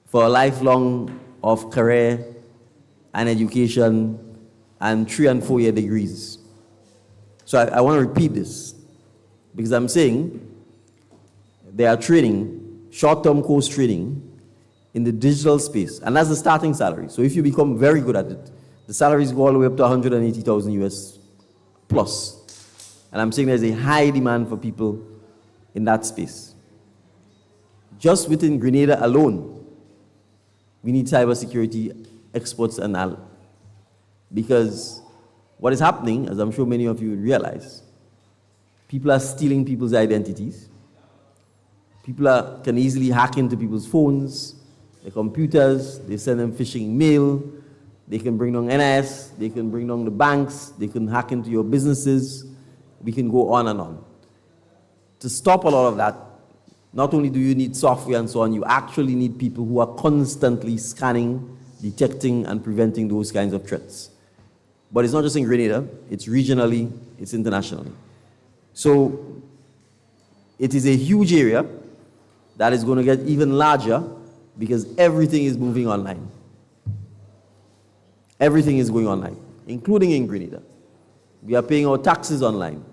For a lifelong of career and education and 3- and 4-year degrees. So I want to repeat this, because I'm saying they are training, short-term course training, in the digital space, and that's the starting salary. So if you become very good at it, the salaries go all the way up to 180,000 US plus. And I'm saying there's a high demand for people in that space. Just within Grenada alone, we need cybersecurity experts and Because what is happening, as I'm sure many of you realize, people are stealing people's identities. People can easily hack into people's phones, their computers, they send them phishing mail, they can bring down NIS, they can bring down the banks, they can hack into your businesses, we can go on and on. To stop a lot of that, not only do you need software and so on, you actually need people who are constantly scanning, detecting, and preventing those kinds of threats. But it's not just in Grenada, it's regionally, it's internationally. So it is a huge area that is going to get even larger because everything is moving online. Everything is going online, including in Grenada. We are paying our taxes online.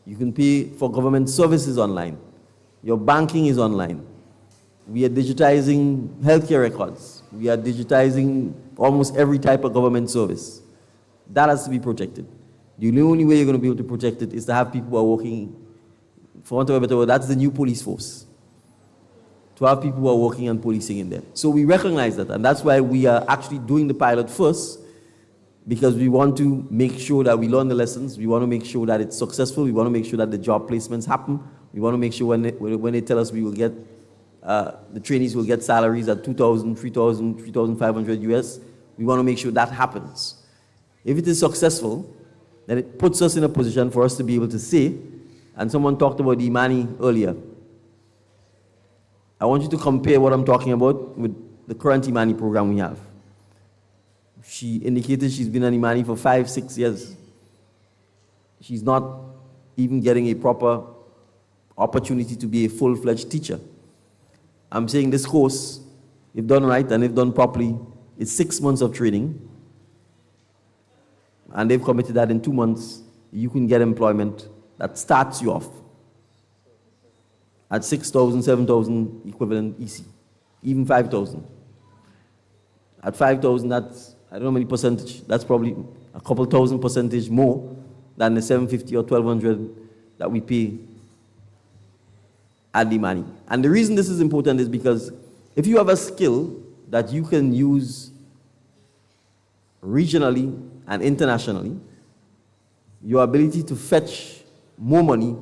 You can pay for government services online. Your banking is online. We are digitizing healthcare records. We are digitizing almost every type of government service. That has to be protected. The only way you're going to be able to protect it is to have people who are working, for want of a better word, that's the new police force. To have people who are working and policing in there. So we recognize that, and that's why we are actually doing the pilot first, because we want to make sure that we learn the lessons. We want to make sure that it's successful. We want to make sure that the job placements happen. We want to make sure when they tell us we will get, the trainees will get salaries at $2,000, $3,000, $3,500 US, we want to make sure that happens. If it is successful, then it puts us in a position for us to be able to say, and someone talked about the Imani earlier. I want you to compare what I'm talking about with the current Imani program we have. She indicated she's been an Imani for 5-6 years. She's not even getting a proper opportunity to be a full-fledged teacher. I'm saying this course, if done right and if done properly, it's 6 months of training. And they've committed that in 2 months, you can get employment that starts you off at 6,000, 7,000 equivalent EC, even 5,000. At 5,000, that's, I don't know how many percentage, that's probably a couple thousand percentage more than the 750 or 1,200 that we pay at the money. And the reason this is important is because if you have a skill that you can use regionally and internationally, your ability to fetch more money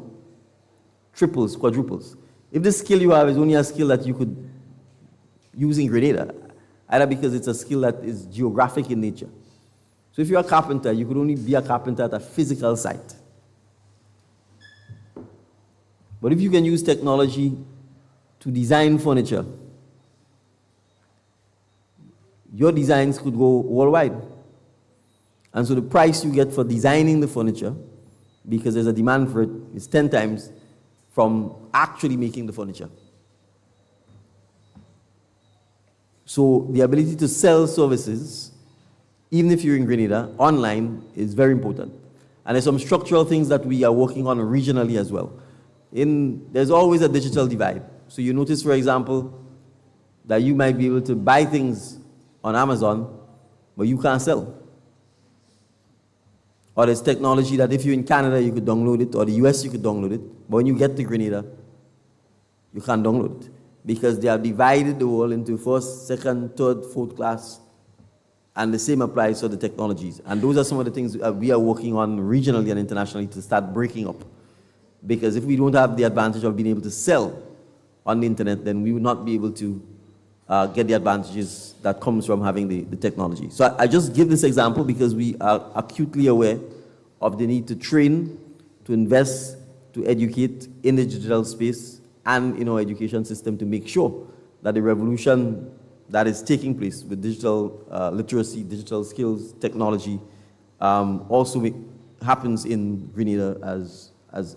triples, quadruples. If the skill you have is only a skill that you could use in Grenada, either because it's a skill that is geographic in nature. So if you're a carpenter, you could only be a carpenter at a physical site. But if you can use technology to design furniture, your designs could go worldwide. And so the price you get for designing the furniture, because there's a demand for it, is 10 times from actually making the furniture. So the ability to sell services, even if you're in Grenada, online is very important. And there's some structural things that we are working on regionally as well. There's always a digital divide. So you notice, for example, that you might be able to buy things on Amazon, but you can't sell. Or there's technology that if you're in Canada, you could download it, or the US, you could download it. But when you get to Grenada, you can't download it. Because they have divided the world into first, second, third, fourth class. And the same applies to the technologies. And those are some of the things we are working on regionally and internationally to start breaking up. Because if we don't have the advantage of being able to sell on the internet, then we will not be able to get the advantages that comes from having the technology. So I just give this example because we are acutely aware of the need to train, to invest, to educate in the digital space and in our education system to make sure that the revolution that is taking place with digital literacy, digital skills, technology, also happens in Grenada as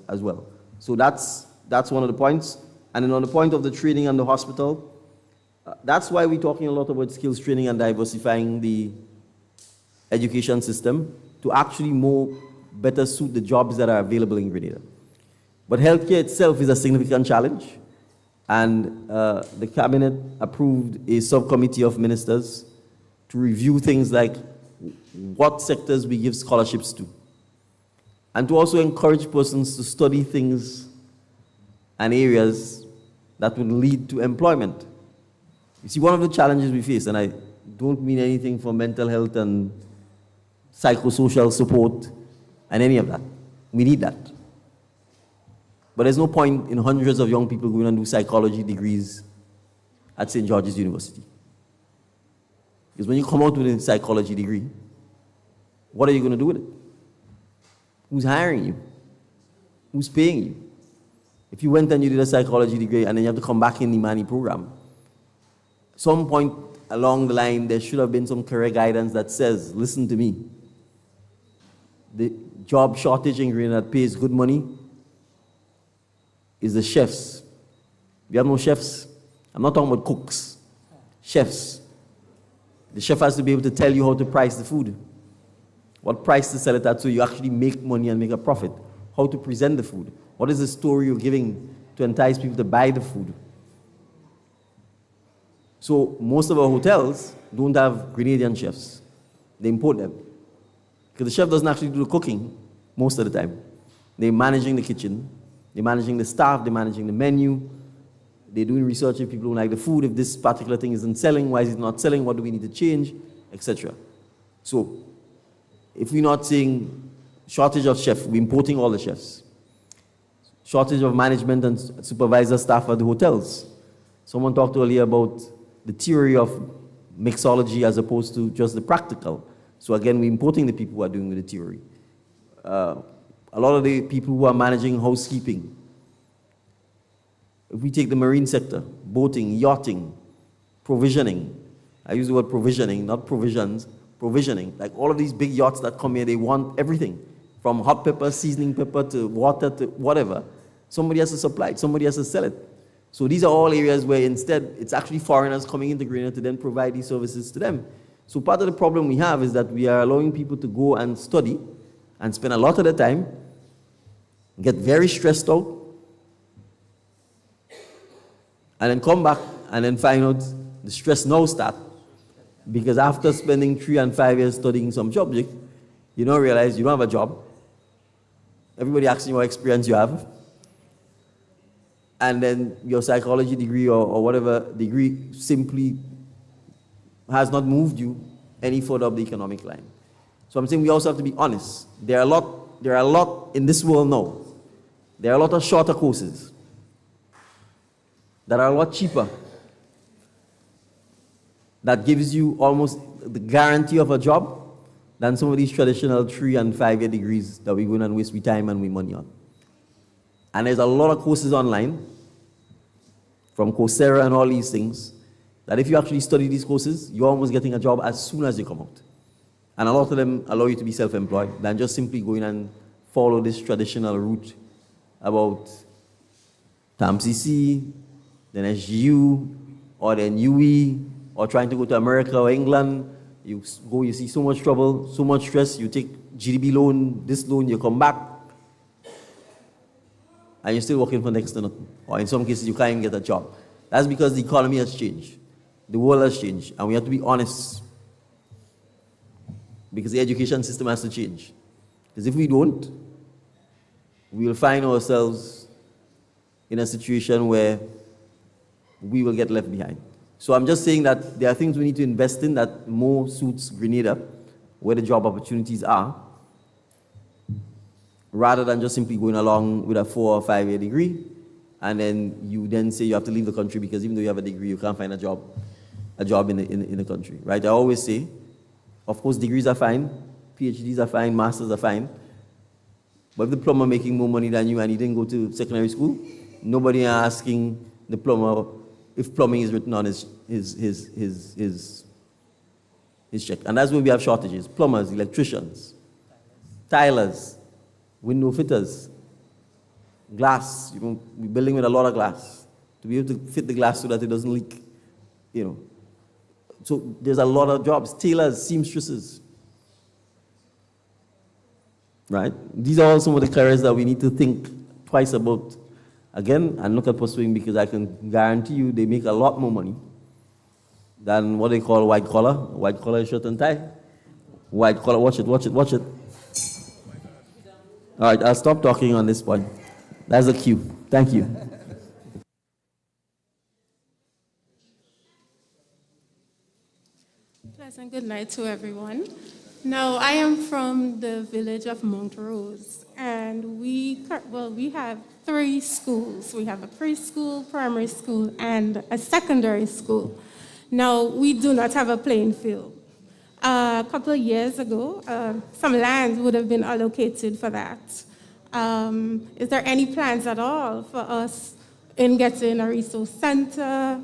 well. So that's one of the points. And then on the point of the training and the hospital, that's why we're talking a lot about skills training and diversifying the education system to actually better suit the jobs that are available in Grenada. But healthcare itself is a significant challenge. And the cabinet approved a subcommittee of ministers to review things like what sectors we give scholarships to. And to also encourage persons to study things and areas that would lead to employment. You see, one of the challenges we face, and I don't mean anything for mental health and psychosocial support, and any of that. We need that. But there's no point in hundreds of young people going and do psychology degrees at St. George's University. Because when you come out with a psychology degree, what are you going to do with it? Who's hiring you? Who's paying you? If you went and you did a psychology degree and then you have to come back in the Imani program, some point along the line, there should have been some career guidance that says, listen to me, the job shortage in Grenada that pays good money is the chefs. We have no chefs. I'm not talking about cooks. Chefs. The chef has to be able to tell you how to price the food. What price to sell it at so you actually make money and make a profit. How to present the food. What is the story you're giving to entice people to buy the food? So most of our hotels don't have Grenadian chefs. They import them. Because the chef doesn't actually do the cooking most of the time. They're managing the kitchen. They're managing the staff. They're managing the menu. They're doing research if people don't like the food. If this particular thing isn't selling, why is it not selling? What do we need to change? Etc. So if we're not saying shortage of chefs, we're importing all the chefs. Shortage of management and supervisor staff at the hotels. Someone talked earlier about the theory of mixology as opposed to just the practical. So again, we're importing the people who are doing the theory. A lot of the people who are managing housekeeping, if we take the marine sector, boating, yachting, provisioning, I use the word provisioning, not provisions, provisioning. Like all of these big yachts that come here, they want everything. From hot pepper, seasoning pepper, to water, to whatever. Somebody has to supply it, somebody has to sell it. So these are all areas where instead it's actually foreigners coming into Grenada to then provide these services to them. So part of the problem we have is that we are allowing people to go and study and spend a lot of the time, get very stressed out, and then come back and then find out the stress now start. Because after spending 3 and 5 years studying some subject, you don't realize you don't have a job. Everybody asks you what experience you have. And then your psychology degree or whatever degree simply has not moved you any further up the economic line. So I'm saying we also have to be honest. There are a lot in this world now. There are a lot of shorter courses that are a lot cheaper, that gives you almost the guarantee of a job than some of these traditional 3 and 5 year degrees that we go in and waste time and money on. And there's a lot of courses online, from Coursera and all these things, that if you actually study these courses, you're almost getting a job as soon as you come out. And a lot of them allow you to be self-employed than just simply going and follow this traditional route about TAMCC, then SGU, or then UE, or trying to go to America or England. You go, you see so much trouble, so much stress, you take GDP loan, this loan, you come back, and you're still working for next to nothing. Or in some cases, you can't even get a job. That's because the economy has changed. The world has changed, and we have to be honest. Because the education system has to change. Because if we don't, we will find ourselves in a situation where we will get left behind. So I'm just saying that there are things we need to invest in that more suits Grenada, where the job opportunities are, rather than just simply going along with a 4 or 5 year degree, and then you then say you have to leave the country because even though you have a degree, you can't find a job in the country, right? I always say, of course, degrees are fine, PhDs are fine, masters are fine, but if the plumber making more money than you and he didn't go to secondary school, nobody is asking the plumber if plumbing is written on his check. And that's where we have shortages: plumbers, electricians, tilers, window fitters, glass. We're building with a lot of glass to be able to fit the glass so that it doesn't leak, So there's a lot of jobs: tailors, seamstresses, right? These are all some of the careers that we need to think twice about again and look at pursuing, because I can guarantee you they make a lot more money than what they call white collar. White collar is shirt and tie. White collar, watch it. All right, I'll stop talking on this point. That's the cue. Thank you. Pleasant good night to everyone. No, I am from the village of Montrose, and we have 3 schools. We have a preschool, primary school, and a secondary school. Now, we do not have a playing field. A couple of years ago, some land would have been allocated for that. Is there any plans at all for us in getting a resource center,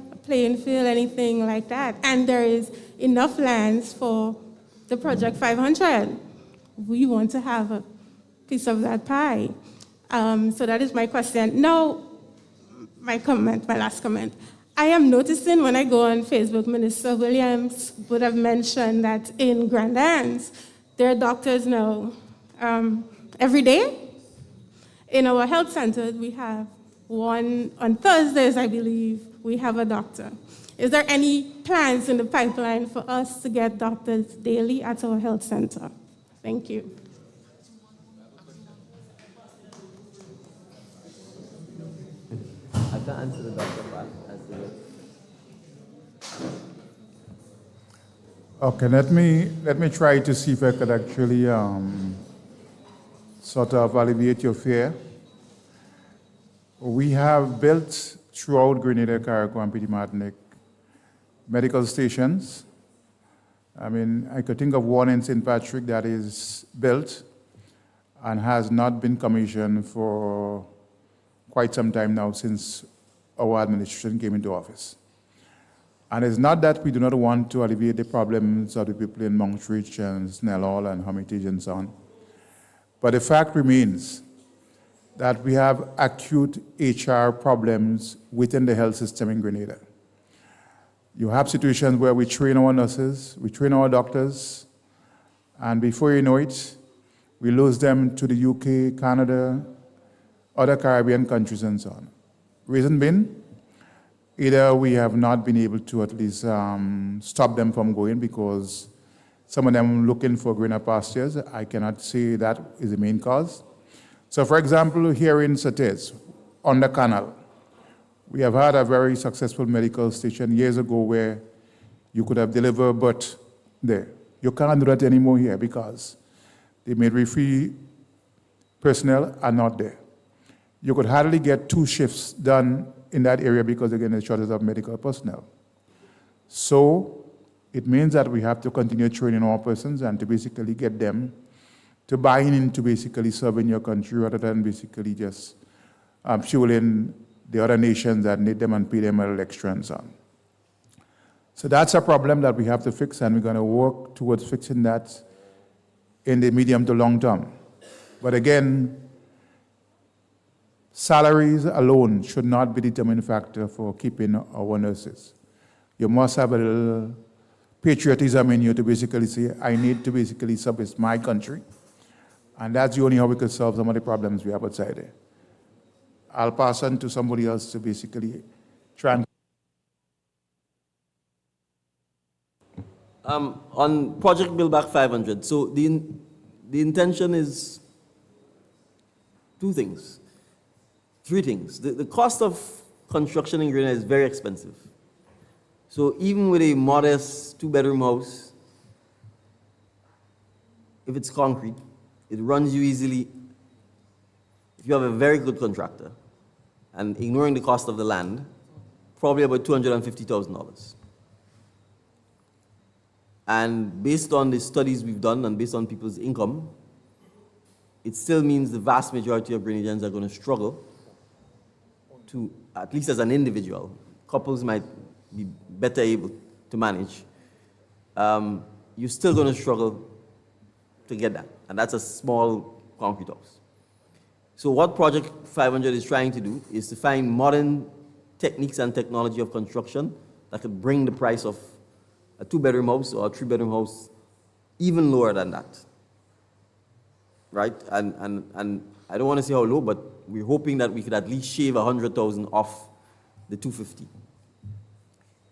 a playing field, anything like that? And there is enough lands for the Project 500. We want to have a piece of that pie. So that is my question. Now, my last comment. I am noticing when I go on Facebook, Minister Williams would have mentioned that in Grenada, there are doctors now every day. In our health centers, we have one on Thursdays, I believe, we have a doctor. Is there any plans in the pipeline for us to get doctors daily at our health center? Thank you. I can't answer the doctor part. Okay, let me try to see if I could actually sort of alleviate your fear. We have built throughout Grenada, Carriacou, and Petit Martinique medical stations. I mean, I could think of one in St. Patrick that is built and has not been commissioned for quite some time now since our administration came into office. And it's not that we do not want to alleviate the problems of the people in Montreach and Snell Hall and Hermitage and so on. But the fact remains that we have acute HR problems within the health system in Grenada. You have situations where we train our nurses, we train our doctors, and before you know it, we lose them to the UK, Canada, other Caribbean countries and so on. Reason being, either we have not been able to at least stop them from going because some of them looking for greener pastures. I cannot say that is the main cause. So for example, here in Sates, on the canal, we have had a very successful medical station years ago where you could have delivered birth there. You can't do that anymore here because the midwifery personnel are not there. You could hardly get 2 shifts done in that area because, again, there's shortage of medical personnel. So it means that we have to continue training our persons and to basically get them to buy into basically serving your country rather than basically just fueling the other nations that need them and pay them a little extra and so on. So that's a problem that we have to fix, and we're going to work towards fixing that in the medium to long term. But again, salaries alone should not be the determining factor for keeping our nurses. You must have a little patriotism in you to basically say, I need to basically service my country. And that's the only how we could solve some of the problems we have outside there. I'll pass on to somebody else to basically try and... On Project Build Back 500, so the intention is 3 things. The cost of construction in Grenada is very expensive. So even with a modest 2-bedroom house, if it's concrete, it runs you easily, if you have a very good contractor, and ignoring the cost of the land, probably about $250,000. And based on the studies we've done and based on people's income, it still means the vast majority of Grenadians are going to struggle to, at least as an individual, couples might be better able to manage. You're still going to struggle to get that. And that's a small concrete house. So what Project 500 is trying to do is to find modern techniques and technology of construction that could bring the price of a 2-bedroom house or a 3-bedroom house even lower than that. Right? And I don't want to say how low, but we're hoping that we could at least shave 100,000 off the 250.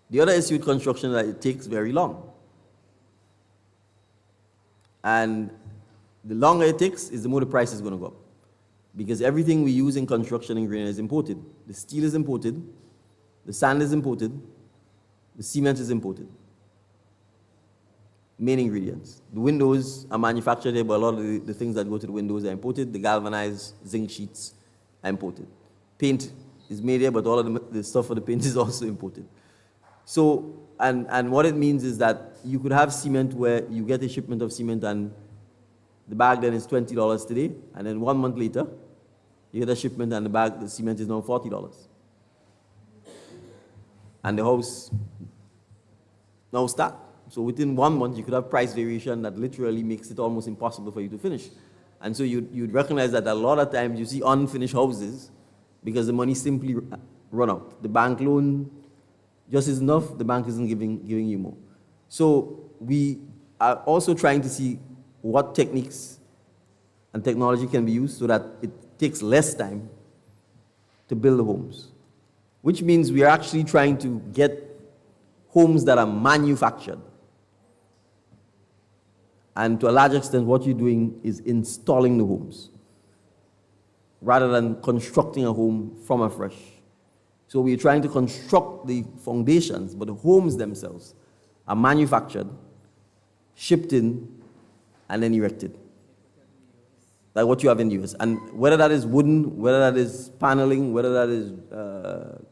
The other issue with construction is that it takes very long. And the longer it takes is the more the price is going to go up. Because everything we use in construction in Grenada is imported. The steel is imported, the sand is imported, the cement is imported. main ingredients. The windows are manufactured here, but a lot of the things that go to the windows are imported. The galvanized zinc sheets are imported. Paint is made here, but all of the stuff for the paint is also imported. So, and what it means is that you could have cement where you get a shipment of cement and the bag then is $20 today, and then 1 month later, you get a shipment and the cement is now $40. And the house now start. So within 1 month, you could have price variation that literally makes it almost impossible for you to finish. And so you'd recognize that a lot of times you see unfinished houses because the money simply run out. The bank loan just is enough, the bank isn't giving you more. So we are also trying to see what techniques and technology can be used so that it takes less time to build the homes, which means we are actually trying to get homes that are manufactured. And to a large extent, what you're doing is installing the homes rather than constructing a home from afresh. So we're trying to construct the foundations, but the homes themselves are manufactured, shipped in, and then erected. Like what you have in the US. And whether that is wooden, whether that is paneling, whether that is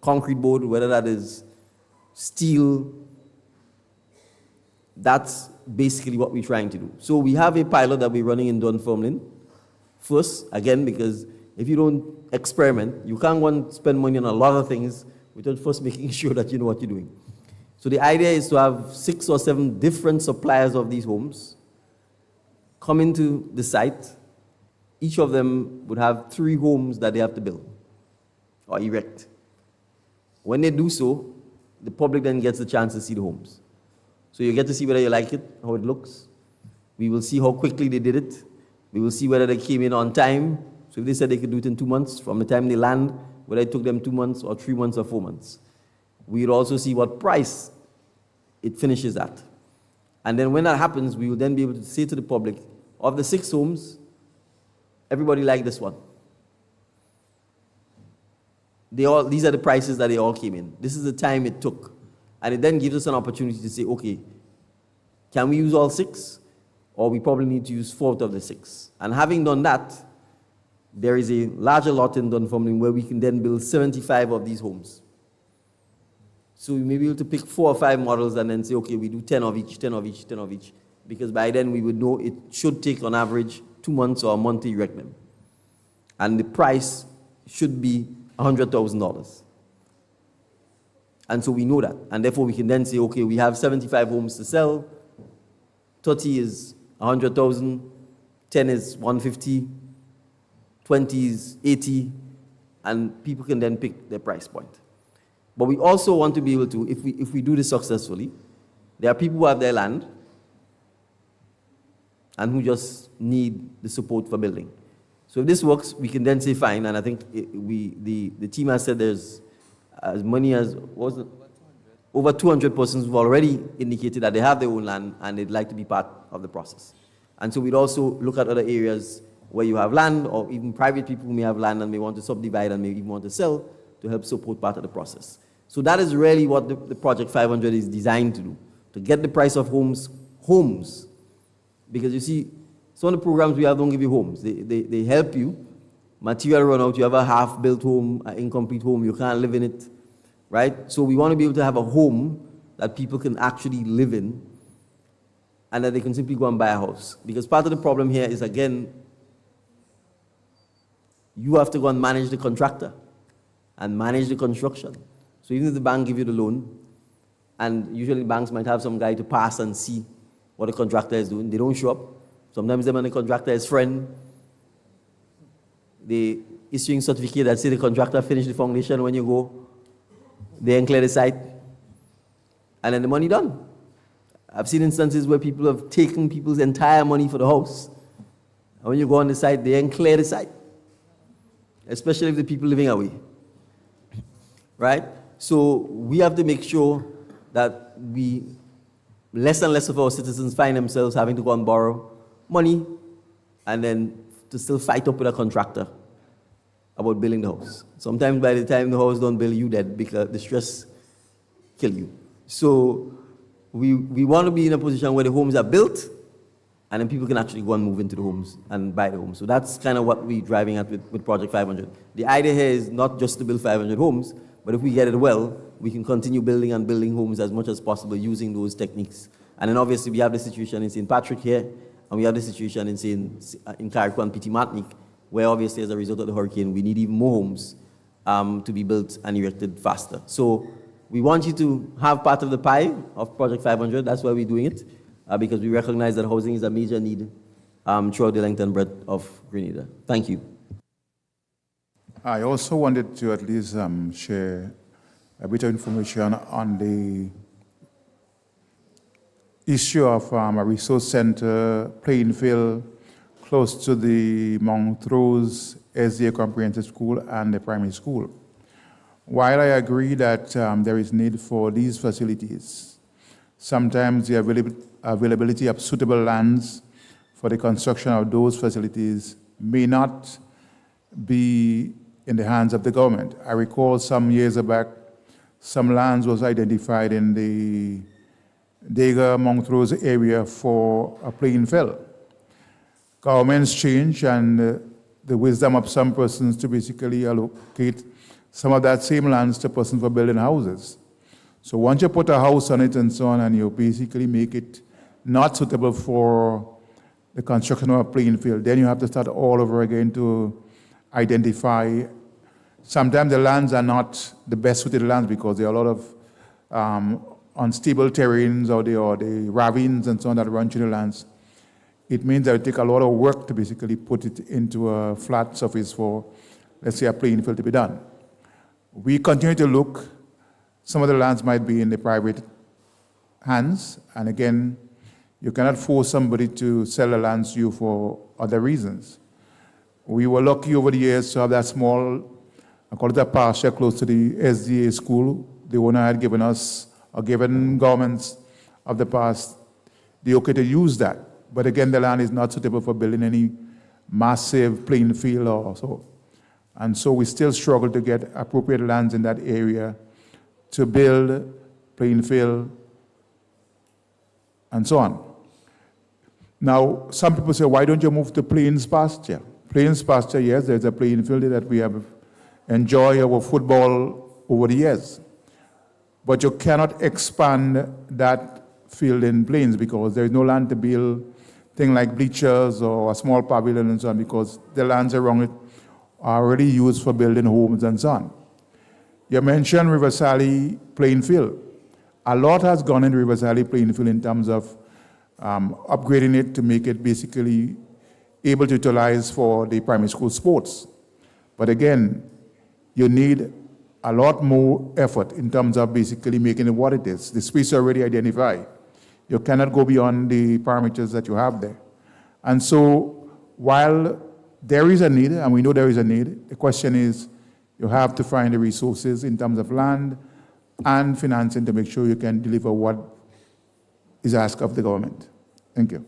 concrete board, whether that is steel, that's basically what we're trying to do. So we have a pilot that we're running in Dunfermline. First, again, because if you don't experiment, you can't go and spend money on a lot of things without first making sure that you know what you're doing. So the idea is to have 6 or 7 different suppliers of these homes come into the site. Each of them would have 3 homes that they have to build or erect. When they do so, the public then gets the chance to see the homes. So you get to see whether you like it, how it looks. We will see how quickly they did it. We will see whether they came in on time. So if they said they could do it in 2 months, from the time they land, whether it took them 2 months or 3 months or 4 months. We will also see what price it finishes at. And then when that happens, we will then be able to say to the public, of the 6 homes, everybody liked this one. These are the prices that they all came in. This is the time it took. And it then gives us an opportunity to say, okay, can we use all 6? Or we probably need to use 4 out of the 6. And having done that, there is a larger lot in Dunfermline where we can then build 75 of these homes. So we may be able to pick 4 or 5 models and then say, okay, we do 10 of each, 10 of each, 10 of each. Because by then we would know it should take on average 2 months or a month to erect them. And the price should be $100,000. And so we know that. And therefore we can then say, okay, we have 75 homes to sell. 30 is 100,000, 10 is 150, 20 is 80, and people can then pick their price point. But we also want to be able to, if we do this successfully, there are people who have their land and who just need the support for building. So if this works, we can then say fine, and I think the team has said there's as many as, over 200 persons who've already indicated that they have their own land and they'd like to be part of the process. And so we'd also look at other areas where you have land, or even private people who may have land and may want to subdivide and may even want to sell to help support part of the process. So that is really what the Project 500 is designed to do, to get the price of homes. Because you see, some of the programs we have don't give you homes. They help you. Material run out, you have a half-built home, an incomplete home, you can't live in it, right? So we want to be able to have a home that people can actually live in and that they can simply go and buy a house. Because part of the problem here is, again, you have to go and manage the contractor and manage the construction. So even if the bank give you the loan, and usually banks might have some guy to pass and see what the contractor is doing, they don't show up. Sometimes them and the contractor is friend. They issuing certificate that say the contractor finished the foundation. When you go, they clear the site, and then the money done. I've seen instances where people have taken people's entire money for the house, and when you go on the site, they clear the site, especially if the people living away, right? So we have to make sure that less and less of our citizens find themselves having to go and borrow money and then to still fight up with a contractor about building the house. Sometimes by the time the house don't build, you dead because the stress kill you. So we want to be in a position where the homes are built, and then people can actually go and move into the homes and buy the homes. So that's kind of what we're driving at with Project 500. The idea here is not just to build 500 homes, but if we get it well, we can continue building and building homes as much as possible using those techniques. And then obviously we have the situation in St. Patrick here, and we have the situation in Carriacou and Petit Martinique, where obviously as a result of the hurricane, we need even more homes to be built and erected faster. So we want you to have part of the pie of Project 500. That's why we're doing it, because we recognize that housing is a major need throughout the length and breadth of Grenada. Thank you. I also wanted to at least share a bit of information on the issue of a resource center, Plainfield, close to the Montrose SDA Comprehensive School and the primary school. While I agree that there is need for these facilities, sometimes the availability of suitable lands for the construction of those facilities may not be in the hands of the government. I recall some years back, some lands was identified in the Dega Montrose area for a Plainfield. Governments change, and the wisdom of some persons to basically allocate some of that same lands to persons for building houses. So once you put a house on it and so on, and you basically make it not suitable for the construction of a playing field, then you have to start all over again to identify. Sometimes the lands are not the best suited lands because there are a lot of unstable terrains or the ravines and so on that run through the lands. It means that it takes a lot of work to basically put it into a flat surface for, let's say, a playing field to be done. We continue to look. Some of the lands might be in the private hands, and again, you cannot force somebody to sell the lands to you for other reasons. We were lucky over the years to have that small, I call it a pasture close to the SDA school. The owner had given us, or given governments of the past, the okay to use that. But again, the land is not suitable for building any massive playing field or so. And so we still struggle to get appropriate lands in that area to build playing field and so on. Now, some people say, why don't you move to Plains pasture? Plains pasture, yes, there's a playing field that we have enjoyed our football over the years. But you cannot expand that field in Plains because there is no land to build things like bleachers or a small pavilion and so on, because the lands around it are already used for building homes and so on. You mentioned River Sally Plainfield. A lot has gone in River Sally Plainfield in terms of upgrading it to make it basically able to utilize for the primary school sports. But again, you need a lot more effort in terms of basically making it what it is. The space is already identified. You cannot go beyond the parameters that you have there. And so while there is a need, and we know there is a need, the question is you have to find the resources in terms of land and financing to make sure you can deliver what is asked of the government. Thank you.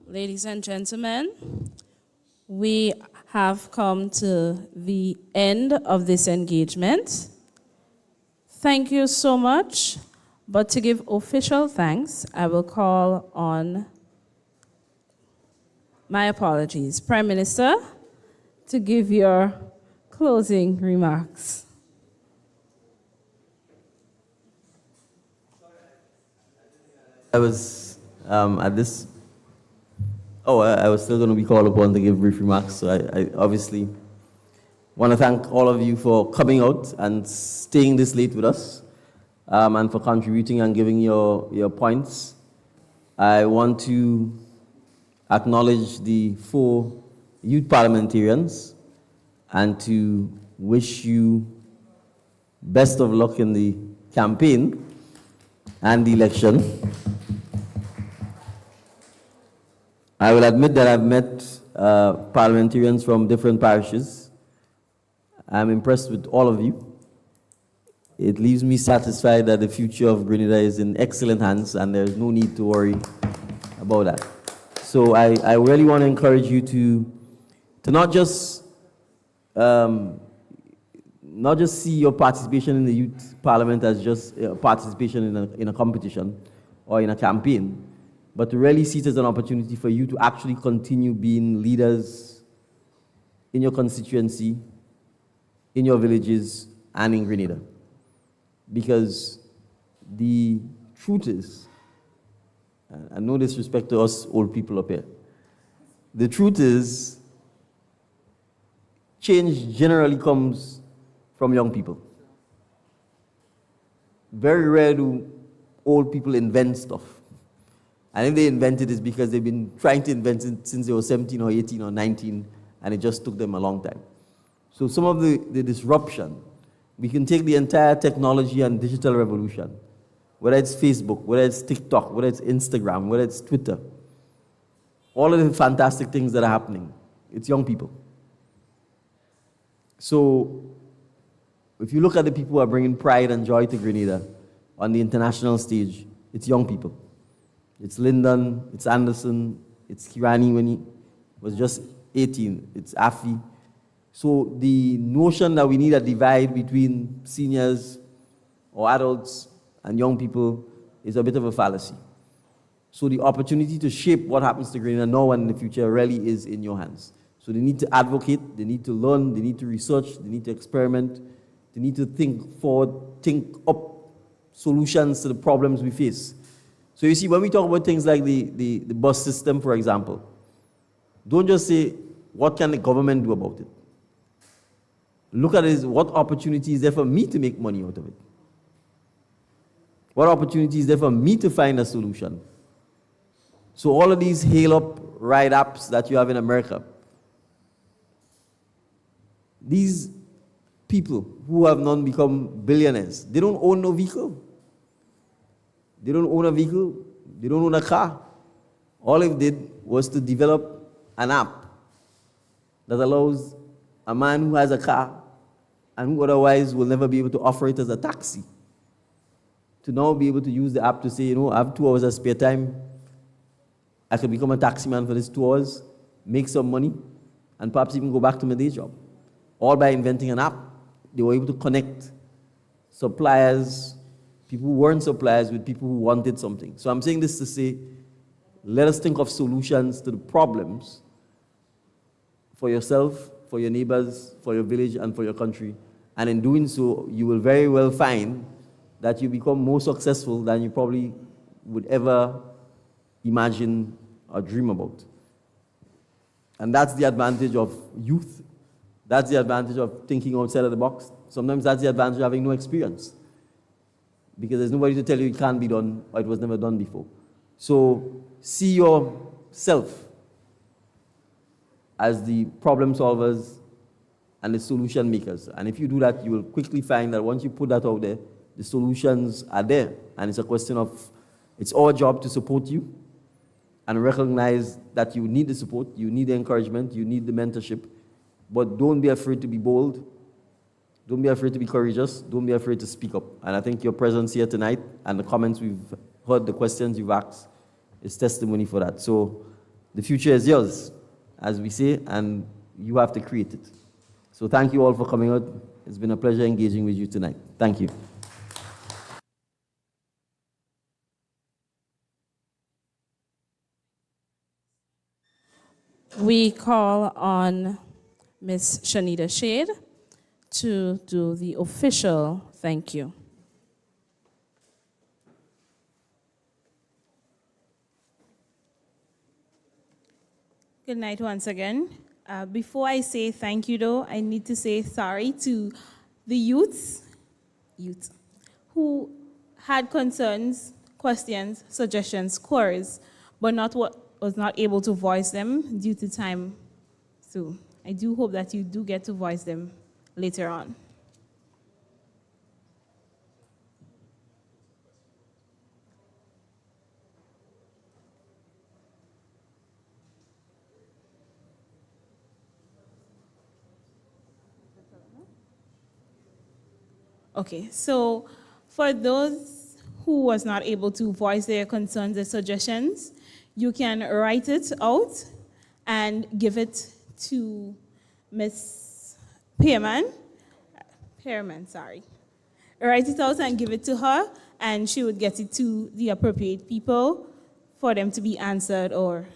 Ladies and gentlemen, we have come to the end of this engagement. Thank you so much. But to give official thanks, I will call on, my apologies, Prime Minister, to give your closing remarks. I was at this. I was still going to be called upon to give brief remarks. So I obviously want to thank all of you for coming out and staying this late with us, and for contributing and giving your points. I want to acknowledge the 4 youth parliamentarians and to wish you best of luck in the campaign and the election. I will admit that I've met parliamentarians from different parishes. I'm impressed with all of you. It leaves me satisfied that the future of Grenada is in excellent hands and there's no need to worry about that. So I really want to encourage you to not just not just see your participation in the youth parliament as just participation in a competition or in a campaign, but to really see it as an opportunity for you to actually continue being leaders in your constituency, in your villages, and in Grenada. Because the truth is, and no disrespect to us old people up here, the truth is, change generally comes from young people. Very rare do old people invent stuff. And if they invent it, it's because they've been trying to invent it since they were 17 or 18 or 19, and it just took them a long time. So some of the disruption, we can take the entire technology and digital revolution, whether it's Facebook, whether it's TikTok, whether it's Instagram, whether it's Twitter, all of the fantastic things that are happening, it's young people. So if you look at the people who are bringing pride and joy to Grenada on the international stage, it's young people. It's Lyndon, it's Anderson, it's Kirani when he was just 18, it's Afi. So the notion that we need a divide between seniors or adults and young people is a bit of a fallacy. So the opportunity to shape what happens to Grenada now and in the future really is in your hands. So they need to advocate, they need to learn, they need to research, they need to experiment, they need to think forward, think up solutions to the problems we face. So you see, when we talk about things like the bus system, for example, don't just say, what can the government do about it? Look at it as what opportunity is there for me to make money out of it? What opportunity is there for me to find a solution? So all of these hail-up ride apps that you have in America, these people who have not become billionaires, they don't own no vehicle. They don't own a vehicle. They don't own a car. All they did was to develop an app that allows a man who has a car and who otherwise will never be able to offer it as a taxi to now be able to use the app to say, you know, I have 2 hours of spare time. I could become a taxi man for these 2 hours, make some money, and perhaps even go back to my day job. All by inventing an app. They were able to connect suppliers, people who weren't suppliers, with people who wanted something. So I'm saying this to say, let us think of solutions to the problems for yourself, for your neighbors, for your village, and for your country. And in doing so, you will very well find that you become more successful than you probably would ever imagine or dream about. And that's the advantage of youth. That's the advantage of thinking outside of the box. Sometimes that's the advantage of having no experience, because there's nobody to tell you it can't be done or it was never done before. So see yourself as the problem solvers and the solution makers. And if you do that, you will quickly find that once you put that out there, the solutions are there. And it's a question of, it's our job to support you and recognize that you need the support, you need the encouragement, you need the mentorship. But don't be afraid to be bold. Don't be afraid to be courageous. Don't be afraid to speak up. And I think your presence here tonight and the comments we've heard, the questions you've asked, is testimony for that. So the future is yours, as we say, and you have to create it. So thank you all for coming out. It's been a pleasure engaging with you tonight. Thank you. We call on Ms. Shanita Shade to do the official thank you. Good night once again. Before I say thank you, though, I need to say sorry to the youth who had concerns, questions, suggestions, queries, but was not able to voice them due to time. So I do hope that you do get to voice them later on. Okay, so for those who was not able to voice their concerns or suggestions, you can write it out and give it to Ms. Pearman, sorry. Write it out and give it to her, and she would get it to the appropriate people for them to be answered or.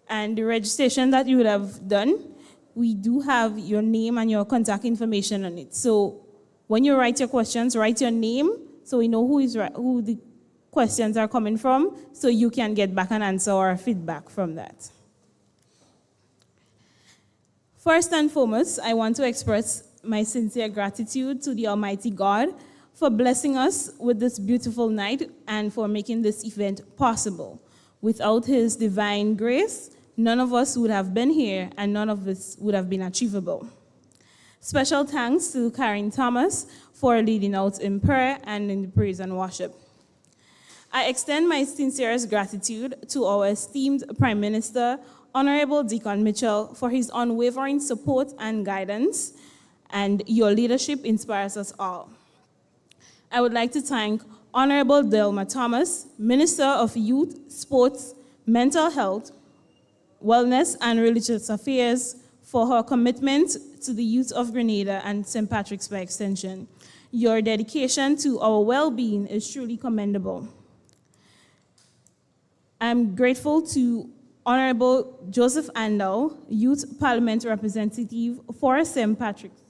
And the registration that you would have done, we do have your name and your contact information on it. So when you write your questions, write your name so we know who the questions are coming from, so you can get back an answer or feedback from that. First and foremost, I want to express my sincere gratitude to the Almighty God for blessing us with this beautiful night and for making this event possible. Without His divine grace, none of us would have been here and none of this would have been achievable. Special thanks to Karen Thomas for leading out in prayer and in the praise and worship. I extend my sincerest gratitude to our esteemed Prime Minister, Honorable Deacon Mitchell, for his unwavering support and guidance, and your leadership inspires us all. I would like to thank Honorable Delma Thomas, Minister of Youth, Sports, Mental Health, Wellness, and Religious Affairs, for her commitment to the youth of Grenada and St. Patrick's by extension. Your dedication to our well-being is truly commendable. I'm grateful to Honorable Joseph Andal, Youth Parliament Representative for St. Patrick's,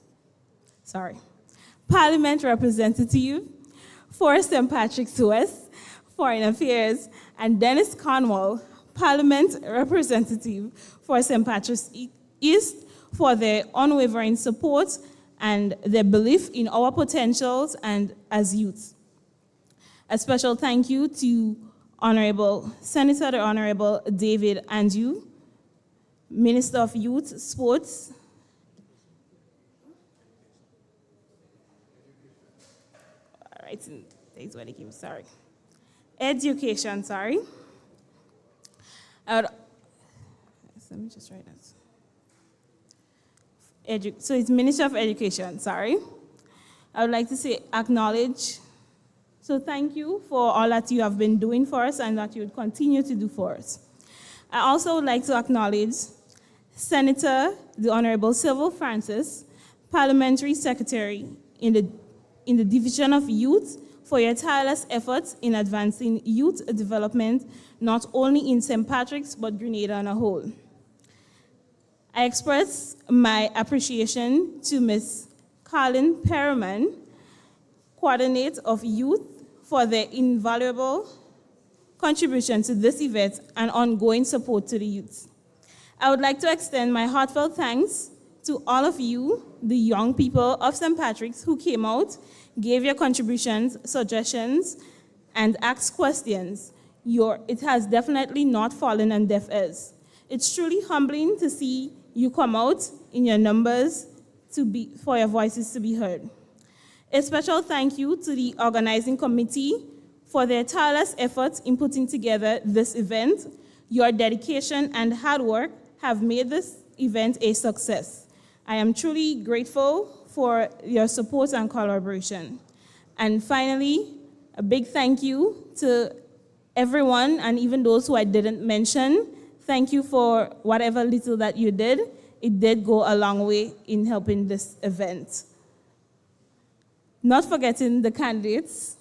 Parliament Representative for St. Patrick's West, Foreign Affairs, and Dennis Cornwall, Parliament Representative for St. Patrick's East, for their unwavering support and their belief in our potentials and as youth. A special thank you to Senator the Honorable David Andrew, Minister of Youth, Sports, Education, sorry. Let me just write that. So it's Minister of Education, sorry. I would like to say acknowledge. So thank you for all that you have been doing for us and that you would continue to do for us. I also would like to acknowledge Senator the Honorable Sylvia Francis, Parliamentary Secretary in the Division of Youth, for your tireless efforts in advancing youth development, not only in St. Patrick's, but Grenada on a whole. I express my appreciation to Ms. Colin Perriman, Coordinator of Youth, for their invaluable contribution to this event and ongoing support to the youth. I would like to extend my heartfelt thanks to all of you, the young people of St. Patrick's who came out, gave your contributions, suggestions, and asked questions. It has definitely not fallen on deaf ears. It's truly humbling to see you come out in your numbers for your voices to be heard. A special thank you to the organizing committee for their tireless efforts in putting together this event. Your dedication and hard work have made this event a success. I am truly grateful for your support and collaboration. And finally, a big thank you to everyone, and even those who I didn't mention. Thank you for whatever little that you did. It did go a long way in helping this event. Not forgetting the candidates.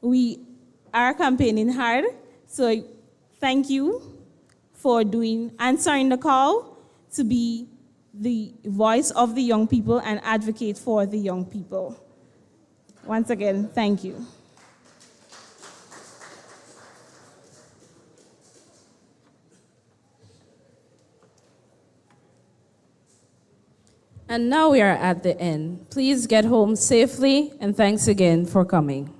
We are campaigning hard, so thank you for answering the call to be the voice of the young people and advocate for the young people. Once again, thank you. And now we are at the end. Please get home safely, and thanks again for coming.